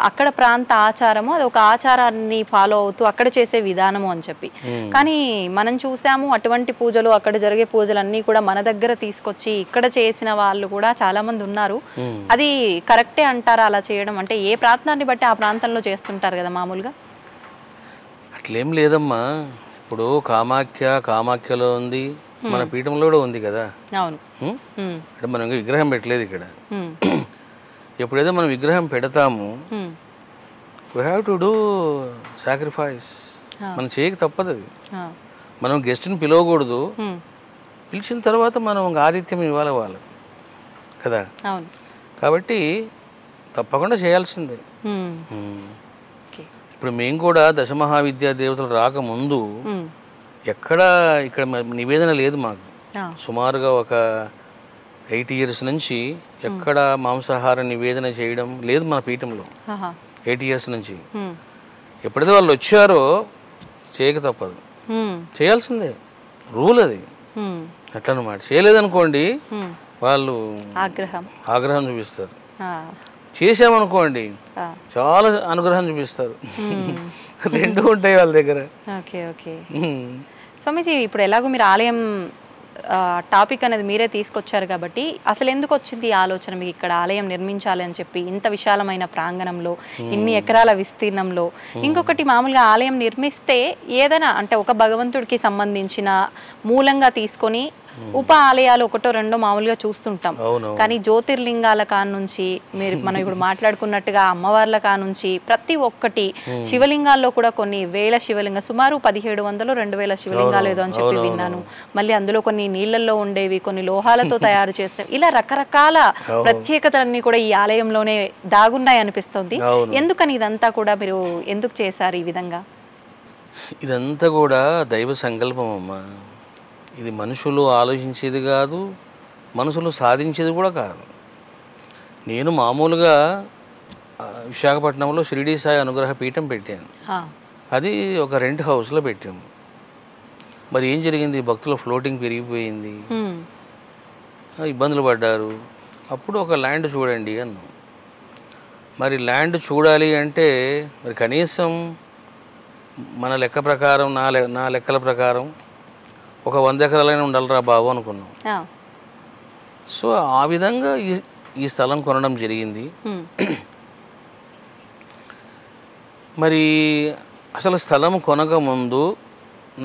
అక్కడ ప్రాంత ఆచారము, అది ఒక ఆచారాన్ని ఫాలో అవుతూ అక్కడ చేసే విధానము అని చెప్పి. కానీ మనం చూసాము అటువంటి పూజలు, అక్కడ జరిగే పూజలు అన్నీ కూడా మన దగ్గర తీసుకొచ్చి ఇక్కడ చేసిన వాళ్ళు కూడా చాలా మంది ఉన్నారు. అది కరెక్టే అంటారా అలా చేయడం? అంటే ఏ ప్రాంతాన్ని బట్టి ఆ ప్రాంతంలో చేస్తుంటారు కదా మామూలుగా. అట్లేం లేదమ్మా. ఇప్పుడు కామాఖ్యలో ఉంది, మన పీఠంలో కూడా ఉంది కదా. అవును. అంటే మనం విగ్రహం పెట్టలేదు ఇక్కడ. ఎప్పుడైతే మనం విగ్రహం పెడతాము, we have to do sacrifice. మనం చేయక తప్పదు. అది మనం గెస్ట్ని పిలవకూడదు, పిలిచిన తర్వాత మనం ఆతిథ్యం ఇవ్వాలి వాళ్ళు కదా. కాబట్టి తప్పకుండా చేయాల్సిందే. ఇప్పుడు మేము కూడా దశమహావిద్యా దేవతలు రాకముందు ఇక్కడ నివేదన లేదు మాకు. సుమారుగా ఒక 8 years నుంచి ఎక్కడ మాంసాహార నివేదన చేయడం లేదు మన పీఠంలో. 8 years నుంచి. ఎప్పుడైతే వాళ్ళు వచ్చారో చేయక తప్పదు, చేయాల్సిందే, రూల్ అది. అట్లనమాట. చేయలేదనుకోండి వాళ్ళు ఆగ్రహం చూపిస్తారు. చేసామనుకోండి చాలా అనుగ్రహం చూపిస్తారు. రెండు ఉంటాయి వాళ్ళ దగ్గర. Okay okay. స్వామీజీ, ఇప్పుడు ఎలాగో మీరు ఆలయం టాపిక్ అనేది మీరే తీసుకొచ్చారు కాబట్టి అసలు ఎందుకు వచ్చింది ఈ ఆలోచన మీకు ఇక్కడ ఆలయం నిర్మించాలి అని చెప్పి, ఇంత విశాలమైన ప్రాంగణంలో, ఇన్ని ఎకరాల విస్తీర్ణంలో? ఇంకొకటి, మామూలుగా ఆలయం నిర్మిస్తే ఏదైనా అంటే ఒక భగవంతుడికి సంబంధించిన మూలంగా తీసుకొని ఉప ఆలయాలు ఒకటో రెండో మామూలుగా చూస్తుంటాం. కానీ జ్యోతిర్లింగాల కానుంచి మనం ఇప్పుడు మాట్లాడుకున్నట్టుగా అమ్మవార్ల కానుంచి ప్రతి ఒక్కటి, శివలింగాల్లో కూడా కొన్ని వేల శివలింగ, సుమారు 1700-2000 శివలింగాలు ఏదో అని చెప్పి విన్నాను. మళ్ళీ అందులో కొన్ని నీళ్లలో ఉండేవి, కొన్ని లోహాలతో తయారు చేసినవి, ఇలా రకరకాల ప్రత్యేకతలన్నీ కూడా ఈ ఆలయంలోనే దాగున్నాయి అనిపిస్తుంది. ఎందుకని ఇదంతా కూడా మీరు ఎందుకు చేశారు ఈ విధంగా? ఇదంతా కూడా దైవ సంకల్పం అమ్మా. ఇది మనుషులు ఆలోచించేది కాదు, మనుషులు సాధించేది కూడా కాదు. నేను మామూలుగా విశాఖపట్నంలో షిరిడి సాయి అనుగ్రహ పీఠం పెట్టాను. అది ఒక రెంట్ హౌస్లో పెట్టాము. మరి ఏం జరిగింది, భక్తుల ఫ్లోటింగ్ పెరిగిపోయింది, ఇబ్బందులు పడ్డారు. అప్పుడు ఒక ల్యాండ్ చూడండి అన్నాం. మరి ల్యాండ్ చూడాలి అంటే మరి కనీసం మన లెక్క ప్రకారం, నా లెక్కల ప్రకారం ఒక 100 ఎకరాలైనా ఉండాలిరా బాబు అనుకున్నాం. సో ఆ విధంగా ఈ స్థలం కొనడం జరిగింది. మరి అసలు స్థలం కొనక ముందు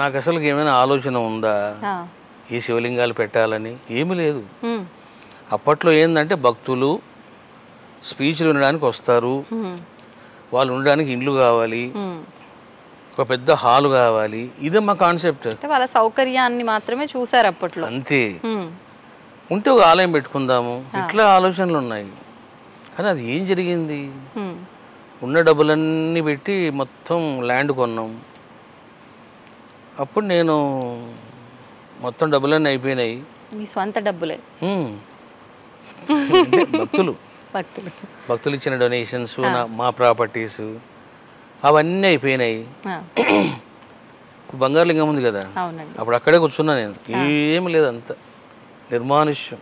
నాకు అసలు ఏమైనా ఆలోచన ఉందా ఈ శివలింగాలు పెట్టాలని? ఏమీ లేదు. అప్పట్లో ఏంటంటే భక్తులు స్పీచ్లు వినడానికి వస్తారు, వాళ్ళు ఉండడానికి ఇండ్లు కావాలి, ఒక పెద్ద హాల్ కావాలి. ఇదే మా కాన్సెప్ట్. వాళ్ళ సౌకర్యాన్ని మాత్రమే చూసారు అప్పట్లో. అంతే. ఉంటే ఒక ఆలయం పెట్టుకుందాము, ఇట్లా ఆలోచనలు ఉన్నాయి. కానీ అది ఏం జరిగింది, ఉన్న డబ్బులన్నీ పెట్టి మొత్తం ల్యాండ్ కొన్నాం. అప్పుడు నేను మొత్తం డబ్బులన్నీ అయిపోయినాయి. మీ స్వంత డబ్బులే? భక్తులు ఇచ్చిన డొనేషన్స్, మా ప్రాపర్టీస్ అవన్నీ అయిపోయినాయి. బంగారు లింగం ఉంది కదా, అప్పుడు అక్కడే కూర్చున్నా నేను. ఏమి లేదు, అంత నిర్మానుష్యం,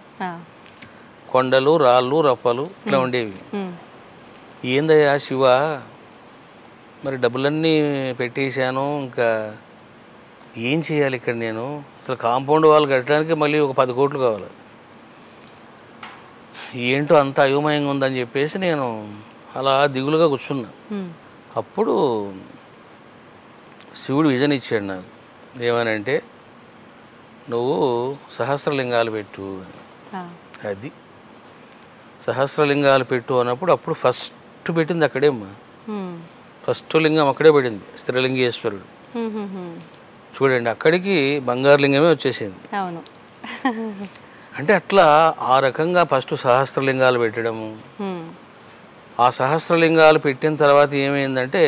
కొండలు రాళ్ళు రప్పలు ఇట్లా ఉండేవి. ఏందయ్యా శివ, మరి డబ్బులన్నీ పెట్టేశాను, ఇంకా ఏం చేయాలి ఇక్కడ నేను? అసలు కాంపౌండ్ వాళ్ళు కట్టడానికి మళ్ళీ ఒక 10 కోట్లు కావాలి. ఏంటో అంత అయోమయంగా ఉందని చెప్పేసి నేను అలా దిగులుగా కూర్చున్నా. అప్పుడు శివుడు విజన్ ఇచ్చాడు నాకు. ఏమనంటే, నువ్వు సహస్రలింగాలు పెట్టు. అది సహస్రలింగాలు పెట్టు అన్నప్పుడు అప్పుడు ఫస్ట్ పెట్టింది అక్కడేమ్మా. ఫస్ట్ లింగం అక్కడే పడింది, స్థిరలింగేశ్వరుడు. చూడండి, అక్కడికి బంగారు లింగమే వచ్చేసింది. అంటే అట్లా ఆ రకంగా ఫస్ట్ సహస్రలింగాలు పెట్టడము. ఆ సహస్రలింగాలు పెట్టిన తర్వాత ఏమైందంటే,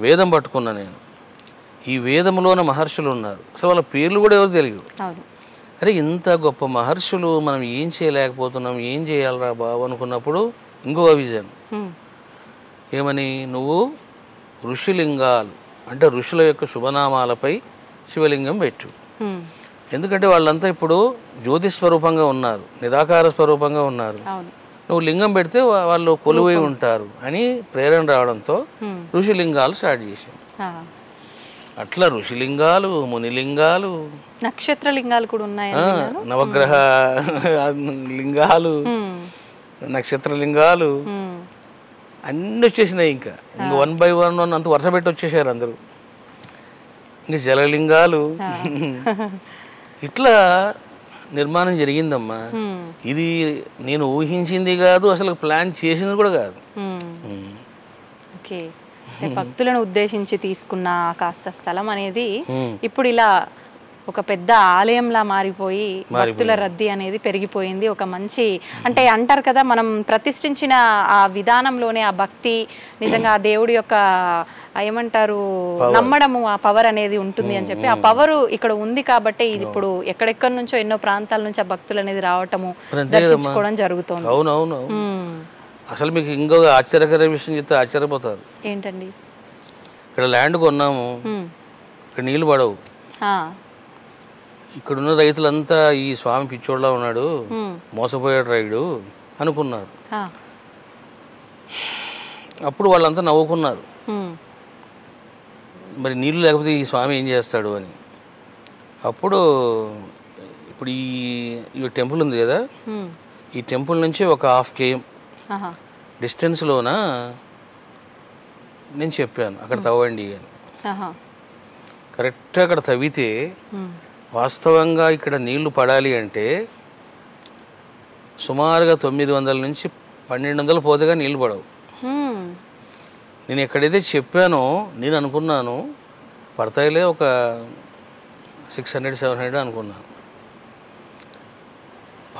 వేదం పట్టుకున్నా నేను. ఈ వేదంలోన మహర్షులు ఉన్నారు, అసలు వాళ్ళ పేర్లు కూడా ఎవరు తెలియదు. అరే ఇంత గొప్ప మహర్షులు మనం ఏం చేయలేకపోతున్నాం, ఏం చేయాలరా బాబు అనుకున్నప్పుడు ఇంకో విజన్ ఏమని, నువ్వు ఋషిలింగాలు అంటే ఋషుల యొక్క శుభనామాలపై శివలింగం పెట్టు. ఎందుకంటే వాళ్ళంతా ఇప్పుడు జ్యోతి స్వరూపంగా ఉన్నారు, నిరాకార స్వరూపంగా ఉన్నారు. నువ్వు లింగం పెడితే వాళ్ళు కొలువై ఉంటారు అని ప్రేరణ రావడంతో ఋషిలింగాలు స్టార్ట్ చేశాం. అట్లా ఋషిలింగాలు, మునిలింగాలు, నక్షత్ర లింగాలు కూడా ఉన్నాయి, నవగ్రహ లింగాలు, నక్షత్ర లింగాలు అన్నీ వచ్చేసినాయి. ఇంకా 1 by 1 అంత వరుస పెట్టి వచ్చేసారు అందరూ. ఇంకా జలలింగాలు ఇట్లా నిర్మాణం జరిగిందమ్మా. ఇది నేను ఊహించింది కాదు, అసలు ప్లాన్ చేసింది కూడా కాదు. ఓకే, భక్తులను ఉద్దేశించి తీసుకున్న కాస్త స్థలం అనేది ఇప్పుడు ఇలా ఒక పెద్ద ఆలయంలా మారిపోయి భక్తుల రద్దీ అనేది పెరిగిపోయింది. ఒక మంచి అంటే అంటారు కదా, మనం ప్రతిష్ఠించిన ఆ విధానంలోనే ఆ భక్తి నిజంగా ఆ దేవుడి యొక్క ఏమంటారు నమ్మడము, ఆ పవర్ అనేది ఉంటుంది అని చెప్పి, ఆ పవర్ ఇక్కడ ఉంది కాబట్టి ఇది ఇప్పుడు ఎక్కడెక్కడి నుంచో ఎన్నో ప్రాంతాల నుంచి ఆ భక్తులు అనేది రావటము, దర్శించుకోవడం జరుగుతుంది. అవునవును. అసలు మీకు ఇంకొక ఆశ్చర్యకర విషయం చెప్తే ఆశ్చర్యపోతారు. ఏంటండి? ఇక్కడ ల్యాండ్ కొన్నాము, ఇక్కడ నీళ్లు పడవు. ఇక్కడున్న రైతులంతా ఈ స్వామి పిచ్చోళ్ళ ఉన్నాడు, మోసపోయాడు రైడు అనుకున్నారు. అప్పుడు వాళ్ళంతా నవ్వుకున్నారు, మరి నీళ్ళు లేకపోతే ఈ స్వామి ఏం చేస్తాడు అని. అప్పుడు ఇప్పుడు ఈ టెంపుల్ ఉంది కదా, ఈ టెంపుల్ నుంచి ఒక 1/2 km డిస్టెన్స్లోన నేను చెప్పాను అక్కడ తవ్వండి అని. కరెక్ట్గా అక్కడ తవ్వితే వాస్తవంగా ఇక్కడ నీళ్లు పడాలి అంటే సుమారుగా 900 నుంచి 1200 పోతేగా నీళ్లు పడవు. నేను ఎక్కడైతే చెప్పానో నేను అనుకున్నాను పడతాయిలే ఒక 600-700 అనుకున్నాను.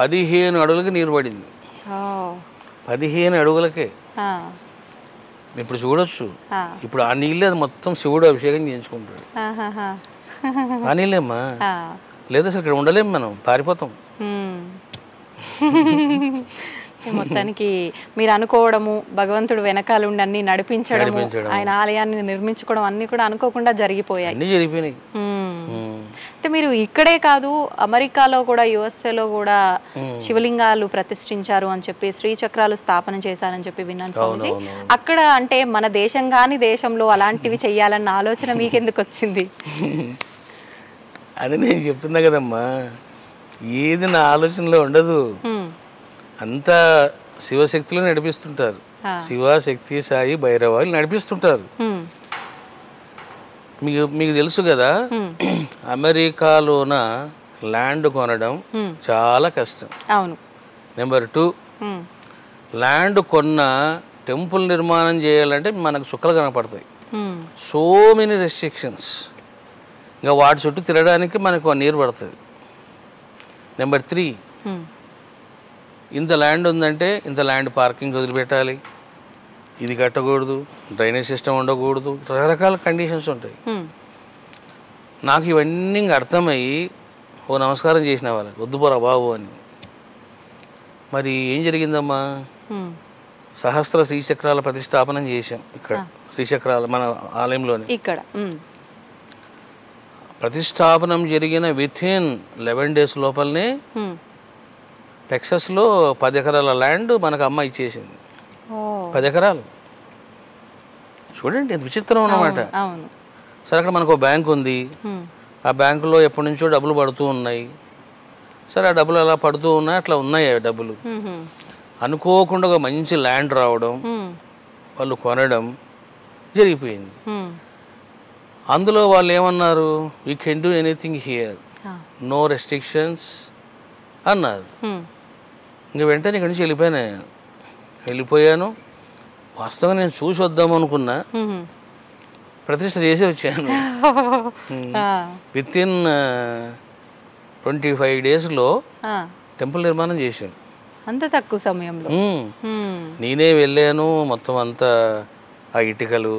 15 అడుగులకి నీరు పడింది. 15 అడుగులకే. ఇప్పుడు చూడొచ్చు, ఇప్పుడు ఆ నీళ్ళే మొత్తం శివుడు అభిషేకం చేయించుకుంటాడు. ఆ నీళ్ళేమ్మా, లేదా అసలు ఇక్కడ ఉండలేము, మనం పారిపోతాం. మొత్తానికి మీరు అనుకోవడము, భగవంతుడు వెనకాల ఉండి అన్ని నడిపించడము, ఆయన ఆలయాన్ని నిర్మించుకోవడం అన్ని కూడా అనుకోకుండా జరిగిపోయాయి. అయితే మీరు ఇక్కడే కాదు, అమెరికాలో కూడా, యుఎస్ఏలో కూడా శివలింగాలు ప్రతిష్ఠించారు అని చెప్పి, శ్రీచక్రాలు స్థాపన చేశారని చెప్పి విన్నాను స్వామిజీ. అక్కడ అంటే మన దేశం కాని దేశంలో అలాంటివి చెయ్యాలన్న ఆలోచన మీకెందుకు వచ్చింది? అది నేను చెప్తున్నా కదమ్మా, ఏది నా ఆలోచనలో ఉండదు, అంతా శివశక్తులు నడిపిస్తుంటారు. శివ, శక్తి, సాయి, భైరవాలు నడిపిస్తుంటారు. మీకు తెలుసు కదా, అమెరికాలోన ల్యాండ్ కొనడం చాలా కష్టం. నెంబర్ 2, ల్యాండ్ కొన్న టెంపుల్ నిర్మాణం చేయాలంటే మనకు చుక్కలు కనపడతాయి. So many restrictions. ఇంకా వాటి చుట్టూ తిరగడానికి మనకు 1 year పడుతుంది. నెంబర్ 3, ఇంత ల్యాండ్ ఉందంటే ఇంత ల్యాండ్ పార్కింగ్ వదిలిపెట్టాలి, ఇది కట్టకూడదు, డ్రైనేజ్ సిస్టమ్ ఉండకూడదు, రకరకాల కండిషన్స్ ఉంటాయి. నాకు ఇవన్నీ అర్థమయ్యి ఓ నమస్కారం చేసిన వాళ్ళకి, వద్దు పోరా బాబు అని. మరి ఏం జరిగిందమ్మా, సహస్ర శ్రీచక్రాల ప్రతిష్టాపనం చేశాం ఇక్కడ. శ్రీచక్రాల మన ఆలయంలోనే ఇక్కడ ప్రతిష్టాపనం జరిగిన వితిన్ 11 days లోపలనే టెక్సస్లో 10 ఎకరాల ల్యాండ్ మనకు అమ్మ ఇచ్చేసింది. 10 ఎకరాలు. చూడండి ఎంత విచిత్రం అన్నమాట. సరే, అక్కడ మనకు బ్యాంక్ ఉంది, ఆ బ్యాంకులో ఎప్పటి నుంచో డబ్బులు పడుతూ ఉన్నాయి. సరే, ఆ డబ్బులు అలా పడుతూ ఉన్నాయి, అట్లా ఉన్నాయి ఆ డబ్బులు. అనుకోకుండా ఒక మంచి ల్యాండ్ రావడం, వాళ్ళు కొనడం జరిగిపోయింది. అందులో వాళ్ళు ఏమన్నారు, we can do anything here, no restrictions అన్నారు. ఇంక వెంటనే ఇక్కడి నుంచి వెళ్ళిపోయాను. వాస్తవంగా నేను చూసి వద్దాం అనుకున్నా, ప్రతిష్ట చేసి వచ్చాను. విత్ ఇన్ 25 days టెంపుల్ నిర్మాణం చేశాను. అంత తక్కువ సమయంలో నేనే వెళ్ళాను. మొత్తం అంతా ఆ ఇటుకలు,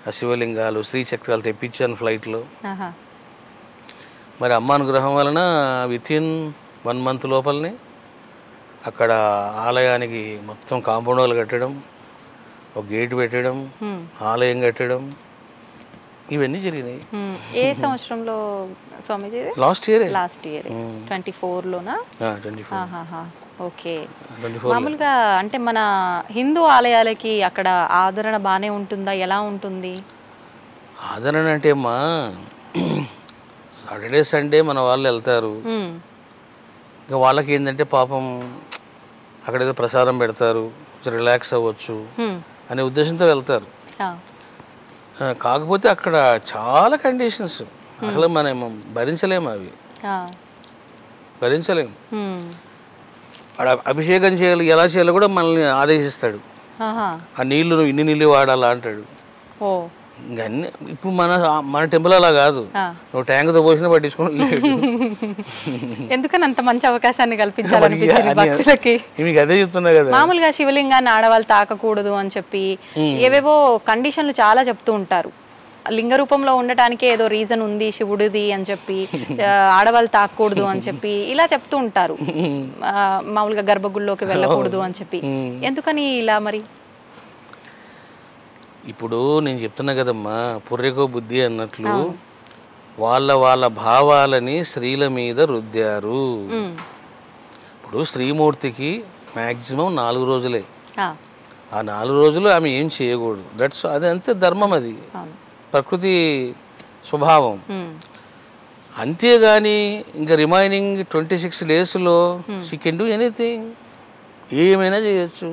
ఆ శివలింగాలు, శ్రీచక్రాలు తెప్పించాను ఫ్లైట్లో. మరి అమ్మ అనుగ్రహం వలన వితిన్ 1 month లోపలనే అక్కడ ఆలయానికి మొత్తం కాంపౌండ్ వాల్ కట్టడం, ఒక గేట్ పెట్టడం, ఆలయం కట్టడం, ఇవన్నీ జరిగినాయి. ఏ సంవత్సరంలో స్వామీజీ? లాస్ట్ ఇయర్ 24లోనా? 24. ఓకే. మామూలుగా అంటే మన హిందూ ఆలయాలకి అక్కడ ఆదరణ బాగానే ఉంటుందా, ఎలా ఉంటుంది? ఆదరణ అంటే అమ్మా సాటర్డే సండే మన వాళ్ళు వెళ్తారు. ఇంకా వాళ్ళకి ఏంటంటే పాపం అక్కడ ఏదో ప్రసాదం పెడతారు, రిలాక్స్ అవ్వచ్చు అనే ఉద్దేశంతో వెళ్తారు. కాకపోతే అక్కడ చాలా కండిషన్స్ అసలు మనం భరించలేము, అవి భరించలేము. అక్కడ అభిషేకం చేయాలి, ఎలా చేయాలో కూడా మనల్ని ఆదేశిస్తాడు. ఆ నీళ్లు నువ్వు ఇన్ని నీళ్ళు వాడాలా అంటాడు. ఇంకా అన్ని ఇప్పుడు మన టెంపుల్ అలా కాదు, నువ్వు ట్యాంక్తో పోసినా పట్టించుకోలేదు. ఎందుకని అంత మంచి అవకాశాన్ని కల్పించాలనిపించింది భక్తులకి? మీకు అదే చెప్తున్నా కదా. మామూలుగా శివలింగాన్ని ఆడవాళ్ళు తాకకూడదు అని చెప్పి ఏవేవో కండిషన్లు చాలా చెప్తూ ఉంటారు. లింగ రూపంలో ఉండటానికి ఏదో రీజన్ ఉంది శివుడిది అని చెప్పి, ఆడవాళ్ళు తాకూడదు అని చెప్పి ఇలా చెప్తూ ఉంటారు. మామూలుగా గర్భగుడిలోకి వెళ్ళకూడదు అని చెప్పి. ఎందుకని ఇలా మరి? ఇప్పుడు నేను చెప్తున్నా కదమ్మా, పుర్రెకో బుద్ధి అన్నట్లు వాళ్ళ భావాలని స్త్రీల మీద రుద్దారు. ఇప్పుడు శ్రీమూర్తికి మ్యాక్సిమం 4 రోజులే. ఆ 4 రోజులు ఆమె ఏం చేయకూడదు. దట్స్ అది అంతే, ధర్మం, అది ప్రకృతి స్వభావం. అంతేగాని ఇంకా రిమైనింగ్ 26 daysలో షీ కెన్ డూ ఎనీథింగ్, ఏమైనా చేయొచ్చు.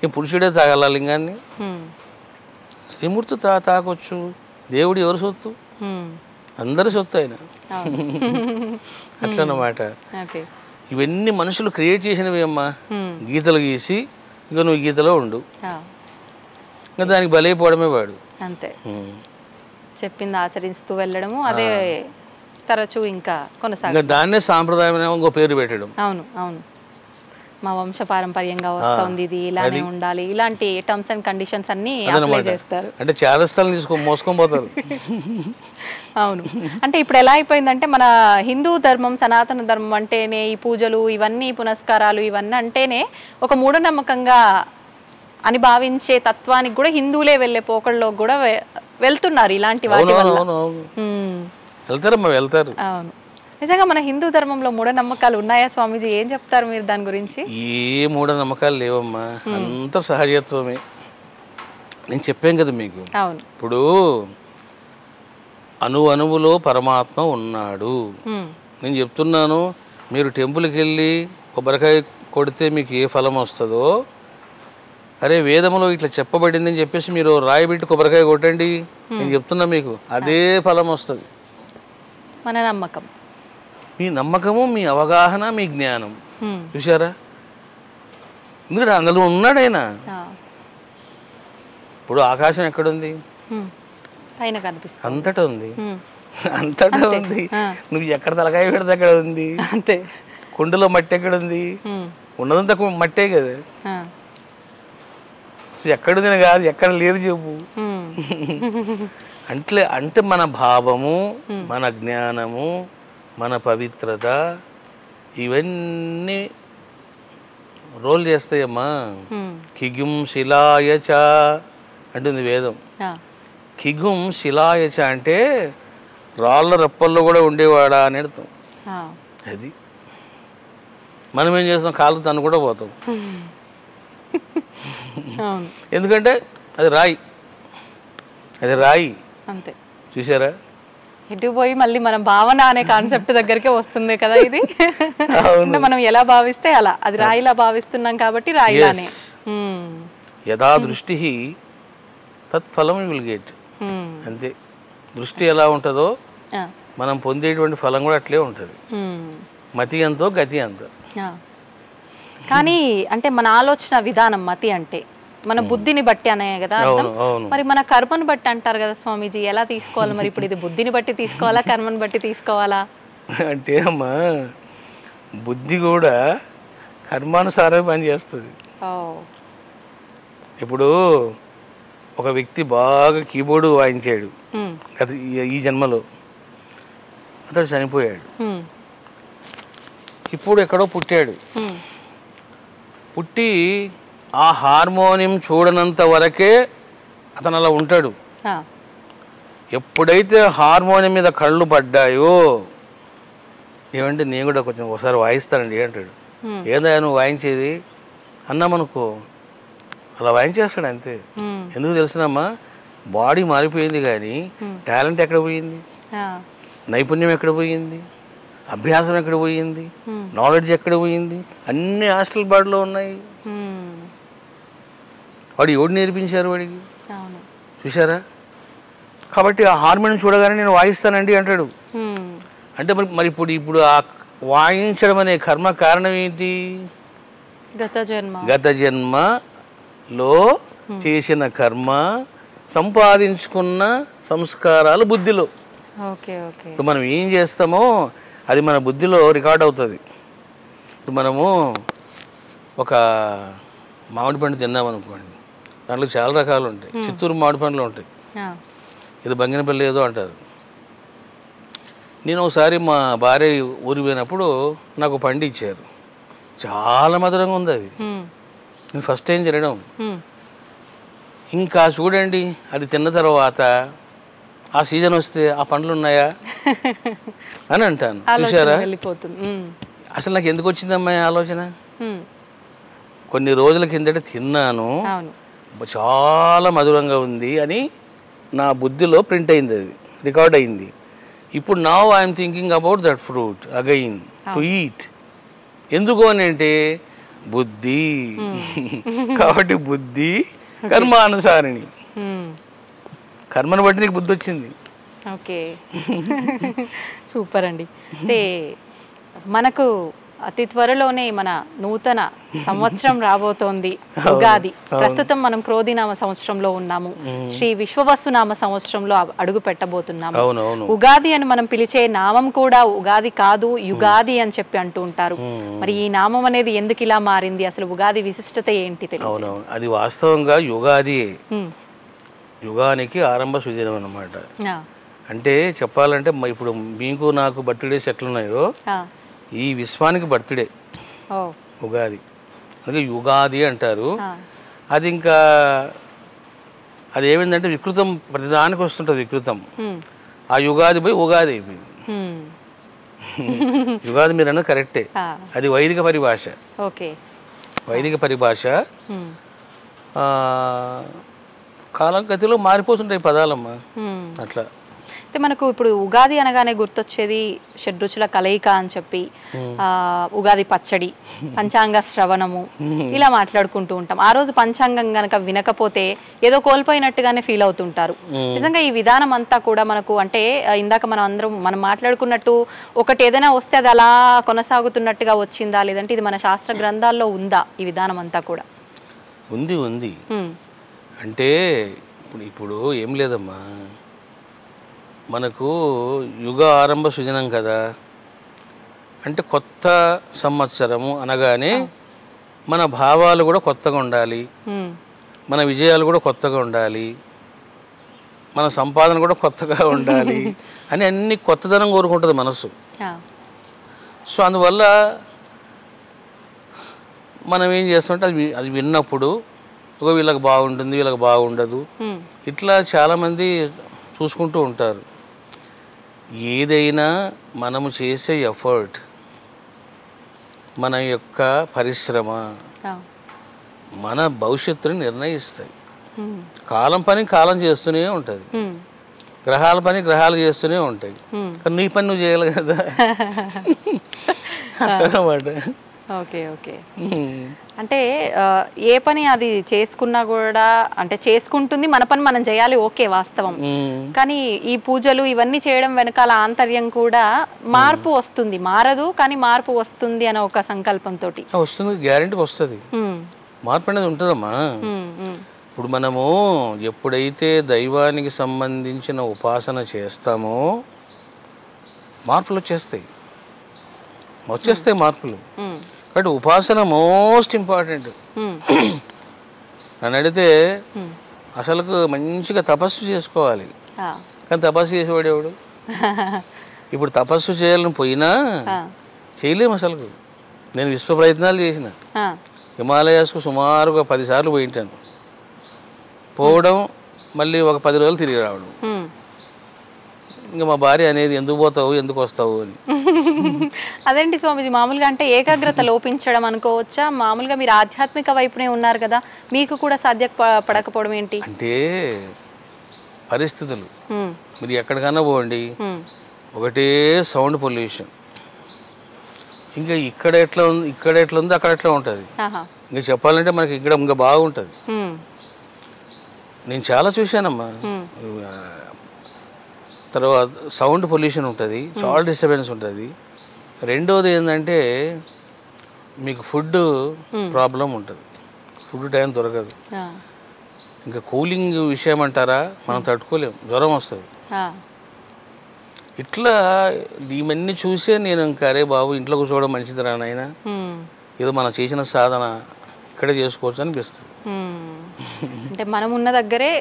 ఈ పురుషుడే తాగాల లింగాన్ని, శ్రీమూర్తి తాకొచ్చు. దేవుడు ఎవరు సొత్తు? అందరి సొత్తు ఆయన. అట్లన్నమాట. ఇవన్నీ మనుషులు క్రియేట్ చేసినవి అమ్మా. గీతలు గీసి ఇక నువ్వు గీతలో ఉండు, ఇంకా దానికి బలైపోవడమే వాడు. అంతే, చెప్పింది ఆచరిస్తూ వెళ్ళడము, అదే తరచూ ఇంకా కొనసాగ. దాన్నే సాంప్రదాయం ఇంకో పేరు పెట్టడం. అవును అవును, మా వంశ పారంపర్యంగా వస్తుంది ఇది, ఇలానే ఉండాలి, ఇలాంటి టర్మ్స్ అండ్ కండిషన్స్ అన్ని అప్లై చేస్తారు. అంటే చాదస్తాలు మోసుకొని పోతారు. అవును, అంటే ఇప్పుడు ఎలా అయిపోయిందంటే మన హిందూ ధర్మం, సనాతన ధర్మం అంటేనే ఈ పూజలు ఇవన్నీ, పునస్కారాలు ఇవన్నీ అంటేనే ఒక మూఢనమ్మకంగా అని భావించే తత్వానికి కూడా హిందువులే వెళ్ళే పోకల్లో కూడా వెళ్తున్నారు ఇలాంటి వాటి వల్ల. వెళ్తారు. అవును, నిజంగా మన హిందూ ధర్మంలో మూఢనమ్మకాలు ఉన్నాయా స్వామీజీ? ఏం చెప్తారు మీరు దాని గురించి? ఏ మూఢనమ్మకాలు లేవమ్మా, అంత సహజత్వమే. నేను చెప్పాను కదా మీకు. అవును, ఇప్పుడు అణువులో పరమాత్మ ఉన్నాడు. నేను చెప్తున్నాను, మీరు టెంపుల్కి వెళ్ళి కొబ్బరికాయ కొడితే మీకు ఏ ఫలం వస్తుందో, అరే వేదంలో ఇట్లా చెప్పబడింది అని చెప్పేసి మీరు రాయి పెట్టి కొబ్బరికాయ కొట్టండి, నేను చెప్తున్నా మీకు అదే ఫలం వస్తుంది. మన నమ్మకం, మీ నమ్మకము, మీ అవగాహన, మీ జ్ఞానం. చూసారా, ఎందుకంటే అందులో ఉన్నాడైనా. ఇప్పుడు ఆకాశం ఎక్కడుంది? పైన కనిపిస్తుంది. అంతటా ఉంది, అంతటా ఉంది. నువ్వు ఎక్కడ తలకాయ పెడితే అక్కడ ఉంది. అంతే. కుండలో మట్టి ఎక్కడ ఉంది? ఉన్నదంతా మట్టే కదా. ఎక్కడుంది కాదు, ఎక్కడ లేదు చెప్పు. అంటే మన భావము, మన జ్ఞానము, మన పవిత్రత, ఇవన్నీ రోల్ చేస్తాయమ్మా. ఖిగుం శిలాయచ అంటుంది వేదం. ఖిగుం శిలాయచ అంటే రాళ్ళ రప్పల్లో కూడా ఉండేవాడా అని అర్థం. అది మనం ఏం చేస్తాం, కాళ్ళు తను కూడా పోతాం. ఎందుకంటే అది రాయి, అది రాయి. అంతే. చూసారా, ఇటు పోయి మళ్ళీ మన భావన అనే కాన్సెప్ట్ దగ్గరికే వస్తుంది కదా ఇది. అంటే మనం ఎలా భావిస్తే అలా, అది రాయిలా భావిస్తున్నాం కాబట్టి రాయిలానే. యథా దృష్టి తత్ఫలం యు విల్ గెట్. అంతే, దృష్టి ఎలా ఉంటుందో మనం పొందేటువంటి ఫలం కూడా అట్లే ఉంటుంది. మతి ఎంతో గతి అంతో. కానీ అంటే మన ఆలోచన విధానం మతి అంటే మన బుద్ధిని బట్టి అనే కదా అర్థం. మరి మన కర్మను బట్టి అంటారు కదా స్వామీజీ, ఎలా తీసుకోవాలి మరి? ఇప్పుడు ఇది బుద్ధిని బట్టి తీసుకోవాలా, కర్మను బట్టి తీసుకోవాలా? అంటే అమ్మా, బుద్ధి కూడా కర్మానుసారం పనిచేస్తుంది. ఇప్పుడు ఒక వ్యక్తి బాగా కీబోర్డు వాయించాడు ఈ జన్మలో, అతడు చనిపోయాడు. ఉమ్, ఇప్పుడు ఎక్కడో పుట్టాడు. ఉమ్, పుట్టి ఆ హార్మోనియం చూడనంత వరకే అతను అలా ఉంటాడు. ఆ, ఎప్పుడైతే హార్మోనియం మీద కళ్ళు పడ్డాయో, ఏమంటే నేను కూడా కొంచెం ఒకసారి వాయిస్తానండి అంటాడు. ఏందా నువ్వు వాయించేది అన్నామనుకో, అలా వాయించేస్తాడు అంతే. ఉమ్, ఎందుకు తెలుసునమ్మా, బాడీ మారిపోయింది కానీ టాలెంట్ ఎక్కడ పోయింది, ఆ, నైపుణ్యం ఎక్కడ పోయింది, అభ్యాసం ఎక్కడ పోయింది, నాలెడ్జ్ ఎక్కడ పోయింది, అన్ని హాస్టల్ బాడీలో ఉన్నాయి. ఉమ్, వాడు ఎవడు నేర్పించారు వాడికి, అవును. చూసారా? కాబట్టి ఆ హార్మోనియం చూడగానే నేను వాయిస్తానండి అంటాడు. ఉమ్, అంటే మరి ఇప్పుడు ఆ వాయించడం అనే కర్మ కారణం ఏంటి? గత జన్మలో చేసిన కర్మ, సంపాదించుకున్న సంస్కారాలు బుద్ధిలో. Okay okay. ఇప్పుడు మనం ఏం చేస్తామో అది మన బుద్ధిలో రికార్డ్ అవుతుంది. ఇప్పుడు మనము ఒక మామిడి పండు తిన్నామనుకోండి, దాంట్లో చాలా రకాలు ఉంటాయి. చిత్తూరు మామిడి పండ్లు ఉంటాయి, ఆ, ఇది బంగినపల్లి ఏదో అంటారు. నేను ఒకసారి మా భార్య ఊరికి పోయినప్పుడు నాకు పండు ఇచ్చారు, చాలా మధురంగా ఉంది అది. ఉమ్, నేను ఫస్ట్ టైం తినడం. ఉమ్, ఇంకా చూడండి, అది తిన్న తర్వాత ఆ సీజన్ వస్తే ఆ పండ్లు ఉన్నాయా అని అంటాను. చూసారా? వెళ్ళిపోతుంది. ఉమ్, అసలు నాకు ఎందుకు వచ్చిందమ్మా ఈ ఆలోచన? ఉమ్, కొన్ని రోజుల కిందట తిన్నాను, అవును. చాలా మధురంగా ఉంది అని నా బుద్ధిలో ప్రింట్ అయింది, అది రికార్డ్ అయింది. ఇప్పుడు now I'm thinking about that fruit again to eat. ఎందుకు అని అంటే బుద్ధి. కాబట్టి బుద్ధి కర్మానుసారిణి. ఉమ్, కర్మను బట్టి నీకు బుద్ధి వచ్చింది. ఓకే. సూపర్ అండి. అంటే మనకు అతి త్వరలోనే మన నూతన సంవత్సరం రాబోతోంది, ఉగాది. ప్రస్తుతం మనం క్రోధినామ సంవత్సరంలో ఉన్నాము, శ్రీ విశ్వవసునామ సంవత్సరంలో అడుగు పెట్టబోతున్నాము. ఉగాది అని మనం పిలిచే నామం కూడా ఉగాది కాదు, యుగాది అని చెప్పి అంటూ ఉంటారు. మరి ఈ నామం అనేది ఎందుకు ఇలా మారింది, అసలు ఉగాది విశిష్టత ఏంటి తెలియదు. అవునవును, అది వాస్తవంగా యుగాది, యుగానికి ఆరంభ సుదినం అన్నమాట. అంటే చెప్పాలంటే ఇప్పుడు మీకు నాకు బర్త్డేస్ ఎట్లున్నాయో ఈ విశ్వానికి బర్త్డే ఉగాది, అందుకే యుగాది అంటారు. అది ఇంకా అది ఏమైందంటే వికృతం, ప్రతిదానికి వస్తుంటుంది వికృతం. ఆ యుగాది పోయి ఉగాది అయిపోయింది. యుగాది మీరు అన్నది కరెక్టే, అది వైదిక పరిభాష. వైదిక పరిభాష. కాలం గతిలో మారిపోతుంటాయి పదాలమ్మా అట్లా. అయితే మనకు ఇప్పుడు ఉగాది అనగానే గుర్తొచ్చేది షడ్రుచుల కలయిక అని చెప్పి, ఉగాది పచ్చడి, పంచాంగ శ్రవణము, ఇలా మాట్లాడుకుంటూ ఉంటాం. ఆ రోజు పంచాంగం గనక వినకపోతే ఏదో కోల్పోయినట్టుగానే ఫీల్ అవుతుంటారు. నిజంగా ఈ విధానం అంతా కూడా మనకు, అంటే ఇందాక మనం మాట్లాడుకున్నట్టు ఒకటి ఏదైనా వస్తే అది అలా కొనసాగుతున్నట్టుగా వచ్చిందా, లేదంటే ఇది మన శాస్త్ర గ్రంథాల్లో ఉందా ఈ విధానం అంతా కూడా? ఉంది. అంటే ఇప్పుడు ఏం లేదమ్మా, మనకు యుగ ఆరంభ సుదినం కదా, అంటే కొత్త సంవత్సరము అనగానే మన భావాలు కూడా కొత్తగా ఉండాలి, మన విజయాలు కూడా కొత్తగా ఉండాలి, మన సంపాదన కూడా కొత్తగా ఉండాలి అని అన్ని కొత్తదనం కోరుకుంటుంది మనసు. సో అందువల్ల మనం ఏం చేస్తామంటే అది విన్నప్పుడు వీళ్ళకి బాగుంటుంది, వీళ్ళకి బాగుండదు, ఇట్లా చాలామంది చూసుకుంటూ ఉంటారు. ఏదైనా మనము చేసే ఎఫర్ట్, మన యొక్క పరిశ్రమ మన భవిష్యత్తుని నిర్ణయిస్తాయి. కాలం పని కాలం చేస్తూనే ఉంటుంది, గ్రహాల పని గ్రహాలు చేస్తూనే ఉంటాయి. కానీ నీ పని నువ్వు చేయాలి కదా అన్నమాట. ఓకే. అంటే ఏ పని అది చేసుకున్నా కూడా, అంటే చేసుకుంటుంది, మన పని మనం చేయాలి, ఓకే వాస్తవం. కానీ ఈ పూజలు ఇవన్నీ చేయడం వెనకాల ఆంతర్యం కూడా మార్పు వస్తుంది, మారదు కానీ మార్పు వస్తుంది అనే ఒక సంకల్పంతో వస్తుంది. గ్యారెంటీ వస్తుంది, మార్పు అనేది ఉంటుందమ్మా. ఇప్పుడు మనము ఎప్పుడైతే దైవానికి సంబంధించిన ఉపాసన చేస్తామో మార్పులు వచ్చేస్తాయి మార్పులు. కాబట్టి ఉపాసన మోస్ట్ ఇంపార్టెంట్. నన్ను అడిగితే అసలుకు మంచిగా తపస్సు చేసుకోవాలి, కానీ తపస్సు చేసేవాడు ఎవడు? ఇప్పుడు తపస్సు చేయాలని పోయినా చేయలేము అసలు. నేను విశ్వ ప్రయత్నాలు చేసిన, హిమాలయాస్కు సుమారుగా 10 సార్లు పోయింటాను. పోవడం మళ్ళీ ఒక 10 రోజులు తిరిగి రావడం. ఇంకా మా భార్య అనేది ఎందుకు పోతావు ఎందుకు వస్తావు అని. అదేంటి స్వామిజీ, మామూలుగా అంటే ఏకాగ్రత లోపించడం అనుకోవచ్చా? మామూలుగా మీరు ఆధ్యాత్మిక వైపునే ఉన్నారు కదా, మీకు కూడా సాధ్యపడకపోవడం ఏంటి? అంటే పరిస్థితులు. మీరు ఎక్కడికన్నా పోండి, ఒకటే సౌండ్ పొల్యూషన్. ఇంకా ఇక్కడ ఎట్లా ఉంది అక్కడ ఎట్లా ఉంటుంది. ఇంకా చెప్పాలంటే మనకి ఇక్కడ ఇంకా బాగుంటుంది. నేను చాలా చూశానమ్మా. తర్వాత సౌండ్ పొల్యూషన్ ఉంటుంది, చాలా డిస్టర్బెన్స్ ఉంటుంది. రెండోది ఏంటంటే మీకు ఫుడ్ ప్రాబ్లం ఉంటుంది, ఫుడ్ టైం దొరకదు. ఇంకా కూలింగ్ విషయం అంటారా, మనం తట్టుకోలేము, జ్వరం వస్తుంది. ఇట్లా ఇవన్నీ చూసే నేను ఇంకా అరే బాబు ఇంట్లో కూర్చోవడం మంచిది రా నాయనా, ఏదో మనం చేసిన సాధన ఇక్కడే చేసుకోవచ్చు అనిపిస్తుంది. అంటే మనం ఉన్న దగ్గరే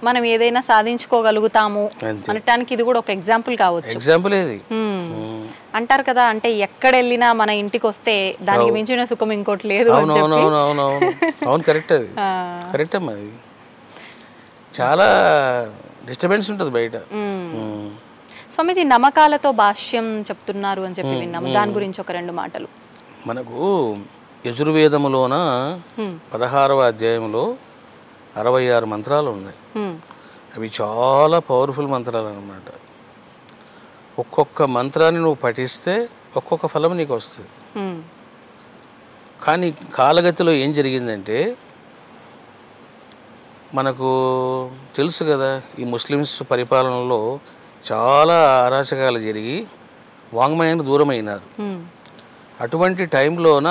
మనం ఏదైనా సాధించుకోగలుగుతాము అనటానికి ఇది కూడా ఒక ఎగ్జాంపుల్ కావచ్చు. ఎగ్జాంపుల్ ఏది అంటారు కదా, అంటే ఎక్కడ వెళ్ళినా మన ఇంటికి వస్తే దానికి మించిన సుఖం ఇంకోటి లేదు. అవును, కరెక్ట్. అది కరెక్ట్ అమ్మా. అది చాలా డిస్టర్బెన్స్ ఉంటుంది బయట. స్వామీజీ, నమ్మకాలతో భాష్యం చెప్తున్నారు అని చెప్పి విన్నాము, దాని గురించి ఒక 2 మాటలు. మనకు యజుర్వేదములోన 16వ అధ్యాయంలో 66 మంత్రాలు ఉన్నాయి. అవి చాలా పవర్ఫుల్ మంత్రాలు అన్నమాట. ఒక్కొక్క మంత్రాన్ని నువ్వు పఠిస్తే ఒక్కొక్క ఫలం నీకు వస్తుంది. కానీ కాలగతిలో ఏం జరిగిందంటే, మనకు తెలుసు కదా, ఈ ముస్లిమ్స్ పరిపాలనలో చాలా అరాచకాలు జరిగి వాంగ్మయానికి దూరమైనారు. అటువంటి టైంలోన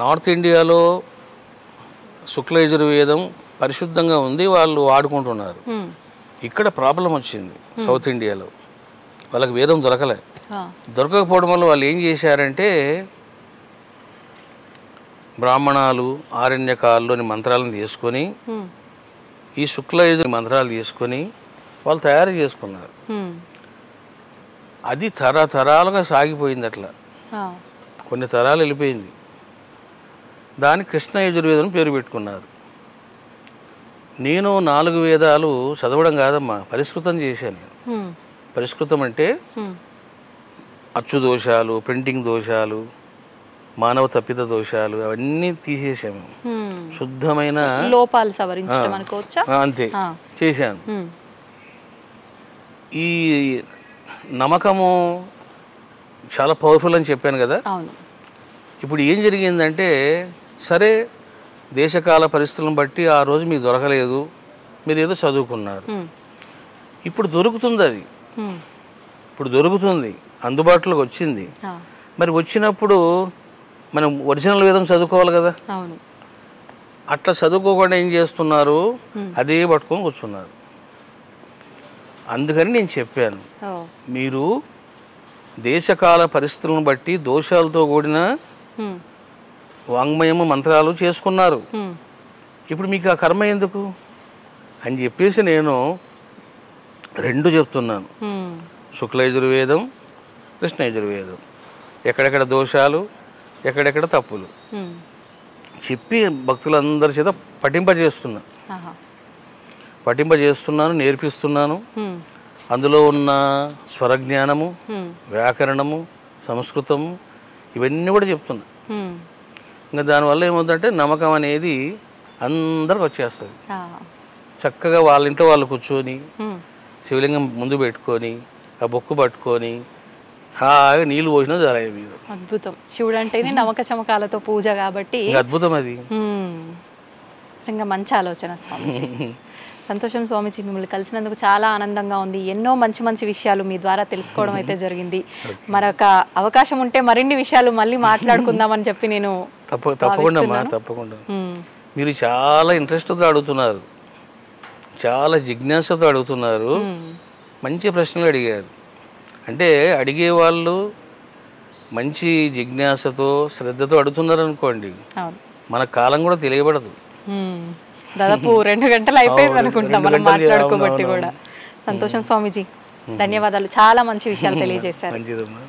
నార్త్ ఇండియాలో శుక్ల యజుర్వేదం పరిశుద్ధంగా ఉంది, వాళ్ళు వాడుకుంటున్నారు. ఇక్కడ ప్రాబ్లం వచ్చింది సౌత్ ఇండియాలో, వాళ్ళకి వేదం దొరకకపోవడం వల్ల వాళ్ళు ఏం చేశారంటే బ్రాహ్మణాలు ఆరణ్యకాల్లోని మంత్రాలను తీసుకొని ఈ శుక్ల యజుర్ మంత్రాలు తీసుకొని వాళ్ళు తయారు చేసుకున్నారు. అది తరతరాలుగా సాగిపోయింది. అట్లా కొన్ని తరాలు వెళ్ళిపోయింది. దానికి కృష్ణ యజుర్వేదం పేరు పెట్టుకున్నారు. నేను 4 వేదాలు చదవడం కాదమ్మా, పరిష్కృతం చేశాను నేను. పరిష్కృతం అంటే అచ్చు దోషాలు, ప్రింటింగ్ దోషాలు, మానవ తప్పిద దోషాలు అవన్నీ తీసేసాము. శుద్ధమైన లోపాలు సవరించడం అనుకోవచ్చా, అంతే చేశాను. ఈ నమ్మకము చాలా పవర్ఫుల్ అని చెప్పాను కదా. ఇప్పుడు ఏం జరిగిందంటే, సరే దేశకాల పరిస్థితులను బట్టి ఆ రోజు మీకు దొరకలేదు, మీరు ఏదో చదువుకున్నారు. ఇప్పుడు దొరుకుతుంది, అది ఇప్పుడు దొరుకుతుంది, అందుబాటులోకి వచ్చింది. మరి వచ్చినప్పుడు మనం ఒరిజినల్ వేదం చదువుకోవాలి కదా. అట్లా చదువుకోకుండా ఏం చేస్తున్నారు, అదే పట్టుకొని కూర్చున్నారు. అందుకని నేను చెప్పాను, మీరు దేశకాల పరిస్థితులను బట్టి దోషాలతో కూడిన వాంగ్మయము మంత్రాలు చేసుకున్నారు. ఇప్పుడు మీకు ఆ కర్మ ఎందుకు అని చెప్పేసి నేను 2 చెప్తున్నాను. శుక్ల యజుర్వేదం, కృష్ణ యజుర్వేదం, ఎక్కడెక్కడ దోషాలు, ఎక్కడెక్కడ తప్పులు చెప్పి భక్తులందరి చేత పఠింపజేస్తున్నాను, నేర్పిస్తున్నాను. అందులో ఉన్న స్వరజ్ఞానము, వ్యాకరణము, సంస్కృతము ఇవన్నీ కూడా చెప్తున్నా. ఇంకా దానివల్ల ఏమవుతుందంటే నమ్మకం అనేది అందరికి వచ్చేస్తుంది. చక్కగా వాళ్ళ ఇంట్లో వాళ్ళు కూర్చొని శివలింగం ముందు పెట్టుకొని ఆ బొక్కు పట్టుకొని హాయిగా నీళ్ళు పోసినా జరాయి మీద. అద్భుతం. శివుడు అంటేనే నమ్మక చమకాలతో పూజ కాబట్టి అద్భుతం. అది నిజంగా మంచి ఆలోచన స్వామిజీ. సంతోషం స్వామిజీ, మిమ్మల్ని కలిసినందుకు చాలా ఆనందంగా ఉంది. ఎన్నో మంచి మంచి విషయాలు మీ ద్వారా తెలుసుకోవడం అయితే జరిగింది. మరొక అవకాశం ఉంటే మరిన్ని విషయాలు మళ్ళీ మాట్లాడుకుందామని చెప్పి నేను తప్పకుండా మీరు చాలా ఇంట్రెస్ట్తో అడుగుతున్నారు, చాలా జిజ్ఞాసతో అడుగుతున్నారు, మంచి ప్రశ్నలు అడిగారు. అంటే అడిగే వాళ్ళు మంచి జిజ్ఞాసతో శ్రద్ధతో అడుగుతున్నారు అనుకోండి, మన కాలం కూడా తెలియబడదు. దాదాపు 2 గంటలు అయిపోయింది అనుకుంటా మనం మాట్లాడుకోబట్టి కూడా. సంతోషం స్వామిజీ. ధన్యవాదాలు, చాలా మంచి విషయాలు తెలియజేశారు. మంచిదమ్మా.